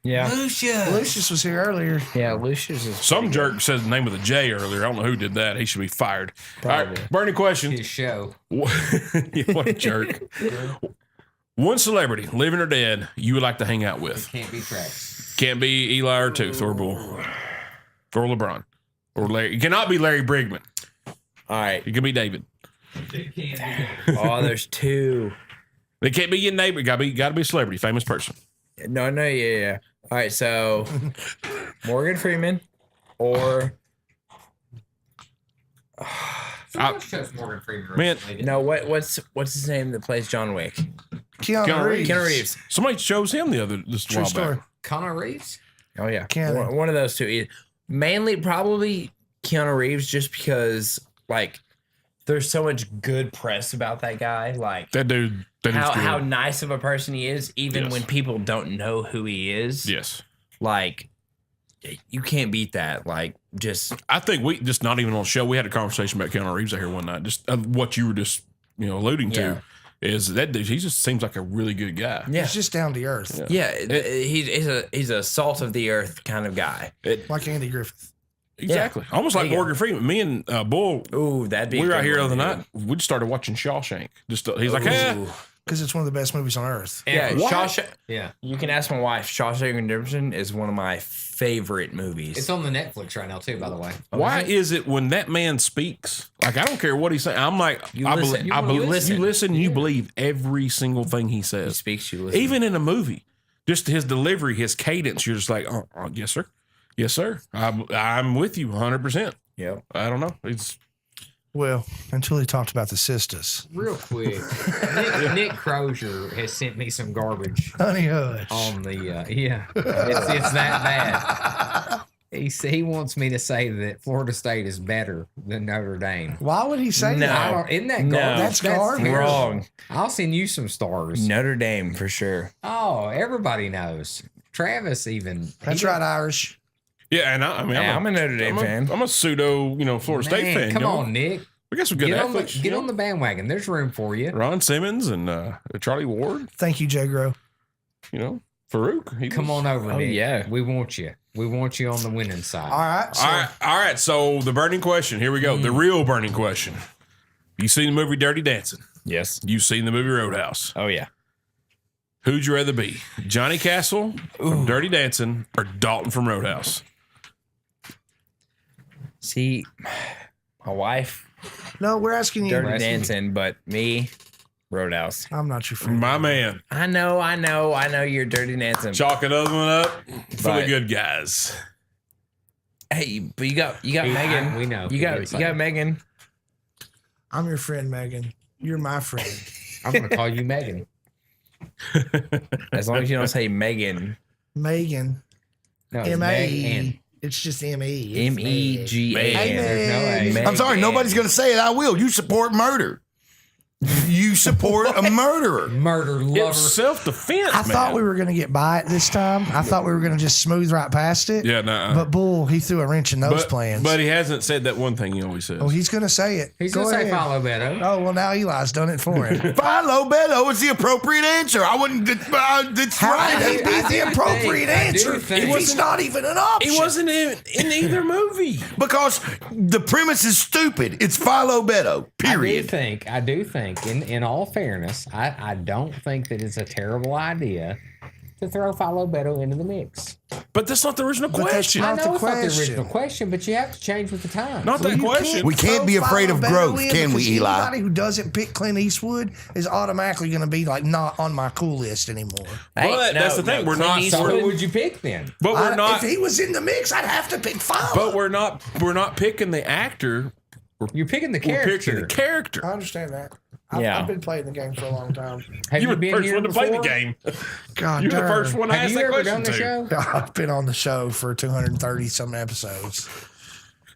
Yeah. Lucius was here earlier. Yeah, Lucius is. Some jerk said the name of the J earlier. I don't know who did that. He should be fired. Probably. All right, burning question. His show. Yeah, what a jerk. One celebrity, living or dead, you would like to hang out with. It can't be Travis. Can't be Eli or Tooth or Bull or LeBron or Larry. It cannot be Larry Brigman. All right. It could be David. Oh, there's two. They can't be your neighbor. Got to be a celebrity, famous person. No, yeah. All right, so Morgan Freeman or Morgan Freeman. Man, no, what's his name that plays John Wick? Keanu Reeves. Somebody chose him this while back. Keanu Reeves. Oh yeah, Keanu. One of those two. Mainly, probably Keanu Reeves, just because like there's so much good press about that guy. Like that dude. How nice of a person he is, even when people don't know who he is. Yes. Like, you can't beat that. Like, I think we just not even on the show. We had a conversation about Keanu Reeves out here one night. Just what you were just alluding to is that dude. He just seems like a really good guy. Yeah, he's just down to earth. Yeah, he's a salt of the earth kind of guy. Like Andy Griffith. Exactly. Almost like Morgan Freeman. Me and Bull. Ooh, that'd be. We a were out good here the one, other dude. night. We just started watching Shawshank. He's like, because it's one of the best movies on earth. Yeah, What? Shawshank. Yeah. You can ask my wife. Shawshank Redemption is one of my favorite movies. It's on the Netflix right now too, by the way. Why is it when that man speaks, like I don't care what he's saying, I'm like, I believe you listen, you believe every single thing he says. He speaks, you listen. Even in a movie, just his delivery, his cadence, you're just like, oh, yes, sir. Yes, sir. I'm with you 100%. Yeah. I don't know. It's Well, until he talked about the sisters. Real quick, Nick Crozier has sent me some garbage. Honey hush. On the it's that bad. He wants me to say that Florida State is better than Notre Dame. Why would he say that? Isn't that No, garbage? that's garbage. Wrong. I'll send you some stars. Notre Dame for sure. Oh, everybody knows. Travis even. That's right, Irish. Yeah, and I'm a Notre Dame fan. I'm a pseudo, Florida State fan. Come on, Nick. We got some good athletes. Get on the bandwagon. There's room for you. Ron Simmons and Charlie Ward. Thank you, Jay Grow. Farouk. Come on over, Nick. Yeah. We want you. We want you on the winning side. All right. All right. So the burning question. Here we go. The real burning question. You seen the movie Dirty Dancing? Yes. You've seen the movie Roadhouse? Oh yeah. Who'd you rather be, Johnny Castle from Dirty Dancing or Dalton from Roadhouse? See, my wife. No, we're asking you. Dirty Dancing, but me, Roadhouse. I'm not your friend. My man. I know you're Dirty Dancing. Chalk another one up for the But- good guys. Hey, but you got Megan. We know. You got Megan. I'm your friend, Megan. You're my friend. I'm going to call you Megan. As long as you don't say Megan. Megan. No, it's M-A-E. Megan. It's just M-E. M-E-G-A-N. There's no A. I'm sorry, nobody's going to say it. I will. You support murder. You support a murderer. Murder lover. It's self-defense, I thought we were going to get by it this time. I thought we were going to just smooth right past it. Yeah, nah. But Bull, he threw a wrench in those plans. But he hasn't said that one thing he always says. Oh, he's going to say it. He's Go going to say ahead. follow Beto. Oh, well, now Eli's done it for him. Philo Beto is the appropriate answer. I wouldn't. That's How right. would he be the appropriate answer if he's not even an option? He wasn't in either movie. Because the premise is stupid. It's Philo Beto. Period. I do think, in all fairness, I don't think that it's a terrible idea to throw Philo Beto into the mix. But that's not the original But that's question. not I know the it's not the question. original question, but you have to change with the times. Not that question. We can't be afraid of growth, can we, Eli? Anybody who doesn't pick Clint Eastwood is automatically going to be like not on my cool list anymore. But that's the thing. We're not. So who would you pick then? But we're not. If he was in the mix, I'd have to pick Philo. But we're not. We're not picking the actor. You're picking the We're picking character. the character. I understand that. Yeah. I've been playing the game for a long time. Have You were the been first here one to play the before? game. God You're the darn. first one to Have ask you that ever question done the to. show? I've been on the show for 230 some episodes.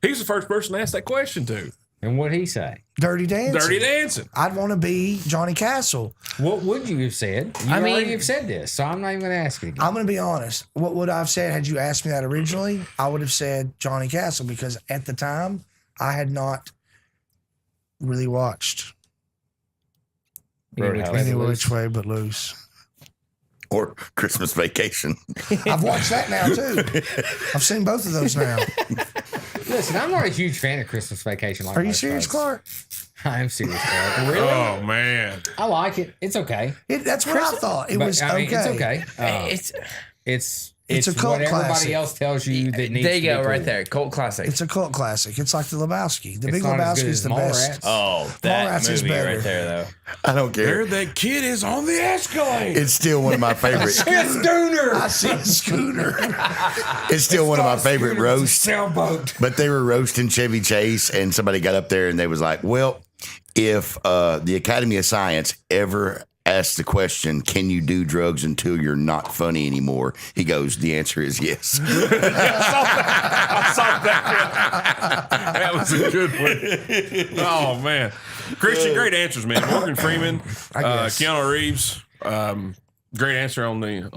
He's the first person to ask that question to. And what'd he say? Dirty Dancing. Dirty Dancing. I'd want to be Johnny Castle. What would you have said? You already have said this, so I'm not even going to ask it again. I'm going to be honest. What would I have said had you asked me that originally? I would have said Johnny Castle because at the time I had not really watched Any Which Way But Loose. Or Christmas Vacation. I've watched that now too. I've seen both of those now. Listen, I'm not a huge fan of Christmas Vacation. Like Are you most serious, folks. Clark? I'm serious, Clark. Really? Oh man. I like it. It's okay. That's what I thought. It But, was I mean, okay. It's okay. It's a cult what everybody classic. else tells you that needs There to you be go, cool. right there. Cult classic. It's a cult classic. It's like the Lebowski. The It's Big not as Lebowski good is as the Mallrats. best. Oh, that Mallrats is movie better. right there, though. I don't care. There that kid is on the Escalade. It's still one of my favorite. Schooner. I see a scooter. It's still one of my favorite roasts. Sailboat. But they were roasting Chevy Chase, and somebody got up there and they was like, "Well, if the Academy of Science ever asked the question, can you do drugs until you're not funny anymore?" He goes, "The answer is yes." I saw that one. That was a good one. Oh man, Christian, great answers, man. Morgan Freeman, Keanu Reeves, great answer on the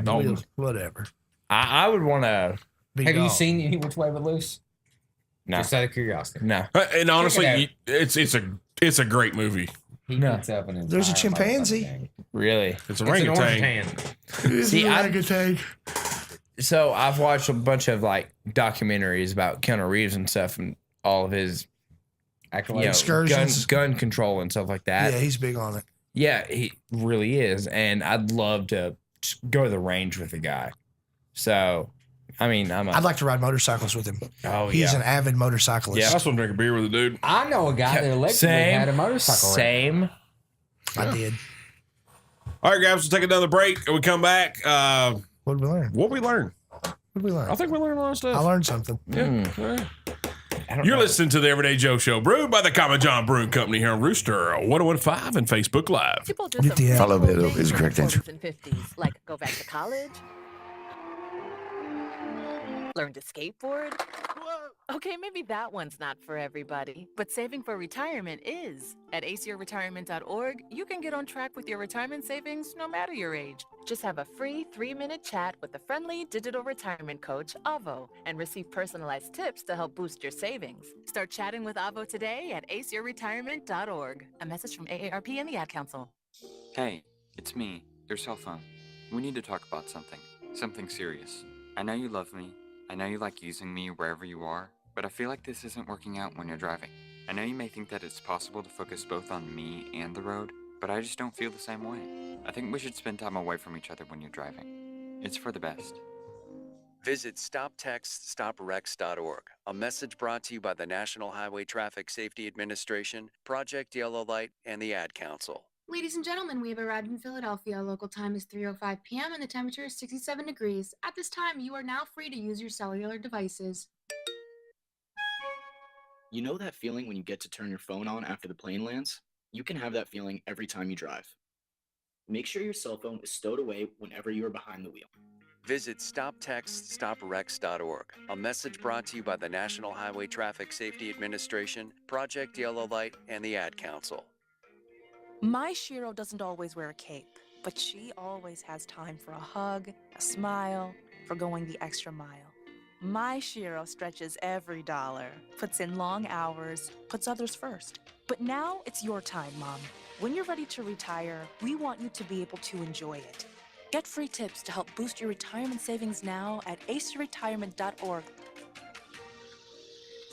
Dalton. Whatever. I would want to. Have you seen Any Which Way But Loose? No. Just out of curiosity. No. And honestly, it's a great movie. He picks up an There's a entire chimpanzee. motherfucking thing. Really? It's a It's an orangutan. orangutan. See, orangutan. So I've watched a bunch of like documentaries about Keanu Reeves and stuff, and all of his excursions, gun control and stuff like that. Yeah, he's big on it. Yeah, he really is, and I'd love to go to the range with the guy. So, I mean, I'd like to ride motorcycles with him. Oh, he's an avid motorcyclist. Yeah, I just want to drink a beer with a dude. I know a guy that allegedly had a motorcycle. Same. I did. All right, guys, we'll take another break. And we come back. What did we learn? What we learn? What did we learn? I think we learned a lot of stuff. I learned something. Yeah. All right. You're listening to the Everyday Joe Show, brewed by the Common John Brewing Company here on Rooster 1015 and Facebook Live. People do some Follow cool it things is the correct in the answer. 40s and 50s, like go back to college, learn to skateboard. Okay, maybe that one's not for everybody, but saving for retirement is. At aceyourretirement.org, you can get on track with your retirement savings no matter your age. Just have a free 3-minute chat with the friendly digital retirement coach, Avo, and receive personalized tips to help boost your savings. Start chatting with Avo today at aceyourretirement.org. A message from AARP and the Ad Council. Hey, it's me, your cell phone. We need to talk about something serious. I know you love me. I know you like using me wherever you are, but I feel like this isn't working out when you're driving. I know you may think that it's possible to focus both on me and the road, but I just don't feel the same way. I think we should spend time away from each other when you're driving. It's for the best. Visit StopTextStopWrecks.org. A message brought to you by the National Highway Traffic Safety Administration, Project Yellow Light, and the Ad Council. Ladies and gentlemen, we have arrived in Philadelphia. Local time is 3:05 p.m. and the temperature is 67 degrees. At this time, you are now free to use your cellular devices. You know that feeling when you get to turn your phone on after the plane lands? You can have that feeling every time you drive. Make sure your cell phone is stowed away whenever you are behind the wheel. Visit StopTextStopWrecks.org. A message brought to you by the National Highway Traffic Safety Administration, Project Yellow Light, and the Ad Council. My Shiro doesn't always wear a cape, but she always has time for a hug, a smile, for going the extra mile. My Shiro stretches every dollar, puts in long hours, puts others first. But now it's your time, Mom. When you're ready to retire, we want you to be able to enjoy it. Get free tips to help boost your retirement savings now at aceyourretirement.org.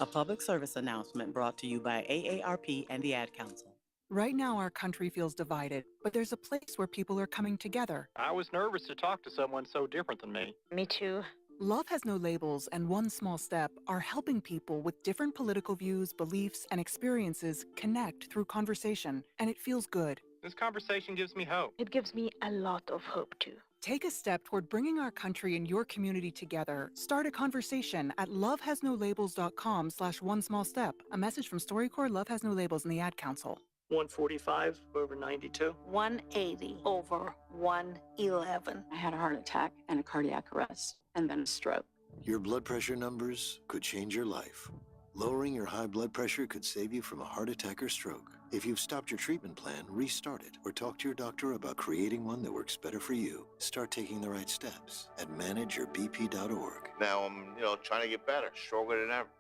A public service announcement brought to you by AARP and the Ad Council. Right now, our country feels divided, but there's a place where people are coming together. I was nervous to talk to someone so different than me. Me too. Love Has No Labels and One Small Step are helping people with different political views, beliefs, and experiences connect through conversation, and it feels good. This conversation gives me hope. It gives me a lot of hope too. Take a step toward bringing our country and your community together. Start a conversation at lovehasnolabels.com/onesmallstep. A message from StoryCorps, Love Has No Labels, and the Ad Council. 145 over 92. 180 over 111. I had a heart attack and a cardiac arrest, and then a stroke. Your blood pressure numbers could change your life. Lowering your high blood pressure could save you from a heart attack or stroke. If you've stopped your treatment plan, restart it or talk to your doctor about creating one that works better for you. Start taking the right steps at manageyourbp.org. Now I'm, trying to get better, stronger than ever.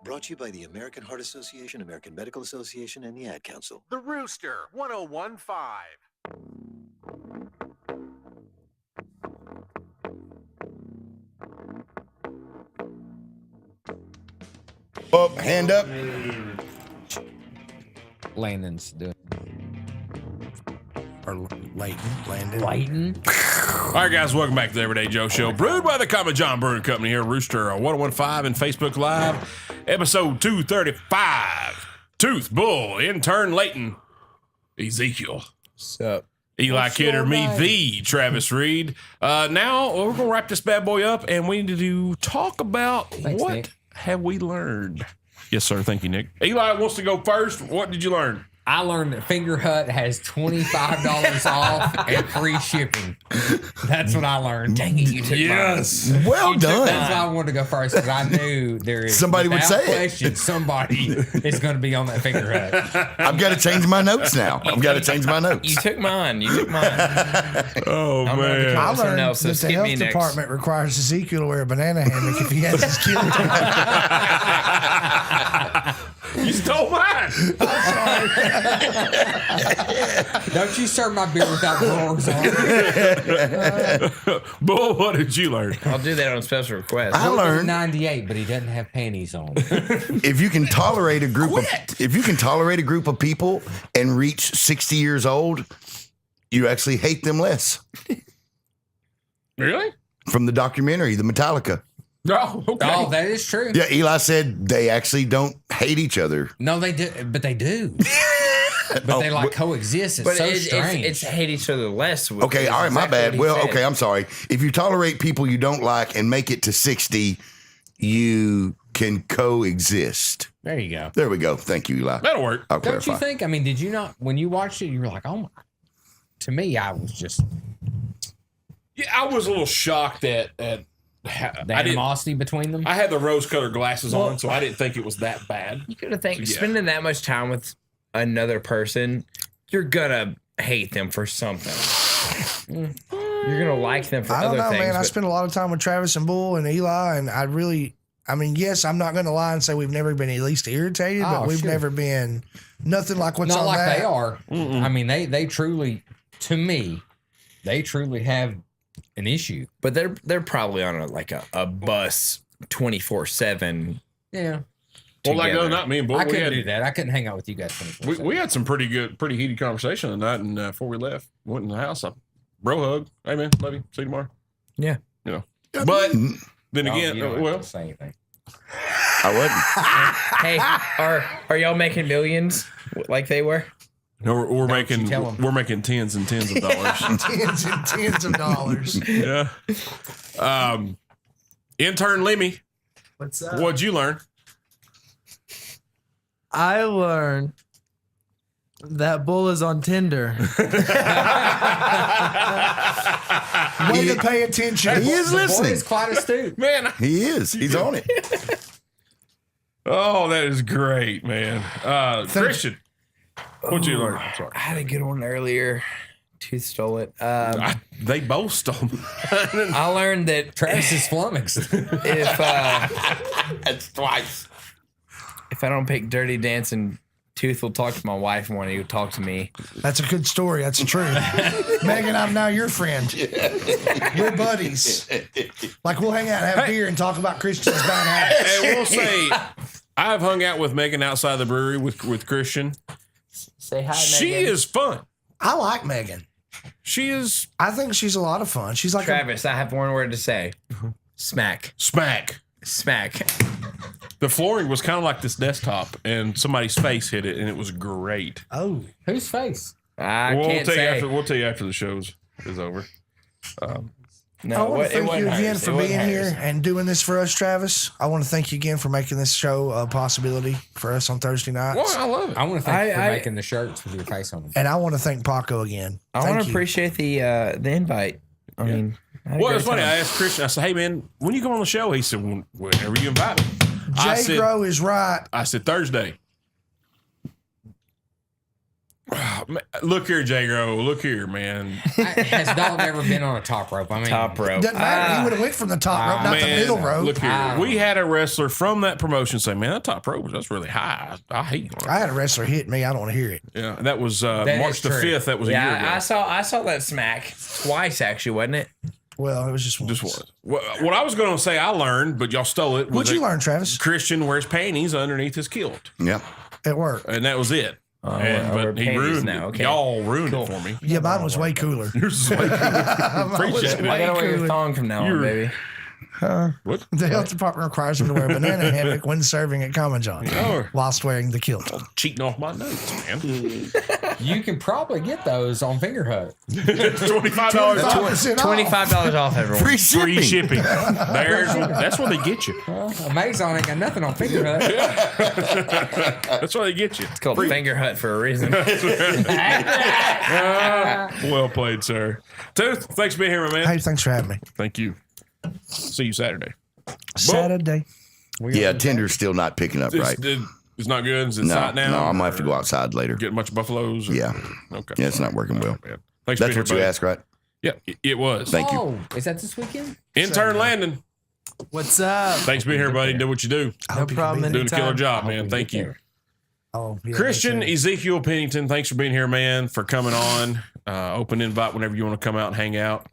Brought to you by the American Heart Association, American Medical Association, and the Ad Council. The Rooster 1015. Up, hand up. Landon's doing. Or Landon. All right, guys, welcome back to the Everyday Joe Show, brewed by the Common John Brewing Company here, Rooster 1015 and Facebook Live, episode 235. Tooth Bull, intern Leighton, Ezekiel. What's up? Eli Kidder, me, the Travis Reed. Now we're gonna wrap this bad boy up, and we need to talk about what Nick. have we learned. Yes, sir. Thank you, Nick. Eli wants to go first. What did you learn? I learned that Finger Hut has $25 off and free shipping. That's what I learned. Dang it, you took mine. Well done. That's why I wanted to go first, because I knew there is Somebody would without say it. question, somebody is going to be on that Finger Hut. I've got to change my notes now. You took mine. Oh, I'm gonna man. become I someone learned else, so that the skip health me next. department requires Ezekiel to wear a banana hammock if he has his kids. You stole mine. Don't you serve my beer without drawers on. Bull, what did you learn? I'll do that on special request. I learned 98, but he doesn't have panties on. if you can tolerate a group of people and reach 60 years old, you actually hate them less. Really? From the documentary, the Metallica. Oh, okay. Oh, that is true. Yeah, Eli said they actually don't hate each other. No, they do, but they do. But they like coexist. It's so strange. It's hate each other less. Okay, all right, my bad. Well, okay, I'm sorry. If you tolerate people you don't like and make it to 60, you can coexist. There you go. There we go. Thank you, Eli. That'll work. I'll Don't clarify. you think? I mean, did you not, when you watched it, you were like, oh my. To me, I was just. Yeah, I was a little shocked at the animosity between them. I had the rose-colored glasses on, so I didn't think it was that bad. You gotta think, So, yeah. spending that much time with another person, you're gonna hate them for something. You're gonna like them for I don't other know, things. man. I but- spent a lot of time with Travis and Bull and Eli, and I mean, yes, I'm not going to lie and say we've never been at least irritated, but we've never been nothing like what's Not on like that. they are. I mean, they truly, to me, they truly have an issue. But they're probably on a bus 24/7. Yeah. Well, like together. not me and Bull. I we couldn't had, do that. I couldn't hang out with you guys 24/7. we had some pretty heated conversation the night, and before we left, went in the house. Bro hug. Hey man, love you. See you tomorrow. Yeah. You know. But then No, again, you don't have well, to say anything. I wasn't. Hey, are y'all making millions like they were? no, we're making tell 'em. we're making tens and tens of dollars. Tens and tens of dollars. Yeah. Intern Lemmy, What's up? what'd you learn? I learned that Bull is on Tinder. Way to pay attention. He is The boy listening. is quite astute. Man, He is. He's on it. oh, that is great, man. Christian, what'd you learn? I'm sorry. I had a good one earlier. Tooth stole it. They both stole me. I learned that Travis is flummoxed. if That's twice. if I don't pick Dirty Dancing, Tooth will talk to my wife more than he would talk to me. That's a good story. That's true. Megan, I'm now your friend. We're buddies. Like, we'll hang out and have beer and talk about Christian's bad habits. And we'll say, I've hung out with Megan outside the brewery with Christian. Say hi, She Megan. is fun. I like Megan. She is I think she's a lot of fun. She's like Travis, I have one word to say. Smack. smack. Smack. The flooring was kind of like this desktop, and somebody's face hit it, and it was great. Oh, Whose face? I we'll can't tell you say. after. We'll tell you after the show's is over. No, I want to it thank wasn't you again hers. for It wasn't being here hers. and doing this for us, Travis. I want to thank you again for making this show a possibility for us on Thursday nights. Well, I love it. I want to thank you for I- making the shirts with your face on them. And I want to thank Paco again. I Thank want to you. appreciate the invite. I mean, I had a Well, great it's funny. time. I asked Christian. I said, "Hey, man, when you come on the show?" He said, "Whenever you invite me." Jay Grow is right. I said Thursday. Look here, Jay Grow. Look here, man. Has Dog ever been on a top rope? I mean, Top rope. Doesn't matter. He would have went from the top rope, not the Man, middle rope. Look here. We had a wrestler from that promotion say, "Man, that top rope, that's really high. I hate it." I had a wrestler hit me. I don't want to hear it. Yeah, that was That March is the true. 5th. That was a year ago. Yeah, I saw that smack twice actually, wasn't it? Well, it was just Just was. What I was going to say, I learned, but y'all stole it. was What'd you that learn, Travis? Christian wears panties underneath his kilt, Yeah. At work. and that was it. I wear But he panties ruined now, it. okay. Y'all ruined it for me. Yeah, mine was way cooler. Yours is way cooler. Appreciate I it. gotta wear your thong from now on, baby. What? The health department requires him to wear a banana hammock when serving at Common John whilst wearing the kilt. Cheating off my notes, man. you can probably get those on Finger Hut. $25 off. 25% off, everyone. Free shipping. Free shipping. That's where they get you. Amazon ain't got nothing on Finger Hut. That's where they get you. It's called Finger Hut for a reason. Well played, sir. Tooth, thanks for being here, my man. Hey, thanks for having me. Thank you. See you Saturday. Saturday. Yeah, Tinder's still not picking up right. It's not good. Is it No, hot now? no, I'm gonna have to go outside later. Get a bunch of buffaloes. Yeah. Okay. Yeah, it's not working well. Man. Thanks That's for what being you here, asked, right? buddy. Yeah, it was. Thank you. Oh, is that this weekend? Intern Landon. What's up? Thanks for being here, buddy. Do what you do. No problem. Doing a killer anytime. job, man. Thank you. Oh, yeah, Christian me too. Ezekiel Pennington, thanks for being here, man, for coming on. Open invite whenever you want to come out and hang out.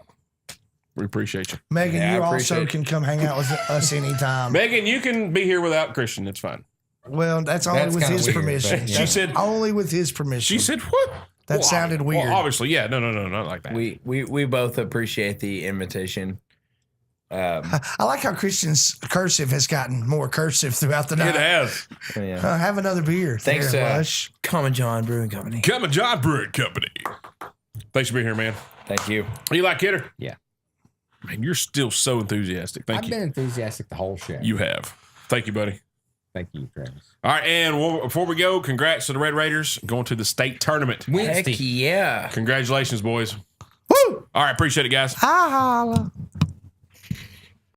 We appreciate you. Megan, Yeah, you I also appreciate can come hang out with us anytime. Megan, you can be here without Christian. It's fine. Well, that's only That's with kinda his weird, permission. but, She That's said- only with his permission. She said, what? That sounded weird. Well, obviously, yeah. No, not like that. We both appreciate the invitation. I like how Christian's cursive has gotten more cursive throughout the night. It has. Yeah. Have another beer. Thanks, there, Lush. Common John Brewing Company. Common John Brewing Company. Thanks for being here, man. Thank you. You like Kidder? Yeah. Man, you're still so enthusiastic. Thank I've you. been enthusiastic the whole show. You have. Thank you, buddy. Thank you, Travis. All right, and before we go, congrats to the Red Raiders going to the state tournament. Heck yeah. Congratulations, boys. Woo! All right, appreciate it, guys. Holla.